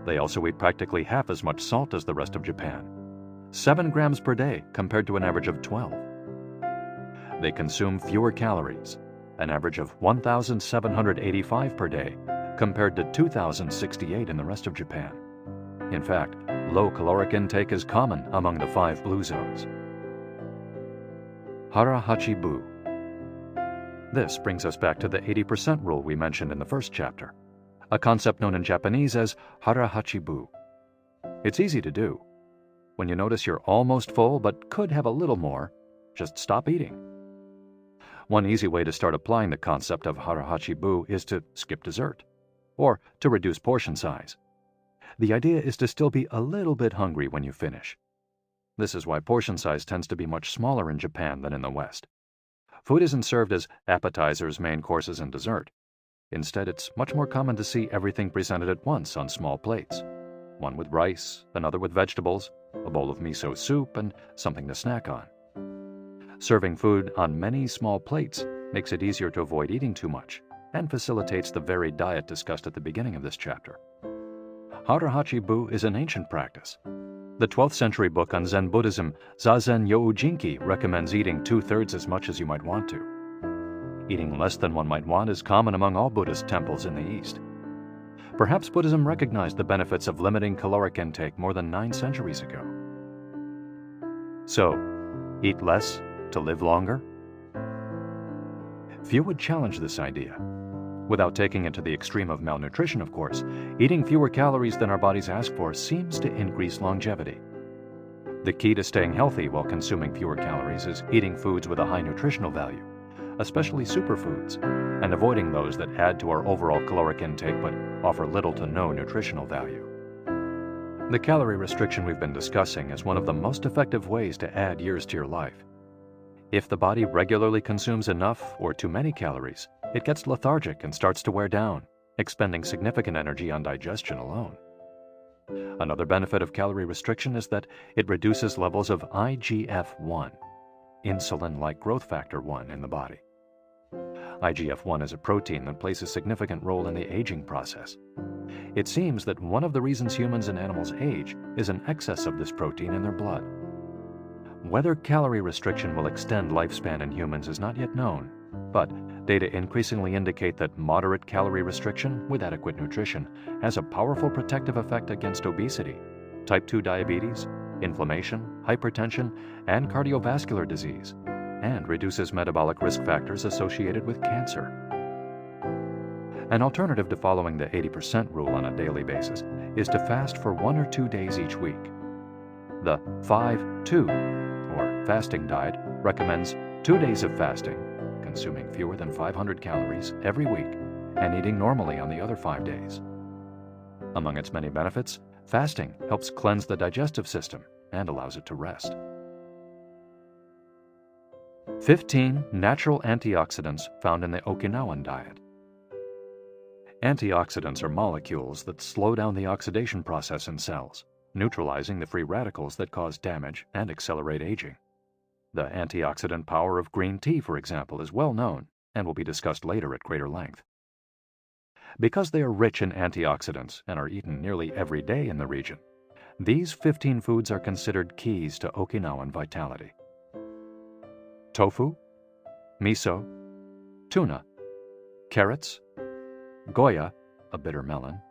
They also eat practically half as much salt as the rest of Japan, 7 grams per day compared to an average of 12. They consume fewer calories, an average of 1,785 per day compared to 2,068 in the rest of Japan. In fact, low caloric intake is common among the 5 blue zones. Hara Hachi Bu. This brings us back to the 80% rule we mentioned in the first chapter, a concept known in Japanese as Hara Hachi Bu. It's easy to do. When you notice you're almost full but could have a little more, just stop eating. One easy way to start applying the concept of Hara Hachi Bu is to skip dessert, or to reduce portion size. The idea is to still be a little bit hungry when you finish. This is why portion size tends to be much smaller in Japan than in the West. Food isn't served as appetizers, main courses, and dessert. Instead, it's much more common to see everything presented at once on small plates. One with rice, another with vegetables, a bowl of miso soup, and something to snack on. Serving food on many small plates makes it easier to avoid eating too much and facilitates the varied diet discussed at the beginning of this chapter. Hara Hachi Bu is an ancient practice. The 12th century book on Zen Buddhism, Zazen Youjinki, recommends eating 2/3 as much as you might want to. Eating less than one might want is common among all Buddhist temples in the East. Perhaps Buddhism recognized the benefits of limiting caloric intake more than 9 centuries ago. So, eat less to live longer? Few would challenge this idea. Without taking it to the extreme of malnutrition, of course, eating fewer calories than our bodies ask for seems to increase longevity. The key to staying healthy while consuming fewer calories is eating foods with a high nutritional value, especially superfoods, and avoiding those that add to our overall caloric intake but offer little to no nutritional value. The calorie restriction we've been discussing is one of the most effective ways to add years to your life. If the body regularly consumes enough or too many calories, it gets lethargic and starts to wear down, expending significant energy on digestion alone. Another benefit of calorie restriction is that it reduces levels of IGF-1, insulin-like growth factor 1, in the body. IGF-1 is a protein that plays a significant role in the aging process. It seems that one of the reasons humans and animals age is an excess of this protein in their blood. Whether calorie restriction will extend lifespan in humans is not yet known, but data increasingly indicate that moderate calorie restriction with adequate nutrition has a powerful protective effect against obesity, type 2 diabetes, inflammation, hypertension, and cardiovascular disease, and reduces metabolic risk factors associated with cancer. An alternative to following the 80% rule on a daily basis is to fast for 1 or 2 days each week. The 5-2, or fasting diet, recommends 2 days of fasting, consuming fewer than 500 calories every week, and eating normally on the other 5 days. Among its many benefits, fasting helps cleanse the digestive system and allows it to rest. 15 natural antioxidants found in the Okinawan diet. Antioxidants are molecules that slow down the oxidation process in cells, neutralizing the free radicals that cause damage and accelerate aging. The antioxidant power of green tea, for example, is well known and will be discussed later at greater length. Because they are rich in antioxidants and are eaten nearly every day in the region, these 15 foods are considered keys to Okinawan vitality. Tofu, miso, tuna, carrots, goya, a bitter melon,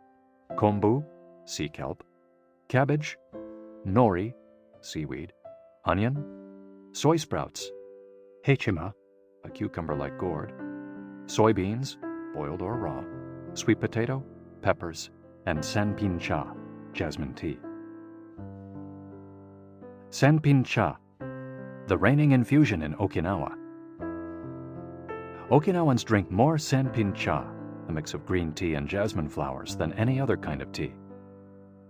kombu, sea kelp, cabbage, nori, seaweed, onion, soy sprouts, hechima, a cucumber-like gourd, soybeans, boiled or raw, sweet potato, peppers, and sanpin-cha, jasmine tea. Sanpin-cha, the reigning infusion in Okinawa. Okinawans drink more sanpin-cha, a mix of green tea and jasmine flowers, than any other kind of tea.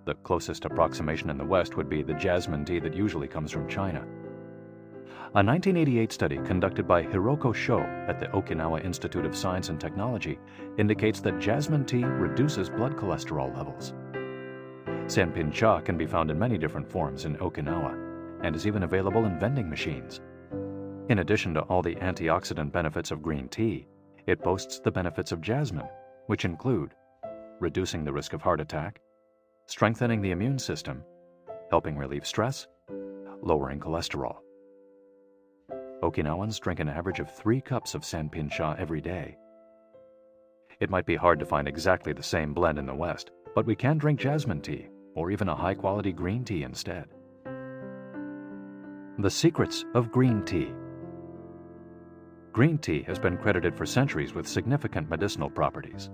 The closest approximation in the West would be the jasmine tea that usually comes from China. A 1988 study conducted by Hiroko Sho at the Okinawa Institute of Science and Technology indicates that jasmine tea reduces blood cholesterol levels. Sanpin-cha can be found in many different forms in Okinawa and is even available in vending machines. In addition to all the antioxidant benefits of green tea, it boasts the benefits of jasmine, which include reducing the risk of heart attack, strengthening the immune system, helping relieve stress, lowering cholesterol. Okinawans drink an average of 3 cups of sanpin-cha every day. It might be hard to find exactly the same blend in the West, but we can drink jasmine tea or even a high-quality green tea instead. The secrets of green tea. Green tea has been credited for centuries with significant medicinal properties.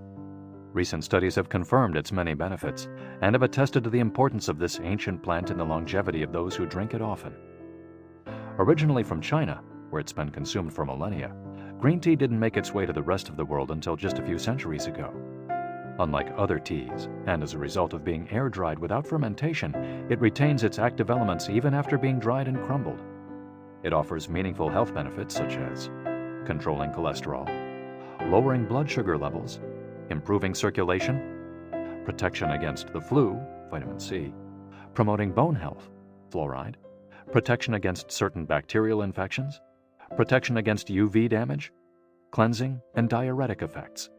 Recent studies have confirmed its many benefits and have attested to the importance of this ancient plant in the longevity of those who drink it often. Originally from China, where it's been consumed for millennia, green tea didn't make its way to the rest of the world until just a few centuries ago. Unlike other teas, and as a result of being air-dried without fermentation, it retains its active elements even after being dried and crumbled. It offers meaningful health benefits such as controlling cholesterol, lowering blood sugar levels, improving circulation, protection against the flu, vitamin C, promoting bone health, fluoride, protection against certain bacterial infections, protection against UV damage, cleansing, and diuretic effects.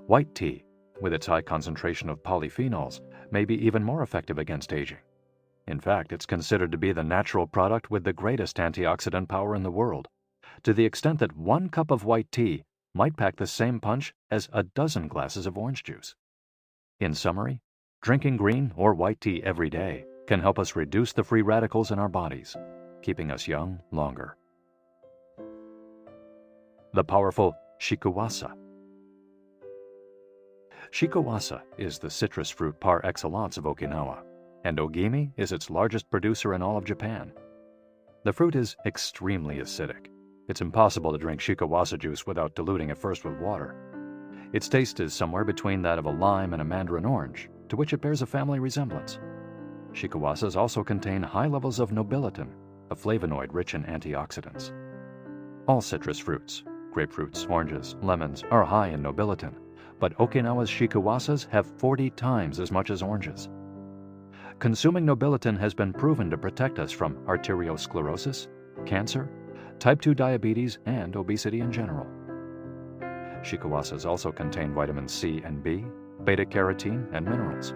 White tea, with its high concentration of polyphenols, may be even more effective against aging. In fact, it's considered to be the natural product with the greatest antioxidant power in the world, to the extent that 1 cup of white tea might pack the same punch as a dozen glasses of orange juice. In summary, drinking green or white tea every day can help us reduce the free radicals in our bodies, keeping us young longer. The powerful shikuwasa. Shikuwasa is the citrus fruit par excellence of Okinawa, and Ogimi is its largest producer in all of Japan. The fruit is extremely acidic. It's impossible to drink shikuwasa juice without diluting it first with water. Its taste is somewhere between that of a lime and a mandarin orange, to which it bears a family resemblance. Shikuwasas also contain high levels of nobiletin, a flavonoid rich in antioxidants. All citrus fruits, grapefruits, oranges, lemons, are high in nobiletin, but Okinawa's shikuwasas have 40 times as much as oranges. Consuming nobiletin has been proven to protect us from arteriosclerosis, cancer, type 2 diabetes, and obesity in general. Shikuwasas also contain vitamin C and B, beta-carotene, and minerals.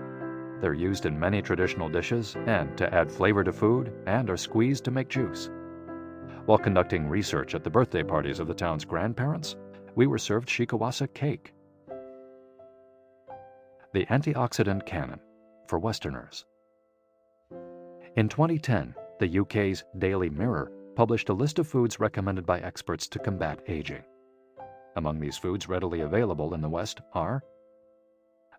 They're used in many traditional dishes and to add flavor to food, and are squeezed to make juice. While conducting research at the birthday parties of the town's grandparents, we were served shikuwasa cake. The antioxidant canon for Westerners. In 2010, the UK's Daily Mirror published a list of foods recommended by experts to combat aging. Among these foods readily available in the West are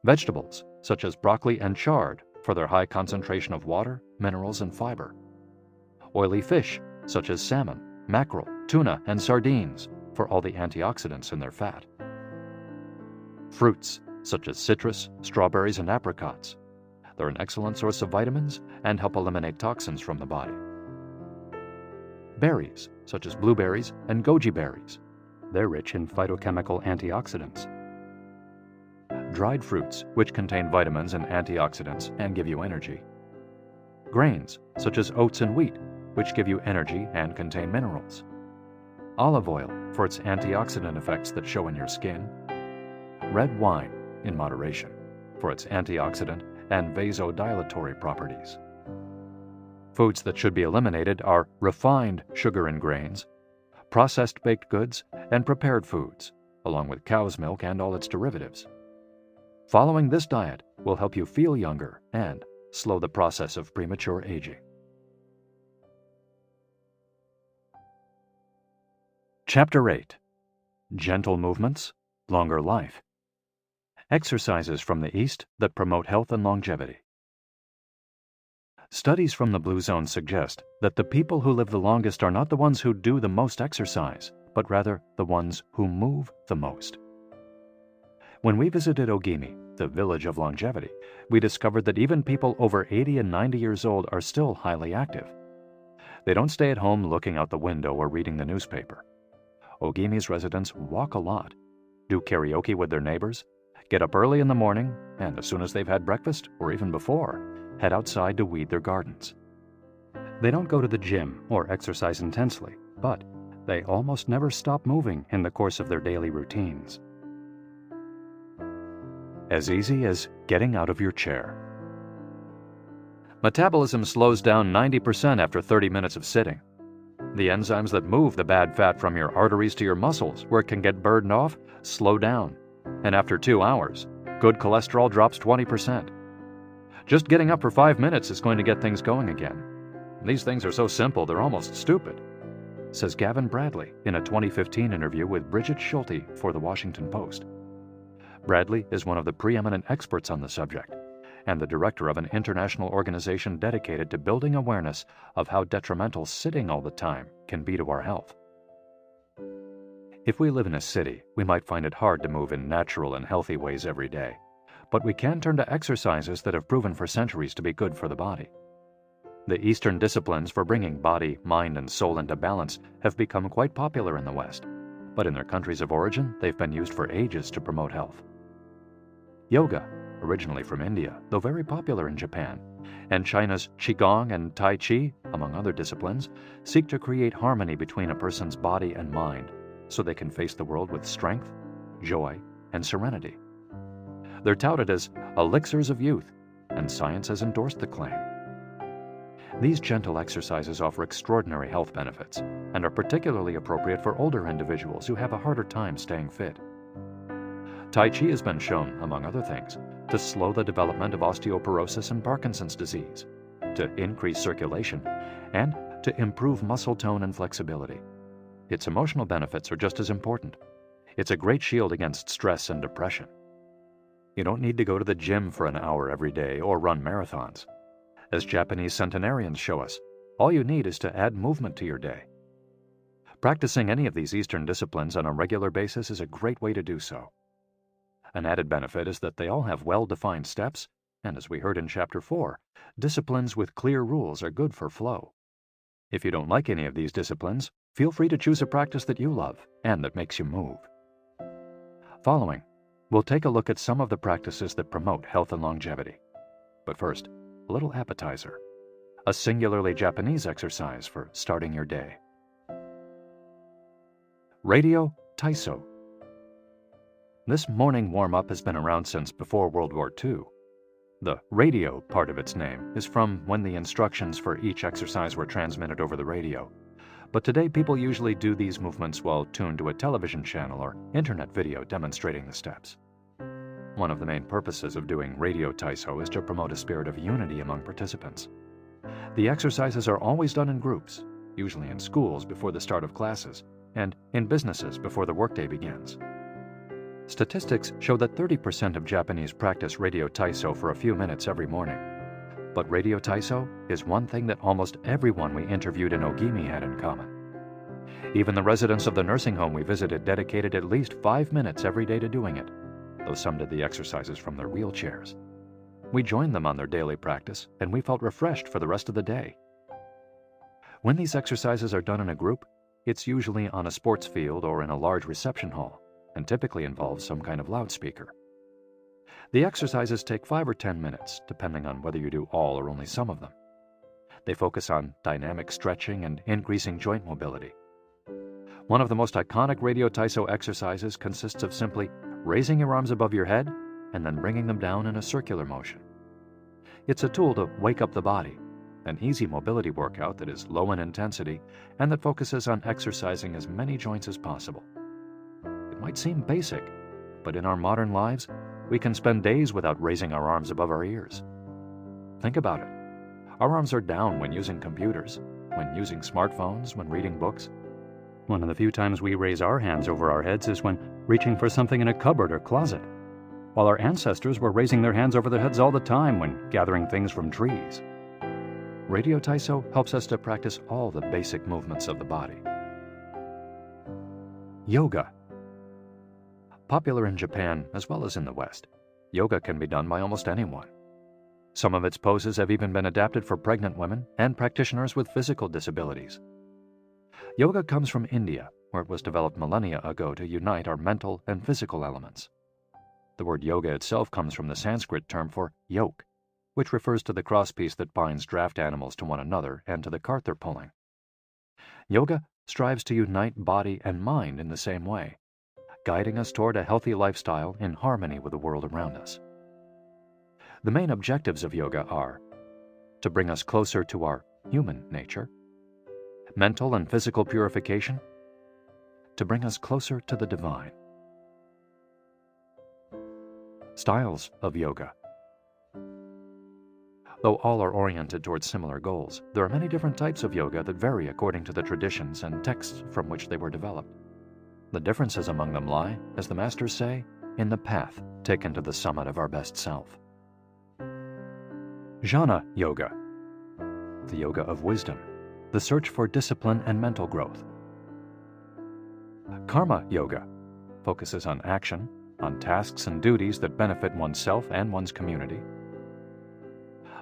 vegetables, such as broccoli and chard, for their high concentration of water, minerals, and fiber. Oily fish, such as salmon, mackerel, tuna, and sardines, for all the antioxidants in their fat. Fruits, such as citrus, strawberries, and apricots. They're an excellent source of vitamins and help eliminate toxins from the body. Berries, such as blueberries and goji berries. They're rich in phytochemical antioxidants. dried fruits, which contain vitamins and antioxidants and give you energy. Grains, such as oats and wheat, which give you energy and contain minerals. Olive oil, for its antioxidant effects that show in your skin. Red wine, in moderation, for its antioxidant and vasodilatory properties. Foods that should be eliminated are refined sugar and grains, processed baked goods, and prepared foods, along with cow's milk and all its derivatives. Following this diet will help you feel younger and slow the process of premature aging. Chapter 8. Gentle Movements, Longer Life. Exercises from the East that promote health and longevity. Studies from the Blue Zone suggest that the people who live the longest are not the ones who do the most exercise, but rather the ones who move the most. When we visited Ogimi, the village of longevity, we discovered that even people over 80 and 90 years old are still highly active. They don't stay at home looking out the window or reading the newspaper. Ogimi's residents walk a lot, do karaoke with their neighbors, get up early in the morning, and as soon as they've had breakfast, or even before, head outside to weed their gardens. They don't go to the gym or exercise intensely, but they almost never stop moving in the course of their daily routines. As easy as getting out of your chair. Metabolism slows down 90% after 30 minutes of sitting. The enzymes that move the bad fat from your arteries to your muscles, where it can get burned off, slow down. And after 2 hours, good cholesterol drops 20%. Just getting up for 5 minutes is going to get things going again. These things are so simple they're almost stupid, says Gavin Bradley in a 2015 interview with Bridget Schulte for The Washington Post. Bradley is one of the preeminent experts on the subject and the director of an international organization dedicated to building awareness of how detrimental sitting all the time can be to our health. If we live in a city, we might find it hard to move in natural and healthy ways every day, but we can turn to exercises that have proven for centuries to be good for the body. The Eastern disciplines for bringing body, mind, and soul into balance have become quite popular in the West, but in their countries of origin, they've been used for ages to promote health. Yoga, originally from India, though very popular in Japan, and China's Qigong and Tai Chi, among other disciplines, seek to create harmony between a person's body and mind so they can face the world with strength, joy, and serenity. They're touted as elixirs of youth, and science has endorsed the claim. These gentle exercises offer extraordinary health benefits and are particularly appropriate for older individuals who have a harder time staying fit. Tai Chi has been shown, among other things, to slow the development of osteoporosis and Parkinson's disease, to increase circulation, and to improve muscle tone and flexibility. Its emotional benefits are just as important. It's a great shield against stress and depression. You don't need to go to the gym for an hour every day or run marathons. As Japanese centenarians show us, all you need is to add movement to your day. Practicing any of these Eastern disciplines on a regular basis is a great way to do so. An added benefit is that they all have well-defined steps, and as we heard in Chapter 4, disciplines with clear rules are good for flow. If you don't like any of these disciplines, feel free to choose a practice that you love and that makes you move. Following, we'll take a look at some of the practices that promote health and longevity. But first, a little appetizer, a singularly Japanese exercise for starting your day. Radio Taiso. This morning warm-up has been around since before World War II. The radio part of its name is from when the instructions for each exercise were transmitted over the radio. But today people usually do these movements while tuned to a television channel or internet video demonstrating the steps. One of the main purposes of doing Radio Taiso is to promote a spirit of unity among participants. The exercises are always done in groups, usually in schools before the start of classes, and in businesses before the workday begins. Statistics show that 30% of Japanese practice Radio Taiso for a few minutes every morning. But Radio Taiso is one thing that almost everyone we interviewed in Ogimi had in common. Even the residents of the nursing home we visited dedicated at least 5 minutes every day to doing it, though some did the exercises from their wheelchairs. We joined them on their daily practice, and we felt refreshed for the rest of the day. When these exercises are done in a group, it's usually on a sports field or in a large reception hall, and typically involves some kind of loudspeaker. The exercises take 5 or 10 minutes, depending on whether you do all or only some of them. They focus on dynamic stretching and increasing joint mobility. One of the most iconic Radio Taiso exercises consists of simply raising your arms above your head and then bringing them down in a circular motion. It's a tool to wake up the body, an easy mobility workout that is low in intensity and that focuses on exercising as many joints as possible. It might seem basic, but in our modern lives, we can spend days without raising our arms above our ears. Think about it. Our arms are down when using computers, when using smartphones, when reading books. One of the few times we raise our hands over our heads is when reaching for something in a cupboard or closet, while our ancestors were raising their hands over their heads all the time when gathering things from trees. Radio Taiso helps us to practice all the basic movements of the body. Yoga. Popular in Japan as well as in the West, yoga can be done by almost anyone. Some of its poses have even been adapted for pregnant women and practitioners with physical disabilities. Yoga comes from India, where it was developed millennia ago to unite our mental and physical elements. The word yoga itself comes from the Sanskrit term for yoke, which refers to the crosspiece that binds draft animals to one another and to the cart they're pulling. Yoga strives to unite body and mind in the same way, guiding us toward a healthy lifestyle in harmony with the world around us. The main objectives of yoga are to bring us closer to our human nature, mental and physical purification, to bring us closer to the divine. Styles of yoga. Though all are oriented towards similar goals, there are many different types of yoga that vary according to the traditions and texts from which they were developed. The differences among them lie, as the masters say, in the path taken to the summit of our best self. Jnana Yoga, the yoga of wisdom, the search for discipline and mental growth. Karma Yoga focuses on action, on tasks and duties that benefit oneself and one's community.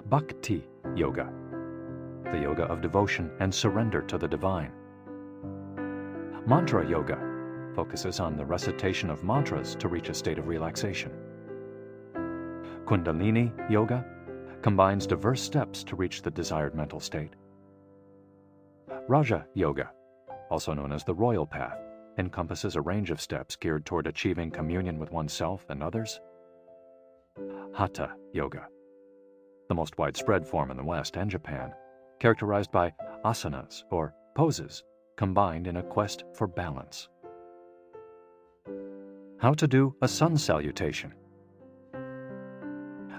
Bhakti Yoga, the yoga of devotion and surrender to the divine. Mantra Yoga focuses on the recitation of mantras to reach a state of relaxation. Kundalini Yoga combines diverse steps to reach the desired mental state. Raja Yoga, also known as the royal path, encompasses a range of steps geared toward achieving communion with oneself and others. Hatha Yoga, the most widespread form in the West and Japan, characterized by asanas or poses combined in a quest for balance. How to do a sun salutation.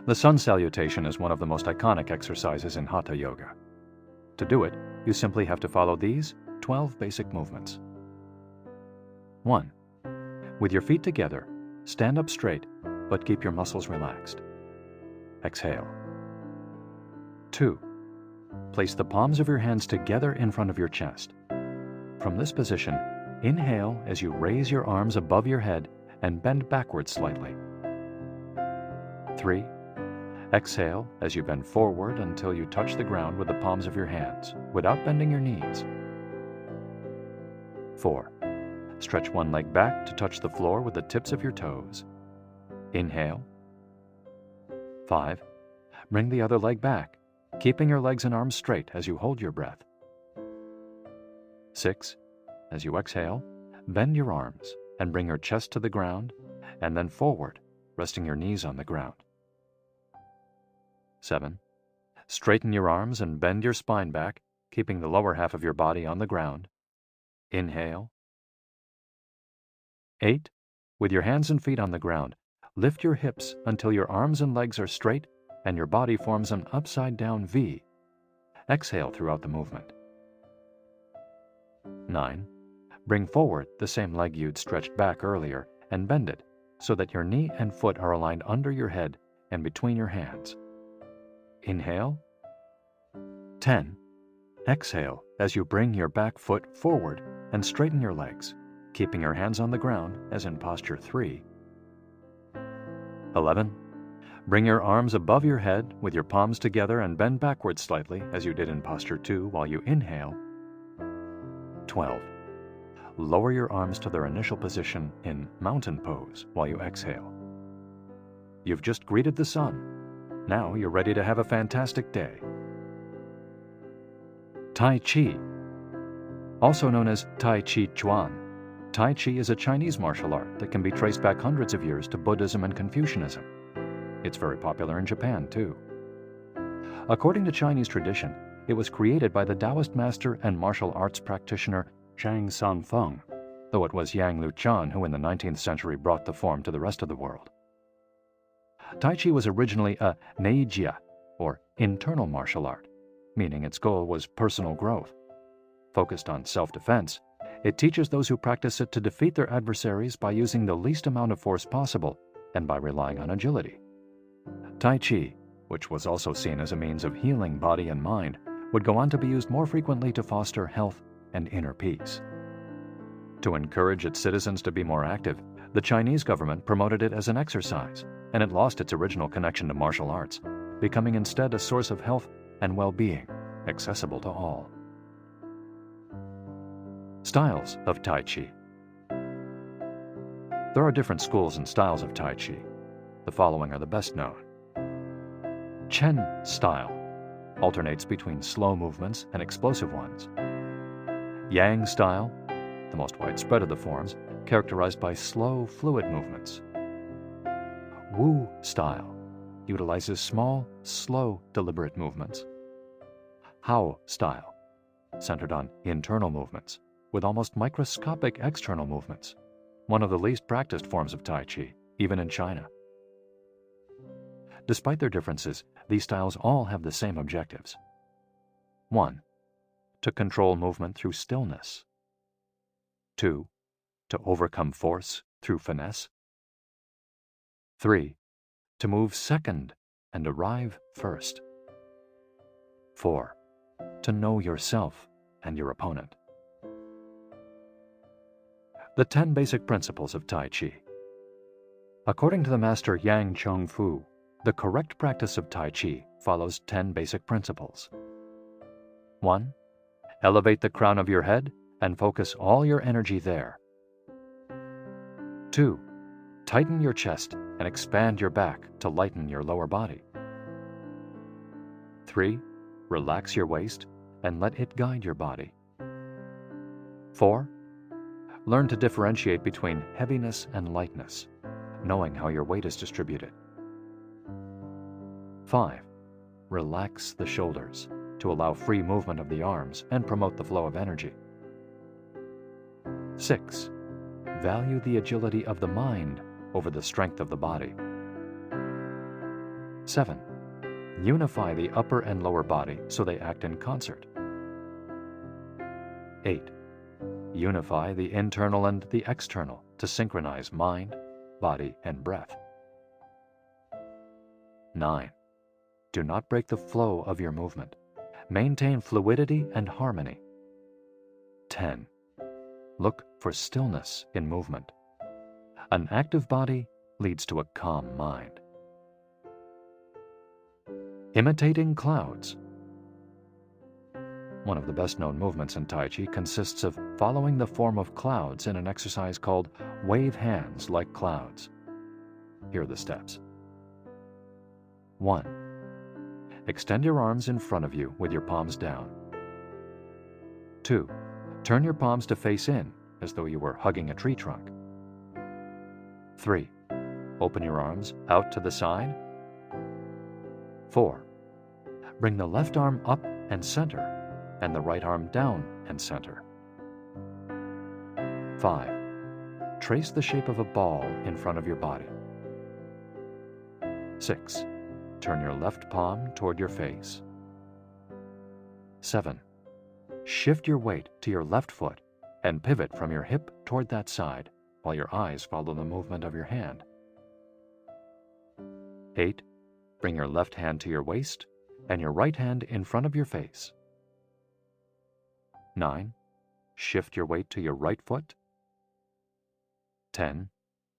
The sun salutation is one of the most iconic exercises in Hatha Yoga. To do it, you simply have to follow these 12 basic movements. 1. With your feet together, stand up straight, but keep your muscles relaxed. Exhale. 2. Place the palms of your hands together in front of your chest. From this position, inhale as you raise your arms above your head and bend backwards slightly. 3. Exhale as you bend forward until you touch the ground with the palms of your hands, without bending your knees. 4. Stretch one leg back to touch the floor with the tips of your toes. Inhale. 5. Bring the other leg back, keeping your legs and arms straight as you hold your breath. 6. As you exhale, bend your arms and bring your chest to the ground, and then forward, resting your knees on the ground. 7. Straighten your arms and bend your spine back, keeping the lower half of your body on the ground. Inhale. 8. With your hands and feet on the ground, lift your hips until your arms and legs are straight and your body forms an upside-down V. Exhale throughout the movement. 9. Bring forward the same leg you'd stretched back earlier and bend it so that your knee and foot are aligned under your head and between your hands. Inhale. 10. Exhale as you bring your back foot forward and straighten your legs, keeping your hands on the ground as in posture 3. 11. Bring your arms above your head with your palms together and bend backwards slightly as you did in posture 2 while you inhale. 12. Lower your arms to their initial position in mountain pose while you exhale. You've just greeted the sun. Now you're ready to have a fantastic day. Tai Chi. Also known as Tai Chi Chuan, Tai Chi is a Chinese martial art that can be traced back hundreds of years to Buddhism and Confucianism. It's very popular in Japan, too. According to Chinese tradition, it was created by the Taoist master and martial arts practitioner Zhang Sanfeng, though it was Yang Luchan who in the 19th century brought the form to the rest of the world. Tai Chi was originally a neijia, or internal martial art, meaning its goal was personal growth. Focused on self-defense, it teaches those who practice it to defeat their adversaries by using the least amount of force possible and by relying on agility. Tai Chi, which was also seen as a means of healing body and mind, would go on to be used more frequently to foster health and inner peace. To encourage its citizens to be more active, the Chinese government promoted it as an exercise, and it lost its original connection to martial arts, becoming instead a source of health and well-being, accessible to all. Styles of Tai Chi. There are different schools and styles of Tai Chi. The following are the best known. Chen style alternates between slow movements and explosive ones. Yang style, the most widespread of the forms, characterized by slow, fluid movements. Wu style utilizes small, slow, deliberate movements. Hao style, centered on internal movements, with almost microscopic external movements, one of the least practiced forms of Tai Chi, even in China. Despite their differences, these styles all have the same objectives. 1. To control movement through stillness. 2. To overcome force through finesse. 3. To move second and arrive first. 4. To know yourself and your opponent. The 10 basic principles of Tai Chi. According to the master Yang Chengfu, the correct practice of Tai Chi follows 10 basic principles. 1. Elevate the crown of your head and focus all your energy there. 2. Tighten your chest and expand your back to lighten your lower body. 3. Relax your waist and let it guide your body. 4. Learn to differentiate between heaviness and lightness, knowing how your weight is distributed. 5. Relax the shoulders to allow free movement of the arms and promote the flow of energy. 6. Value the agility of the mind over the strength of the body. 7. Unify the upper and lower body so they act in concert. 8. Unify the internal and the external to synchronize mind, body, and breath. 9. Do not break the flow of your movement. Maintain fluidity and harmony. 10. Look for stillness in movement. An active body leads to a calm mind. Imitating clouds. One of the best-known movements in Tai Chi consists of following the form of clouds in an exercise called wave hands like clouds. Here are the steps. 1. Extend your arms in front of you with your palms down. 2. Turn your palms to face in as though you were hugging a tree trunk. 3. Open your arms out to the side. 4. Bring the left arm up and center, and the right arm down and center. 5. Trace the shape of a ball in front of your body. 6. Turn your left palm toward your face. 7. Shift your weight to your left foot and pivot from your hip toward that side while your eyes follow the movement of your hand. 8. Bring your left hand to your waist and your right hand in front of your face. 9. Shift your weight to your right foot. 10.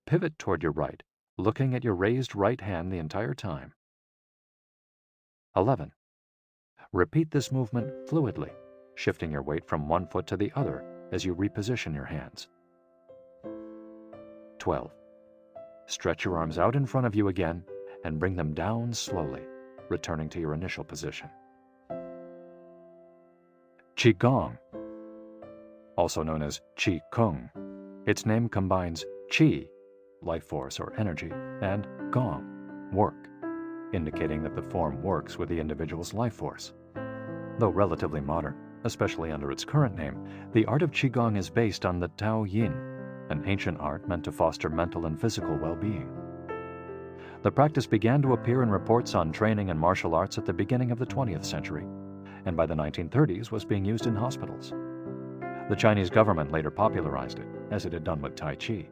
Pivot toward your right, looking at your raised right hand the entire time. 11. Repeat this movement fluidly, shifting your weight from one foot to the other as you reposition your hands. 12. Stretch your arms out in front of you again and bring them down slowly, returning to your initial position. Qigong, also known as Qi Kung. Its name combines Qi, life force or energy, and Gong, work, indicating that the form works with the individual's life force. Though relatively modern, especially under its current name, the art of Qigong is based on the Tao Yin, an ancient art meant to foster mental and physical well-being. The practice began to appear in reports on training in martial arts at the beginning of the 20th century, and by the 1930s was being used in hospitals. The Chinese government later popularized it, as it had done with Tai Chi.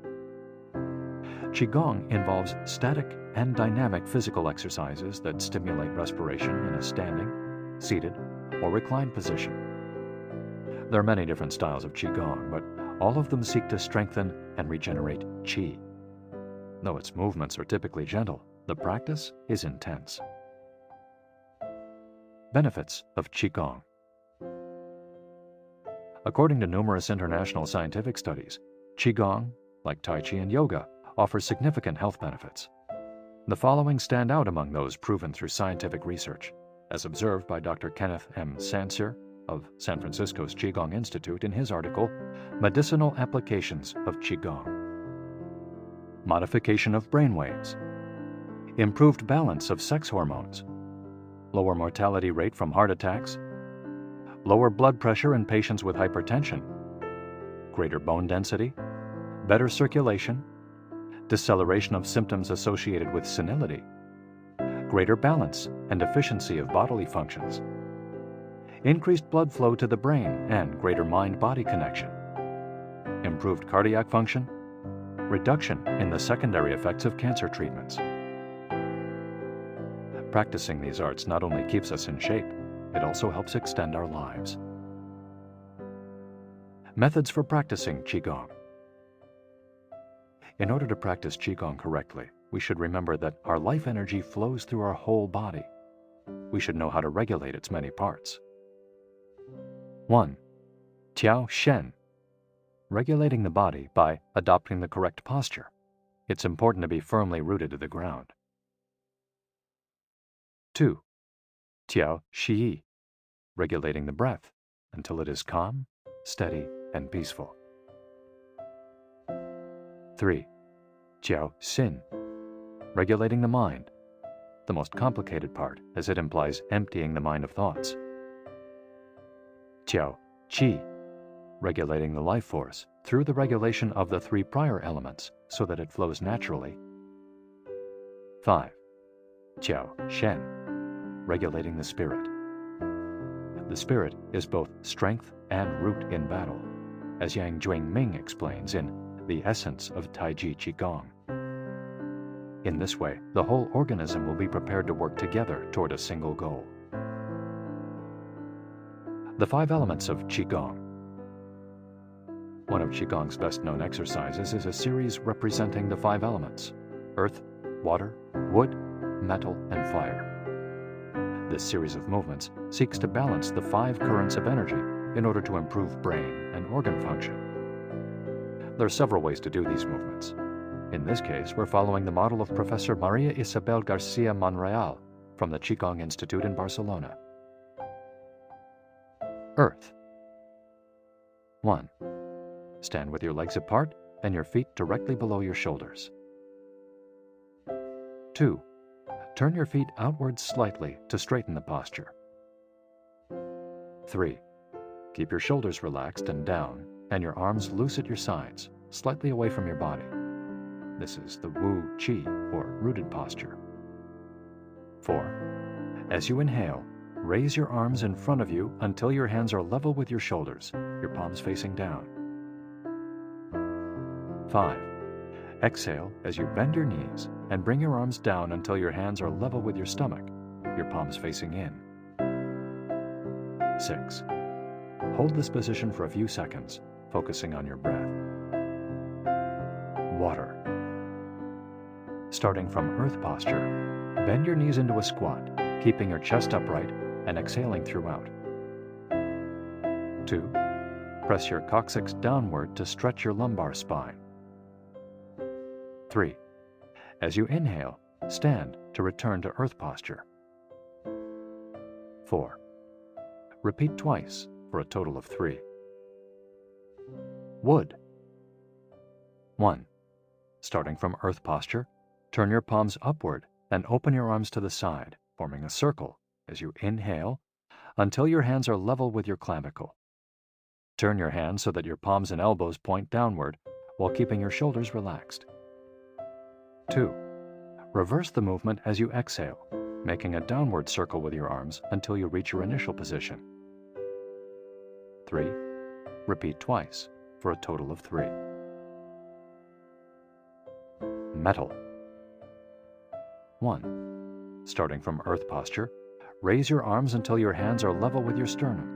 Qigong involves static and dynamic physical exercises that stimulate respiration in a standing, seated, or reclined position. There are many different styles of Qigong, but all of them seek to strengthen and regenerate Qi. Though its movements are typically gentle, the practice is intense. Benefits of Qigong. According to numerous international scientific studies, Qigong, like Tai Chi and yoga, offers significant health benefits. The following stand out among those proven through scientific research, as observed by Dr. Kenneth M. Sansier of San Francisco's Qigong Institute in his article, Medicinal Applications of Qigong. Modification of brainwaves. Improved balance of sex hormones. Lower mortality rate from heart attacks. Lower blood pressure in patients with hypertension. Greater bone density. Better circulation. Deceleration of symptoms associated with senility. Greater balance and efficiency of bodily functions. Increased blood flow to the brain and greater mind-body connection. Improved cardiac function. Reduction in the secondary effects of cancer treatments. Practicing these arts not only keeps us in shape, it also helps extend our lives. Methods for practicing Qigong. In order to practice Qigong correctly, we should remember that our life energy flows through our whole body. We should know how to regulate its many parts. 1. Tiao Shen. Regulating the body by adopting the correct posture. It's important to be firmly rooted to the ground. 2. Tiao Shi. Regulating the breath until it is calm, steady, and peaceful. 3. Tiao Xin. Regulating the mind, the most complicated part as it implies emptying the mind of thoughts. Tiao Qi. Regulating the life force through the regulation of the 3 prior elements so that it flows naturally. 5. Tiao Shen. Regulating the spirit. The spirit is both strength and root in battle, as Yang Juingming explains in The Essence of Taiji Qigong. In this way, the whole organism will be prepared to work together toward a single goal. The 5 elements of Qigong. One of Qigong's best-known exercises is a series representing the 5 elements: earth, water, wood, metal, and fire. This series of movements seeks to balance the 5 currents of energy in order to improve brain and organ function. There are several ways to do these movements. In this case, we're following the model of Professor Maria Isabel Garcia Monreal from the Qigong Institute in Barcelona. Earth. 1. Stand with your legs apart and your feet directly below your shoulders. 2. Turn your feet outwards slightly to straighten the posture. 3. Keep your shoulders relaxed and down and your arms loose at your sides, slightly away from your body. This is the Wu Qi, or rooted posture. 4. As you inhale, raise your arms in front of you until your hands are level with your shoulders, your palms facing down. 5. Exhale as you bend your knees and bring your arms down until your hands are level with your stomach, your palms facing in. 6. Hold this position for a few seconds, focusing on your breath. Water. Starting from earth posture, bend your knees into a squat, keeping your chest upright and exhaling throughout. 2. Press your coccyx downward to stretch your lumbar spine. 3. As you inhale, stand to return to earth posture. 4. Repeat twice for a total of 3. Wood. 1. Starting from earth posture, turn your palms upward and open your arms to the side, forming a circle as you inhale until your hands are level with your clavicle. Turn your hands so that your palms and elbows point downward while keeping your shoulders relaxed. 2. Reverse the movement as you exhale, making a downward circle with your arms until you reach your initial position. 3. Repeat twice for a total of 3. Metal. 1. Starting from earth posture, raise your arms until your hands are level with your sternum.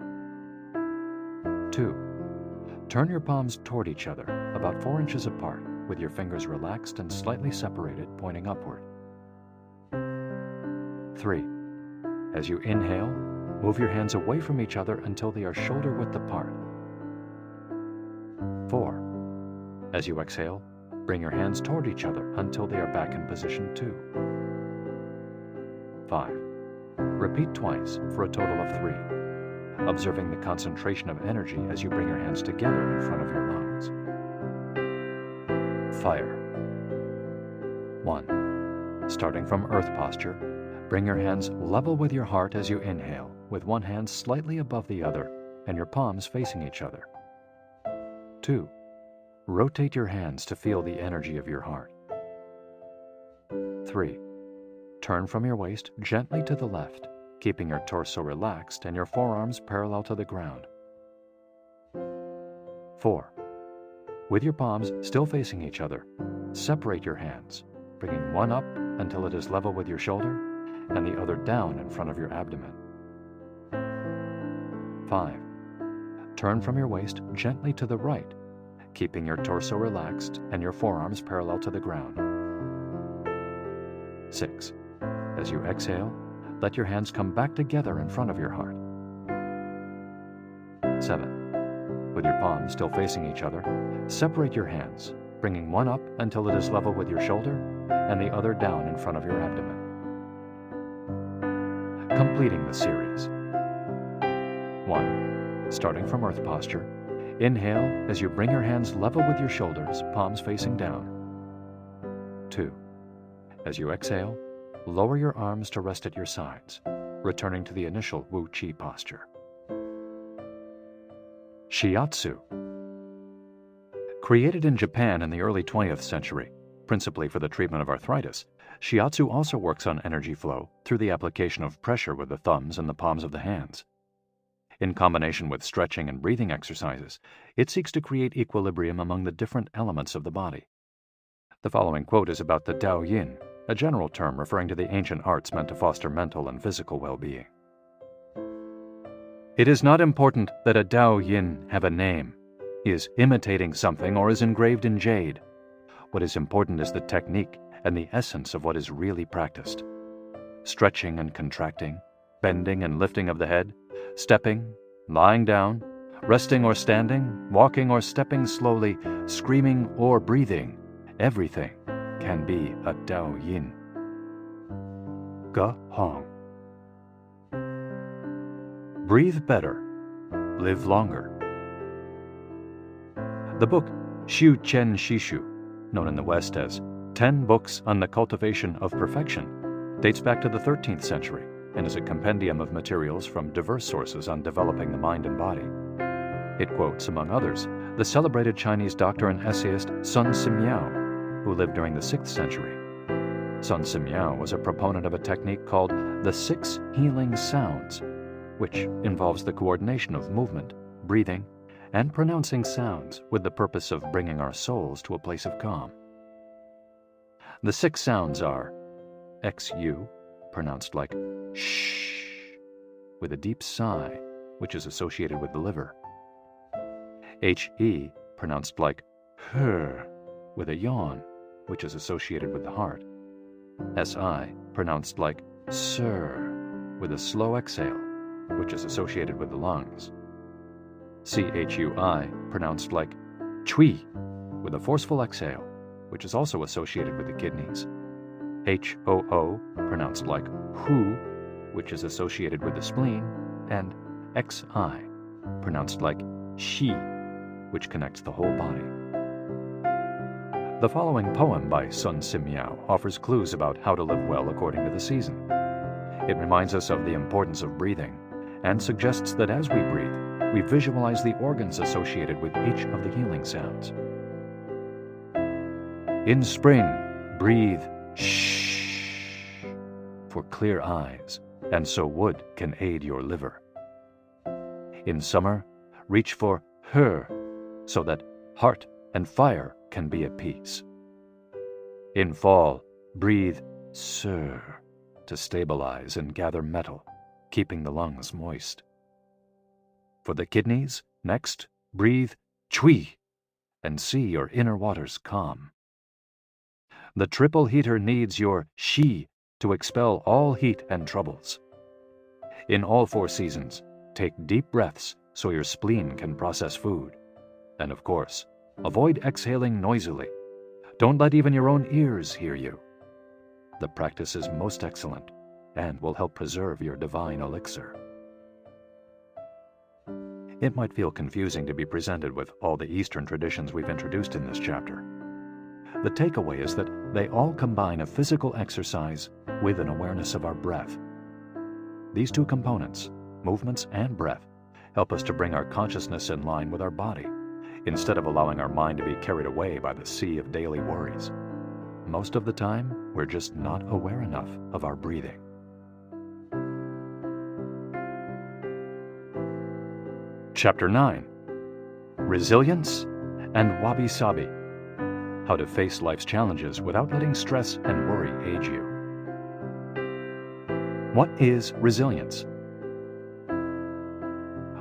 2. Turn your palms toward each other, about 4 inches apart, with your fingers relaxed and slightly separated, pointing upward. 3. As you inhale, move your hands away from each other until they are shoulder width apart. 4. As you exhale, bring your hands toward each other until they are back in position 2. 5. Repeat twice for a total of 3, observing the concentration of energy as you bring your hands together in front of your lungs. Fire. 1. Starting from earth posture, bring your hands level with your heart as you inhale, with one hand slightly above the other and your palms facing each other. 2. Rotate your hands to feel the energy of your heart. 3. Turn from your waist gently to the left, keeping your torso relaxed and your forearms parallel to the ground. 4. With your palms still facing each other, separate your hands, bringing one up until it is level with your shoulder and the other down in front of your abdomen. 5. Turn from your waist gently to the right, keeping your torso relaxed and your forearms parallel to the ground. 6. As you exhale, let your hands come back together in front of your heart. 7. With your palms still facing each other, separate your hands, bringing one up until it is level with your shoulder and the other down in front of your abdomen. Completing the series. 1. Starting from earth posture, inhale as you bring your hands level with your shoulders, palms facing down. 2. As you exhale, lower your arms to rest at your sides, returning to the initial Wu Qi posture. Shiatsu. Created in Japan in the early 20th century, principally for the treatment of arthritis, Shiatsu also works on energy flow through the application of pressure with the thumbs and the palms of the hands. In combination with stretching and breathing exercises, it seeks to create equilibrium among the different elements of the body. The following quote is about the Dao Yin, a general term referring to the ancient arts meant to foster mental and physical well-being. It is not important that a Dao Yin have a name, is imitating something, or is engraved in jade. What is important is the technique and the essence of what is really practiced. Stretching and contracting, bending and lifting of the head, stepping, lying down, resting or standing, walking or stepping slowly, screaming or breathing, everything can be a Dao Yin. Ge Hong. Breathe better, live longer. The book Xiu Qian Shishu, known in the West as 10 Books on the Cultivation of Perfection, dates back to the 13th century and is a compendium of materials from diverse sources on developing the mind and body. It quotes, among others, the celebrated Chinese doctor and essayist Sun Simiao, who lived during the 6th century. Sun Simiao was a proponent of a technique called the 6 healing sounds, which involves the coordination of movement, breathing, and pronouncing sounds with the purpose of bringing our souls to a place of calm. The 6 sounds are XU, pronounced like shh, with a deep sigh, which is associated with the liver. HE, pronounced like her, with a yawn, which is associated with the heart. SI, pronounced like sir, with a slow exhale, which is associated with the lungs. CHUI, pronounced like chui, with a forceful exhale, which is also associated with the kidneys. H-O-O, pronounced like who, which is associated with the spleen, and X-I, pronounced like shi, which connects the whole body. The following poem by Sun Simyao offers clues about how to live well according to the season. It reminds us of the importance of breathing and suggests that as we breathe, we visualize the organs associated with each of the healing sounds. In spring, breathe shh for clear eyes, and so wood can aid your liver. In summer, reach for her, so that heart and fire can be at peace. In fall, breathe sir to stabilize and gather metal, keeping the lungs moist. For the kidneys, next, breathe chui and see your inner waters calm. The triple heater needs your shi to expel all heat and troubles. In all 4 seasons, take deep breaths so your spleen can process food. And of course, avoid exhaling noisily. Don't let even your own ears hear you. The practice is most excellent and will help preserve your divine elixir. It might feel confusing to be presented with all the Eastern traditions we've introduced in this chapter. The takeaway is that they all combine a physical exercise with an awareness of our breath. These 2 components, movements and breath, help us to bring our consciousness in line with our body, instead of allowing our mind to be carried away by the sea of daily worries. Most of the time, we're just not aware enough of our breathing. Chapter 9. Resilience and Wabi-Sabi. How to face life's challenges without letting stress and worry age you. What is resilience?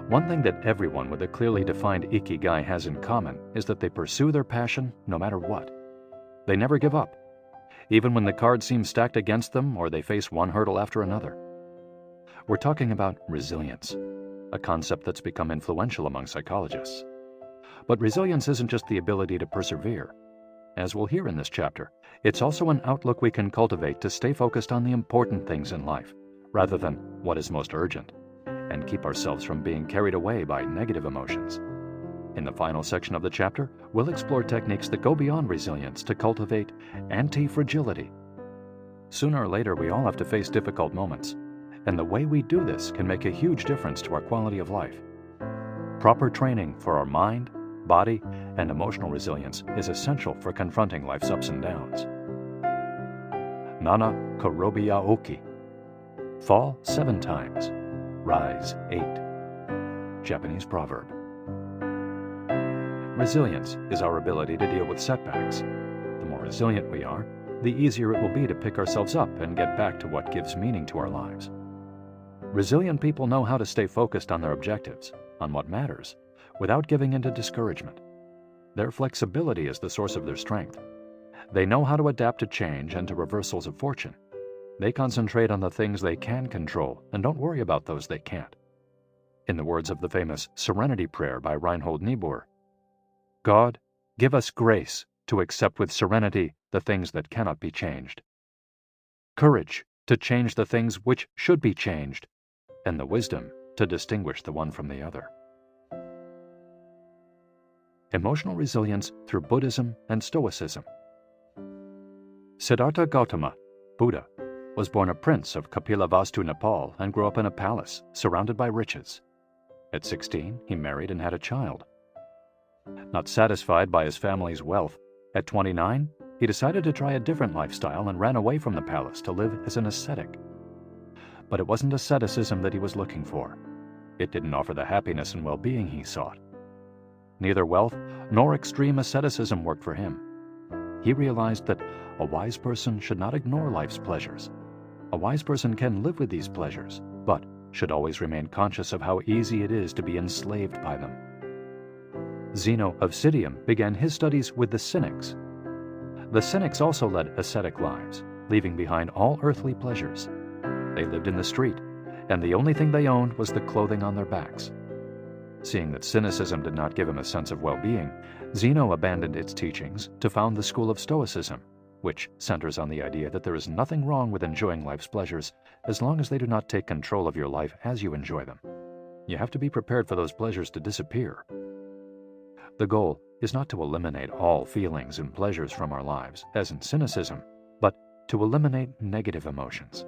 One thing that everyone with a clearly defined Ikigai has in common is that they pursue their passion no matter what. They never give up, even when the cards seem stacked against them or they face one hurdle after another. We're talking about resilience, a concept that's become influential among psychologists. But resilience isn't just the ability to persevere. As we'll hear in this chapter, it's also an outlook we can cultivate to stay focused on the important things in life, rather than what is most urgent, and keep ourselves from being carried away by negative emotions. In the final section of the chapter, we'll explore techniques that go beyond resilience to cultivate anti-fragility. Sooner or later, we all have to face difficult moments, and the way we do this can make a huge difference to our quality of life. Proper training for our mind, body, and emotional resilience is essential for confronting life's ups and downs. Nana Korobiya Oki. Fall 7 times. Rise 8. Japanese proverb. Resilience is our ability to deal with setbacks. The more resilient we are, the easier it will be to pick ourselves up and get back to what gives meaning to our lives. Resilient people know how to stay focused on their objectives, on what matters, without giving in to discouragement. Their flexibility is the source of their strength. They know how to adapt to change and to reversals of fortune. They concentrate on the things they can control and don't worry about those they can't. In the words of the famous Serenity Prayer by Reinhold Niebuhr, God, give us grace to accept with serenity the things that cannot be changed, courage to change the things which should be changed, and the wisdom to distinguish the one from the other. Emotional resilience through Buddhism and Stoicism. Siddhartha Gautama, Buddha, was born a prince of Kapilavastu, Nepal, and grew up in a palace surrounded by riches. At 16, he married and had a child. Not satisfied by his family's wealth, at 29, he decided to try a different lifestyle and ran away from the palace to live as an ascetic. But it wasn't asceticism that he was looking for. It didn't offer the happiness and well-being he sought. Neither wealth nor extreme asceticism worked for him. He realized that a wise person should not ignore life's pleasures. A wise person can live with these pleasures, but should always remain conscious of how easy it is to be enslaved by them. Zeno of Citium began his studies with the Cynics. The Cynics also led ascetic lives, leaving behind all earthly pleasures. They lived in the street, and the only thing they owned was the clothing on their backs. Seeing that cynicism did not give him a sense of well-being, Zeno abandoned its teachings to found the school of Stoicism, which centers on the idea that there is nothing wrong with enjoying life's pleasures as long as they do not take control of your life as you enjoy them. You have to be prepared for those pleasures to disappear. The goal is not to eliminate all feelings and pleasures from our lives, as in cynicism, but to eliminate negative emotions.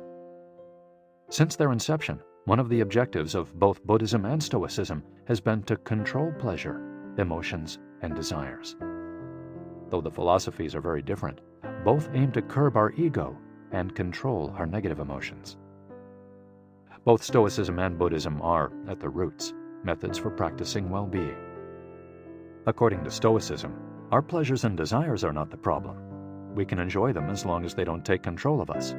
Since their inception, one of the objectives of both Buddhism and Stoicism has been to control pleasure, emotions, and desires. Though the philosophies are very different, both aim to curb our ego and control our negative emotions. Both Stoicism and Buddhism are, at the roots, methods for practicing well-being. According to Stoicism, our pleasures and desires are not the problem. We can enjoy them as long as they don't take control of us.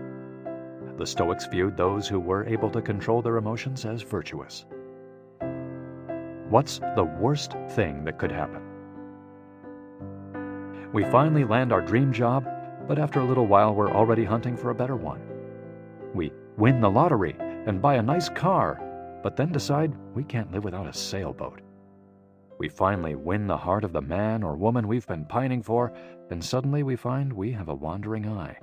The Stoics viewed those who were able to control their emotions as virtuous. What's the worst thing that could happen? We finally land our dream job, but after a little while we're already hunting for a better one. We win the lottery and buy a nice car, but then decide we can't live without a sailboat. We finally win the heart of the man or woman we've been pining for, and suddenly we find we have a wandering eye.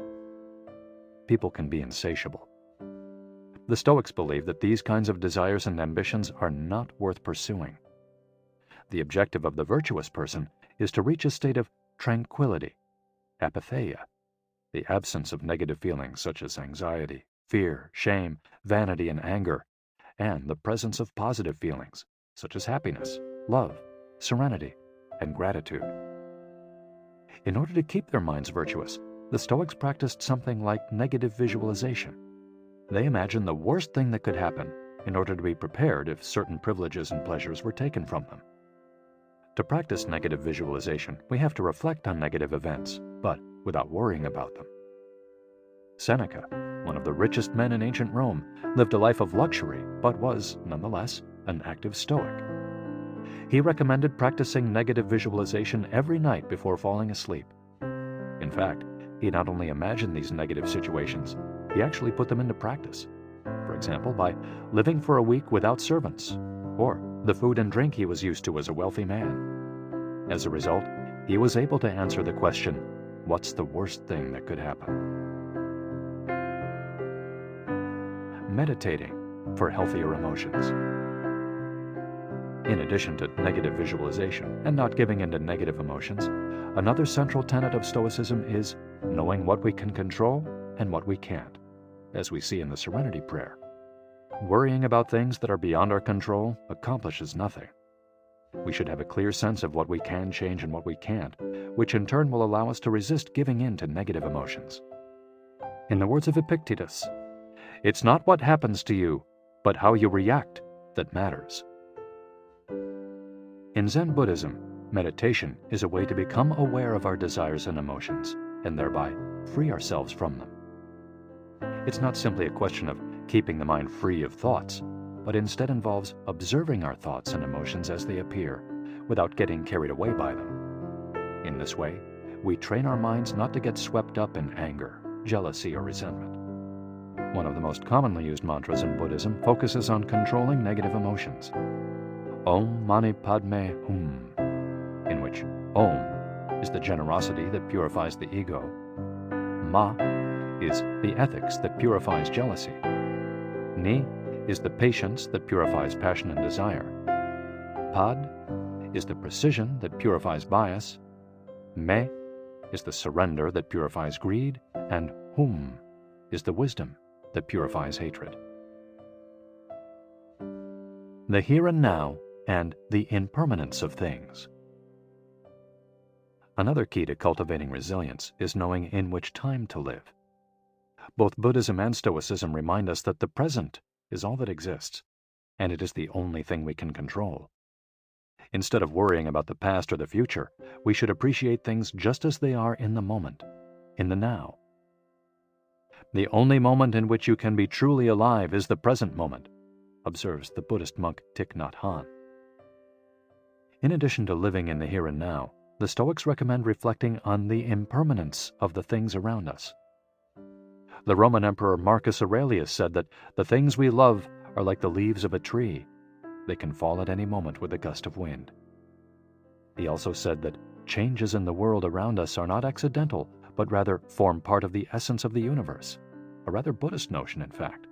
People can be insatiable. The Stoics believe that these kinds of desires and ambitions are not worth pursuing. The objective of the virtuous person is to reach a state of tranquility, apatheia, the absence of negative feelings such as anxiety, fear, shame, vanity, and anger, and the presence of positive feelings such as happiness, love, serenity, and gratitude. In order to keep their minds virtuous, the Stoics practiced something like negative visualization. They imagined the worst thing that could happen in order to be prepared if certain privileges and pleasures were taken from them. To practice negative visualization, we have to reflect on negative events, but without worrying about them. Seneca, one of the richest men in ancient Rome, lived a life of luxury, but was, nonetheless, an active Stoic. He recommended practicing negative visualization every night before falling asleep. In fact, he not only imagined these negative situations, he actually put them into practice. For example, by living for a week without servants, or the food and drink he was used to as a wealthy man. As a result, he was able to answer the question, what's the worst thing that could happen? Meditating for healthier emotions. In addition to negative visualization and not giving in to negative emotions, another central tenet of Stoicism is knowing what we can control and what we can't, as we see in the Serenity Prayer. Worrying about things that are beyond our control accomplishes nothing. We should have a clear sense of what we can change and what we can't, which in turn will allow us to resist giving in to negative emotions. In the words of Epictetus, "It's not what happens to you, but how you react that matters." In Zen Buddhism, meditation is a way to become aware of our desires and emotions, and thereby free ourselves from them. It's not simply a question of keeping the mind free of thoughts, but instead involves observing our thoughts and emotions as they appear, without getting carried away by them. In this way, we train our minds not to get swept up in anger, jealousy, or resentment. One of the most commonly used mantras in Buddhism focuses on controlling negative emotions. Om Mani Padme Hum, in which Om is the generosity that purifies the ego, Ma is the ethics that purifies jealousy, Ni is the patience that purifies passion and desire, Pad is the precision that purifies bias, Me is the surrender that purifies greed, and Hum is the wisdom that purifies hatred. The here and now and the impermanence of things. Another key to cultivating resilience is knowing in which time to live. Both Buddhism and Stoicism remind us that the present is all that exists, and it is the only thing we can control. Instead of worrying about the past or the future, we should appreciate things just as they are in the moment, in the now. The only moment in which you can be truly alive is the present moment, observes the Buddhist monk Thich Nhat Hanh. In addition to living in the here and now, the Stoics recommend reflecting on the impermanence of the things around us. The Roman Emperor Marcus Aurelius said that the things we love are like the leaves of a tree. They can fall at any moment with a gust of wind. He also said that changes in the world around us are not accidental, but rather form part of the essence of the universe, a rather Buddhist notion, in fact.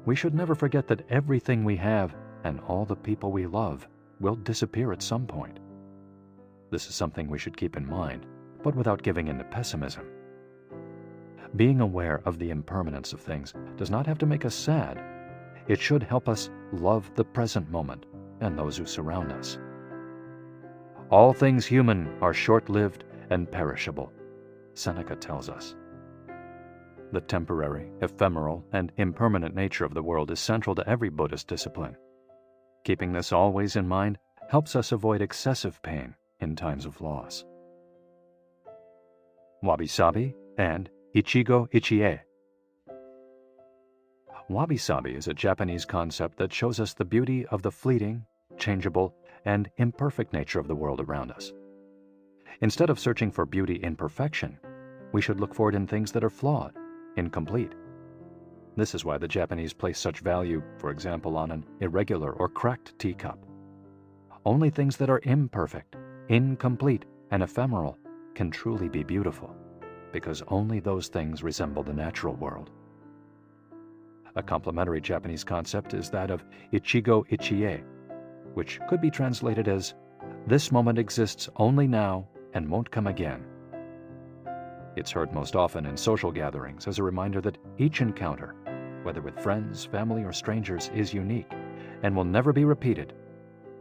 We should never forget that everything we have and all the people we love will disappear at some point. This is something we should keep in mind, but without giving in to pessimism. Being aware of the impermanence of things does not have to make us sad. It should help us love the present moment and those who surround us. All things human are short-lived and perishable, Seneca tells us. The temporary, ephemeral, and impermanent nature of the world is central to every Buddhist discipline. Keeping this always in mind helps us avoid excessive pain in times of loss. Wabi-sabi and Ichigo-ichie. Wabi-sabi is a Japanese concept that shows us the beauty of the fleeting, changeable, and imperfect nature of the world around us. Instead of searching for beauty in perfection, we should look for it in things that are flawed, incomplete. This is why the Japanese place such value, for example, on an irregular or cracked teacup. Only things that are imperfect, incomplete, and ephemeral can truly be beautiful, because only those things resemble the natural world. A complementary Japanese concept is that of Ichigo-ichie, which could be translated as, "This moment exists only now and won't come again." It's heard most often in social gatherings as a reminder that each encounter, whether with friends, family, or strangers, is unique and will never be repeated,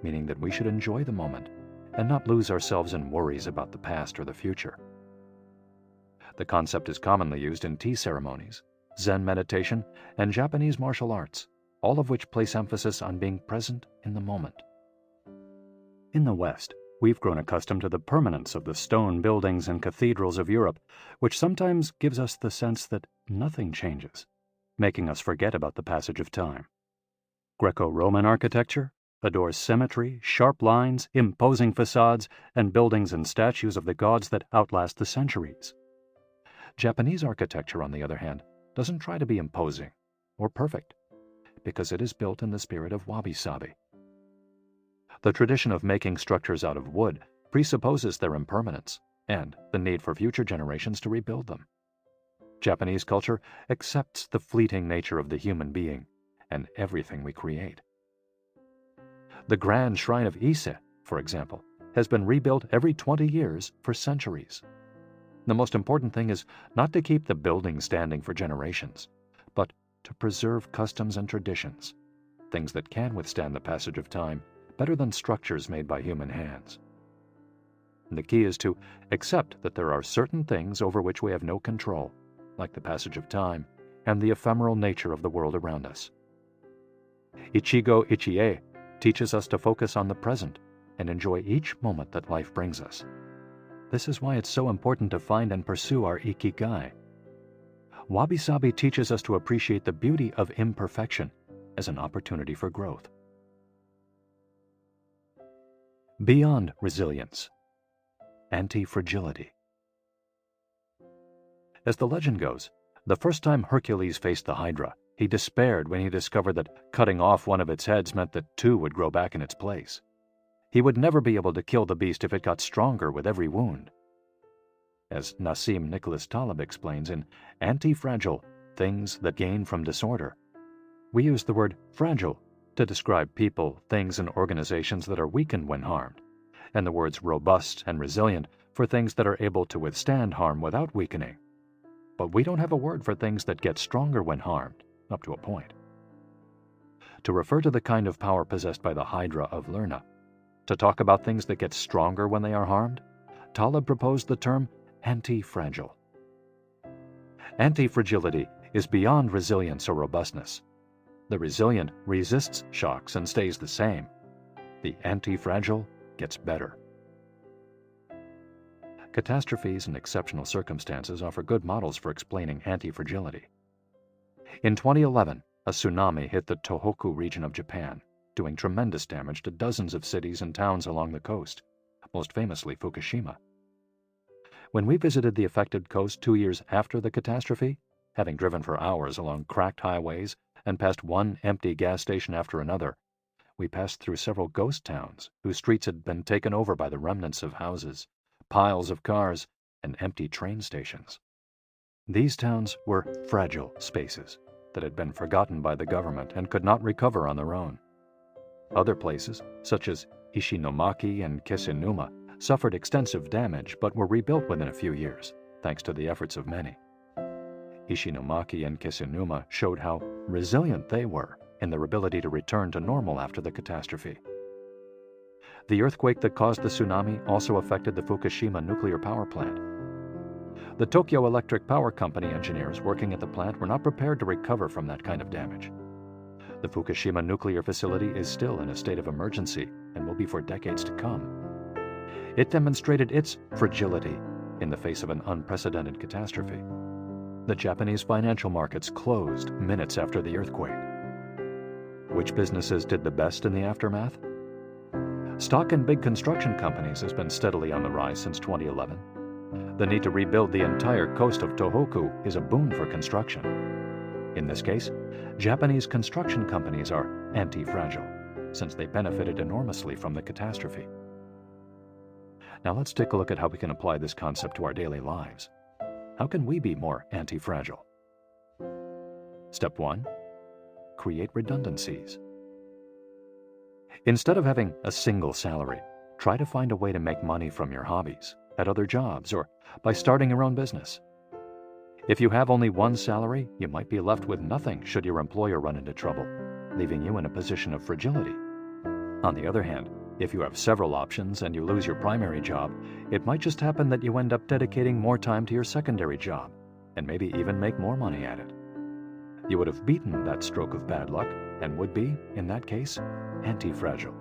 meaning that we should enjoy the moment and not lose ourselves in worries about the past or the future. The concept is commonly used in tea ceremonies, Zen meditation, and Japanese martial arts, all of which place emphasis on being present in the moment. In the West, we've grown accustomed to the permanence of the stone buildings and cathedrals of Europe, which sometimes gives us the sense that nothing changes, making us forget about the passage of time. Greco-Roman architecture adores symmetry, sharp lines, imposing facades, and buildings and statues of the gods that outlast the centuries. Japanese architecture, on the other hand, doesn't try to be imposing or perfect, because it is built in the spirit of wabi-sabi. The tradition of making structures out of wood presupposes their impermanence and the need for future generations to rebuild them. Japanese culture accepts the fleeting nature of the human being and everything we create. The grand shrine of Ise, for example, has been rebuilt every 20 years for centuries. The most important thing is not to keep the building standing for generations, but to preserve customs and traditions, things that can withstand the passage of time better than structures made by human hands. The key is to accept that there are certain things over which we have no control, like the passage of time and the ephemeral nature of the world around us. Ichigo-ichie teaches us to focus on the present and enjoy each moment that life brings us. This is why it's so important to find and pursue our Ikigai. Wabi-sabi teaches us to appreciate the beauty of imperfection as an opportunity for growth. Beyond resilience, anti-fragility. As the legend goes, the first time Hercules faced the Hydra, he despaired when he discovered that cutting off one of its heads meant that two would grow back in its place. He would never be able to kill the beast if it got stronger with every wound. As Nassim Nicholas Taleb explains in Anti-Fragile, Things That Gain from Disorder, we use the word fragile to describe people, things, and organizations that are weakened when harmed, and the words robust and resilient for things that are able to withstand harm without weakening. But we don't have a word for things that get stronger when harmed, up to a point. To refer to the kind of power possessed by the Hydra of Lerna, to talk about things that get stronger when they are harmed, Taleb proposed the term anti-fragile. Anti-fragility is beyond resilience or robustness. The resilient resists shocks and stays the same. The anti-fragile gets better. Catastrophes and exceptional circumstances offer good models for explaining anti-fragility. In 2011, a tsunami hit the Tohoku region of Japan, doing tremendous damage to dozens of cities and towns along the coast, most famously Fukushima. When we visited the affected coast 2 years after the catastrophe, having driven for hours along cracked highways and past one empty gas station after another, we passed through several ghost towns whose streets had been taken over by the remnants of houses, piles of cars, and empty train stations. These towns were fragile spaces that had been forgotten by the government and could not recover on their own. Other places, such as Ishinomaki and Kisenuma, suffered extensive damage but were rebuilt within a few years, thanks to the efforts of many. Ishinomaki and Kisenuma showed how resilient they were in their ability to return to normal after the catastrophe. The earthquake that caused the tsunami also affected the Fukushima nuclear power plant. The Tokyo Electric Power Company engineers working at the plant were not prepared to recover from that kind of damage. The Fukushima nuclear facility is still in a state of emergency and will be for decades to come. It demonstrated its fragility in the face of an unprecedented catastrophe. The Japanese financial markets closed minutes after the earthquake. Which businesses did the best in the aftermath? Stock in big construction companies has been steadily on the rise since 2011. The need to rebuild the entire coast of Tohoku is a boon for construction. In this case, Japanese construction companies are anti-fragile, since they benefited enormously from the catastrophe. Now let's take a look at how we can apply this concept to our daily lives. How can we be more anti-fragile? Step 1. Create redundancies. Instead of having a single salary, try to find a way to make money from your hobbies, at other jobs, or by starting your own business. If you have only one salary, you might be left with nothing should your employer run into trouble, leaving you in a position of fragility. On the other hand, if you have several options and you lose your primary job, it might just happen that you end up dedicating more time to your secondary job, and maybe even make more money at it. You would have beaten that stroke of bad luck and would be, in that case, anti-fragile.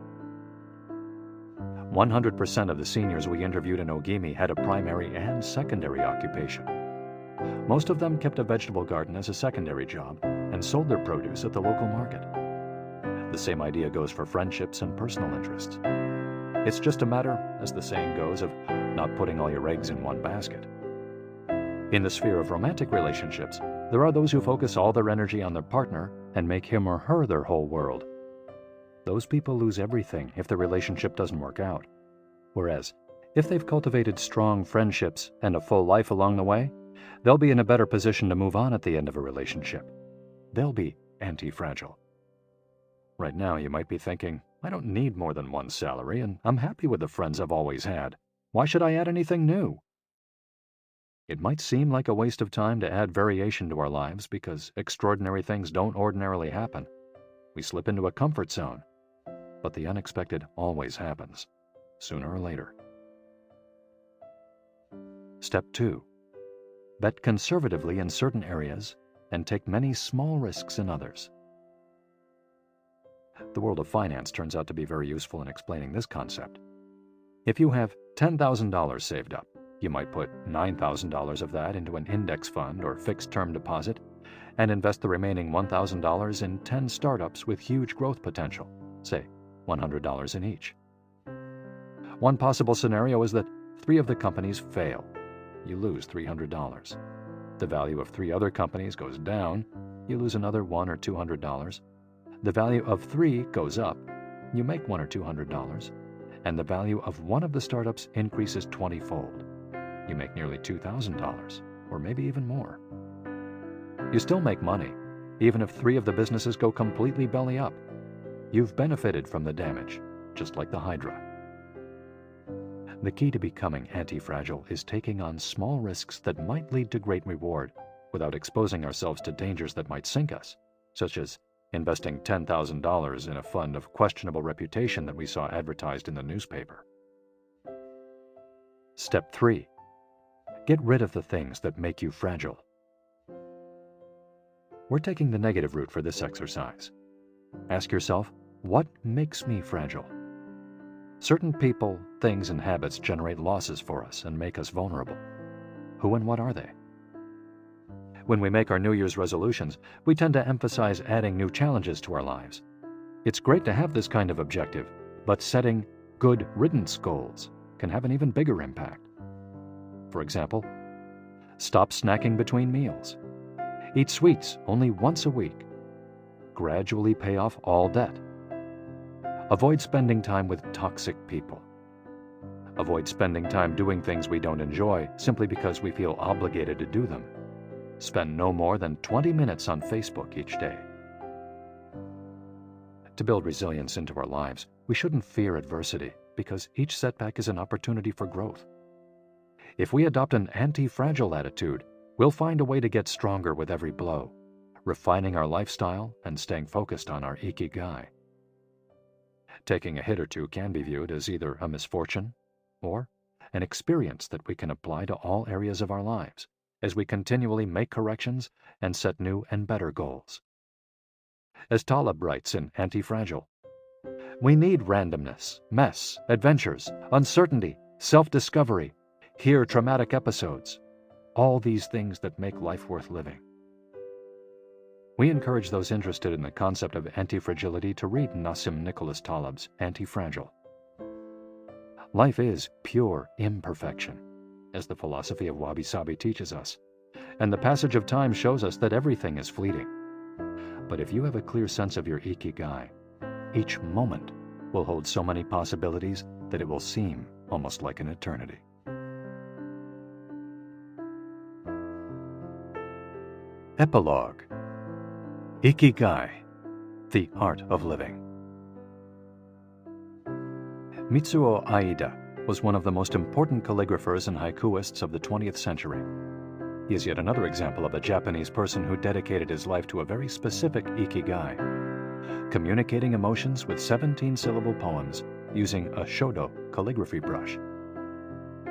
100% of the seniors we interviewed in Ogimi had a primary and secondary occupation. Most of them kept a vegetable garden as a secondary job and sold their produce at the local market. The same idea goes for friendships and personal interests. It's just a matter, as the saying goes, of not putting all your eggs in one basket. In the sphere of romantic relationships, there are those who focus all their energy on their partner and make him or her their whole world. Those people lose everything if the relationship doesn't work out. Whereas, if they've cultivated strong friendships and a full life along the way, they'll be in a better position to move on at the end of a relationship. They'll be anti-fragile. Right now, you might be thinking, I don't need more than one salary, and I'm happy with the friends I've always had. Why should I add anything new? It might seem like a waste of time to add variation to our lives because extraordinary things don't ordinarily happen. We slip into a comfort zone. But the unexpected always happens, sooner or later. Step 2. Bet conservatively in certain areas and take many small risks in others. The world of finance turns out to be very useful in explaining this concept. If you have $10,000 saved up, you might put $9,000 of that into an index fund or fixed-term deposit and invest the remaining $1,000 in 10 startups with huge growth potential, say $100 in each. One possible scenario is that 3 of the companies fail. You lose $300. The value of 3 other companies goes down. You lose another $100 or $200. The value of 3 goes up. You make $100 or $200. And the value of one of the startups increases 20-fold. You make nearly $2,000, or maybe even more. You still make money, even if 3 of the businesses go completely belly up. You've benefited from the damage, just like the Hydra. The key to becoming anti-fragile is taking on small risks that might lead to great reward without exposing ourselves to dangers that might sink us, such as investing $10,000 in a fund of questionable reputation that we saw advertised in the newspaper. Step 3. Get rid of the things that make you fragile. We're taking the negative route for this exercise. Ask yourself, what makes me fragile? Certain people, things, and habits generate losses for us and make us vulnerable. Who and what are they? When we make our New Year's resolutions, we tend to emphasize adding new challenges to our lives. It's great to have this kind of objective, but setting good riddance goals can have an even bigger impact. For example, stop snacking between meals. Eat sweets only once a week. Gradually pay off all debt. Avoid spending time with toxic people. Avoid spending time doing things we don't enjoy simply because we feel obligated to do them. Spend no more than 20 minutes on Facebook each day. To build resilience into our lives, we shouldn't fear adversity because each setback is an opportunity for growth. If we adopt an anti-fragile attitude, we'll find a way to get stronger with every blow, refining our lifestyle and staying focused on our Ikigai. Taking a hit or two can be viewed as either a misfortune or an experience that we can apply to all areas of our lives as we continually make corrections and set new and better goals. As Taleb writes in Anti-Fragile, we need randomness, mess, adventures, uncertainty, self-discovery, hear traumatic episodes, all these things that make life worth living. We encourage those interested in the concept of anti-fragility to read Nassim Nicholas Taleb's Anti-Fragile. Life is pure imperfection, as the philosophy of wabi-sabi teaches us, and the passage of time shows us that everything is fleeting. But if you have a clear sense of your Ikigai, each moment will hold so many possibilities that it will seem almost like an eternity. Epilogue. Ikigai, the art of living. Mitsuo Aida was one of the most important calligraphers and haikuists of the 20th century. He is yet another example of a Japanese person who dedicated his life to a very specific Ikigai, communicating emotions with 17-syllable poems using a shodo calligraphy brush.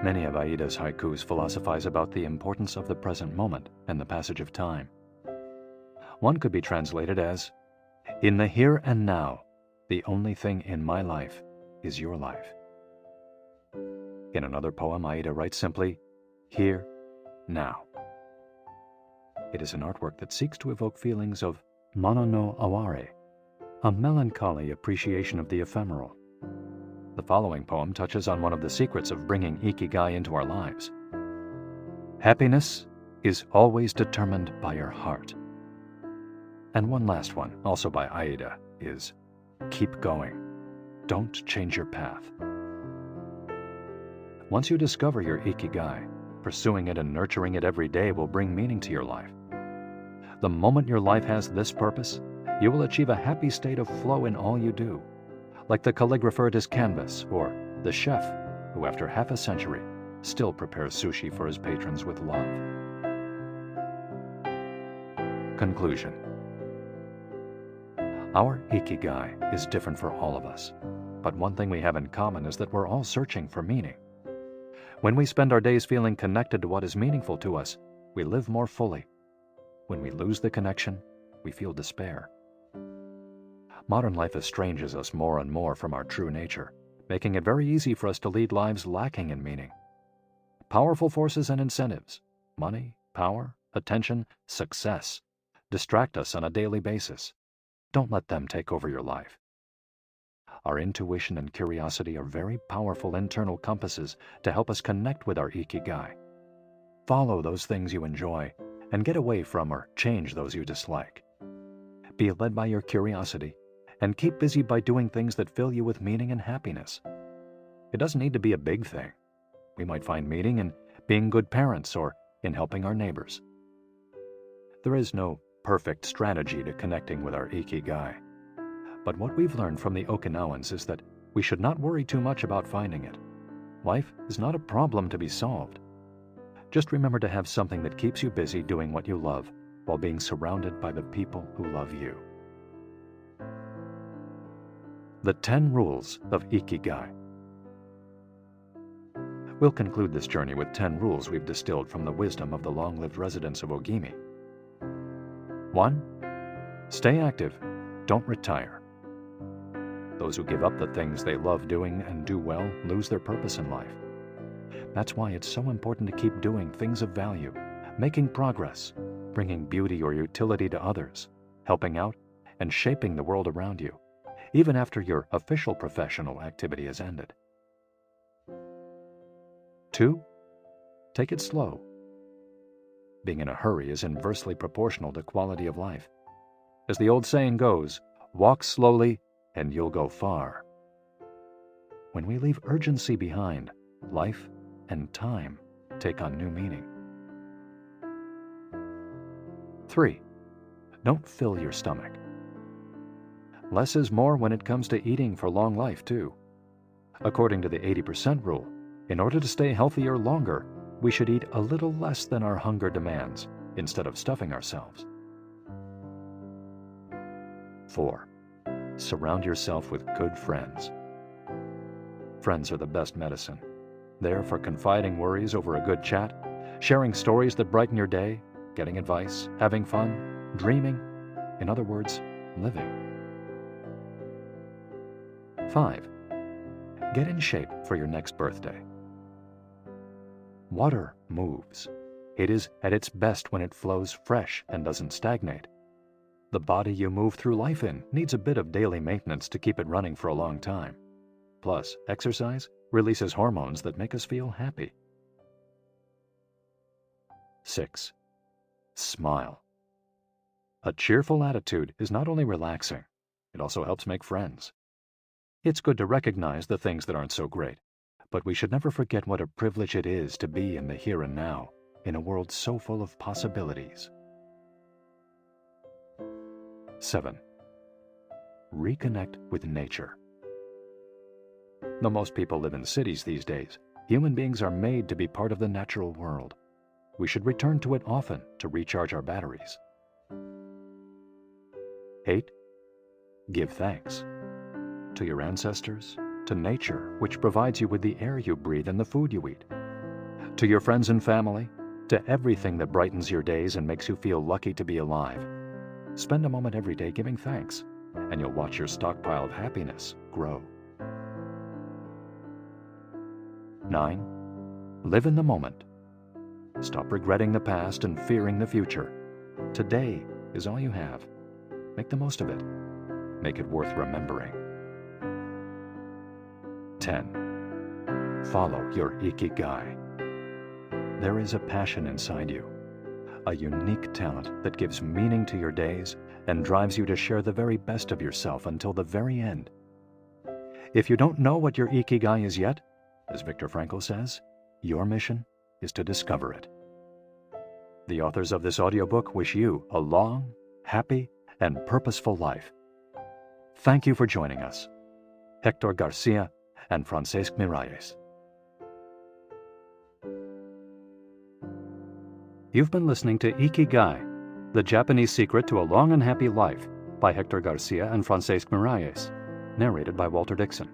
Many of Aida's haikus philosophize about the importance of the present moment and the passage of time. One could be translated as, "In the here and now, the only thing in my life is your life." In another poem, Aida writes simply, "Here, now." It is an artwork that seeks to evoke feelings of mono no aware, a melancholy appreciation of the ephemeral. The following poem touches on one of the secrets of bringing Ikigai into our lives. Happiness is always determined by your heart. And one last one, also by Aida, is keep going. Don't change your path. Once you discover your Ikigai, pursuing it and nurturing it every day will bring meaning to your life. The moment your life has this purpose, you will achieve a happy state of flow in all you do, like the calligrapher at his canvas or the chef who, after half a century, still prepares sushi for his patrons with love. Conclusion. Our Ikigai is different for all of us, but one thing we have in common is that we're all searching for meaning. When we spend our days feeling connected to what is meaningful to us, we live more fully. When we lose the connection, we feel despair. Modern life estranges us more and more from our true nature, making it very easy for us to lead lives lacking in meaning. Powerful forces and incentives, money, power, attention, success, distract us on a daily basis. Don't let them take over your life. Our intuition and curiosity are very powerful internal compasses to help us connect with our Ikigai. Follow those things you enjoy and get away from or change those you dislike. Be led by your curiosity and keep busy by doing things that fill you with meaning and happiness. It doesn't need to be a big thing. We might find meaning in being good parents or in helping our neighbors. There is no perfect strategy to connecting with our Ikigai. But what we've learned from the Okinawans is that we should not worry too much about finding it. Life is not a problem to be solved. Just remember to have something that keeps you busy doing what you love while being surrounded by the people who love you. The 10 Rules of Ikigai. We'll conclude this journey with 10 rules we've distilled from the wisdom of the long-lived residents of Ogimi. 1. Stay active. Don't retire. Those who give up the things they love doing and do well lose their purpose in life. That's why it's so important to keep doing things of value, making progress, bringing beauty or utility to others, helping out, and shaping the world around you, even after your official professional activity has ended. 2. Take it slow. Being in a hurry is inversely proportional to quality of life. As the old saying goes, walk slowly and you'll go far. When we leave urgency behind, life and time take on new meaning. 3. Don't fill your stomach. Less is more when it comes to eating for long life, too. According to the 80% rule, in order to stay healthier longer, we should eat a little less than our hunger demands, instead of stuffing ourselves. 4. Surround yourself with good friends. Friends are the best medicine. There for confiding worries over a good chat, sharing stories that brighten your day, getting advice, having fun, dreaming, in other words, living. 5. Get in shape for your next birthday. Water moves. It is at its best when it flows fresh and doesn't stagnate. The body you move through life in needs a bit of daily maintenance to keep it running for a long time. Plus, exercise releases hormones that make us feel happy. 6. Smile. A cheerful attitude is not only relaxing, it also helps make friends. It's good to recognize the things that aren't so great, but we should never forget what a privilege it is to be in the here and now, in a world so full of possibilities. 7. Reconnect with nature. Though most people live in cities these days, human beings are made to be part of the natural world. We should return to it often to recharge our batteries. 8. Give thanks. To your ancestors, to nature, which provides you with the air you breathe and the food you eat. To your friends and family, to everything that brightens your days and makes you feel lucky to be alive. Spend a moment every day giving thanks, and you'll watch your stockpile of happiness grow. 9. Live in the moment. Stop regretting the past and fearing the future. Today is all you have. Make the most of it. Make it worth remembering. 10. Follow your Ikigai. There is a passion inside you, a unique talent that gives meaning to your days and drives you to share the very best of yourself until the very end. If you don't know what your Ikigai is yet, as Viktor Frankl says, your mission is to discover it. The authors of this audiobook wish you a long, happy, and purposeful life. Thank you for joining us. Hector Garcia and Francesc Miralles. You've been listening to Ikigai, The Japanese Secret to a Long and Happy Life by Hector Garcia and Francesc Miralles, narrated by Walter Dixon.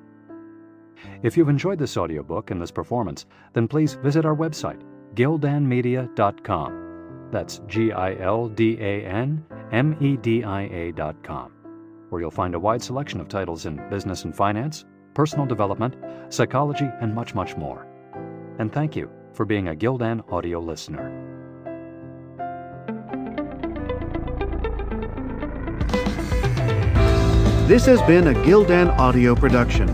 If you've enjoyed this audiobook and this performance, then please visit our website, gildanmedia.com. That's GILDANMEDIA.com, where you'll find a wide selection of titles in business and finance, personal development, psychology, and much, much more. And thank you for being a Gildan audio listener. This has been a Gildan audio production.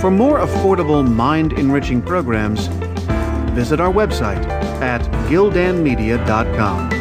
For more affordable, mind-enriching programs, visit our website at gildanmedia.com.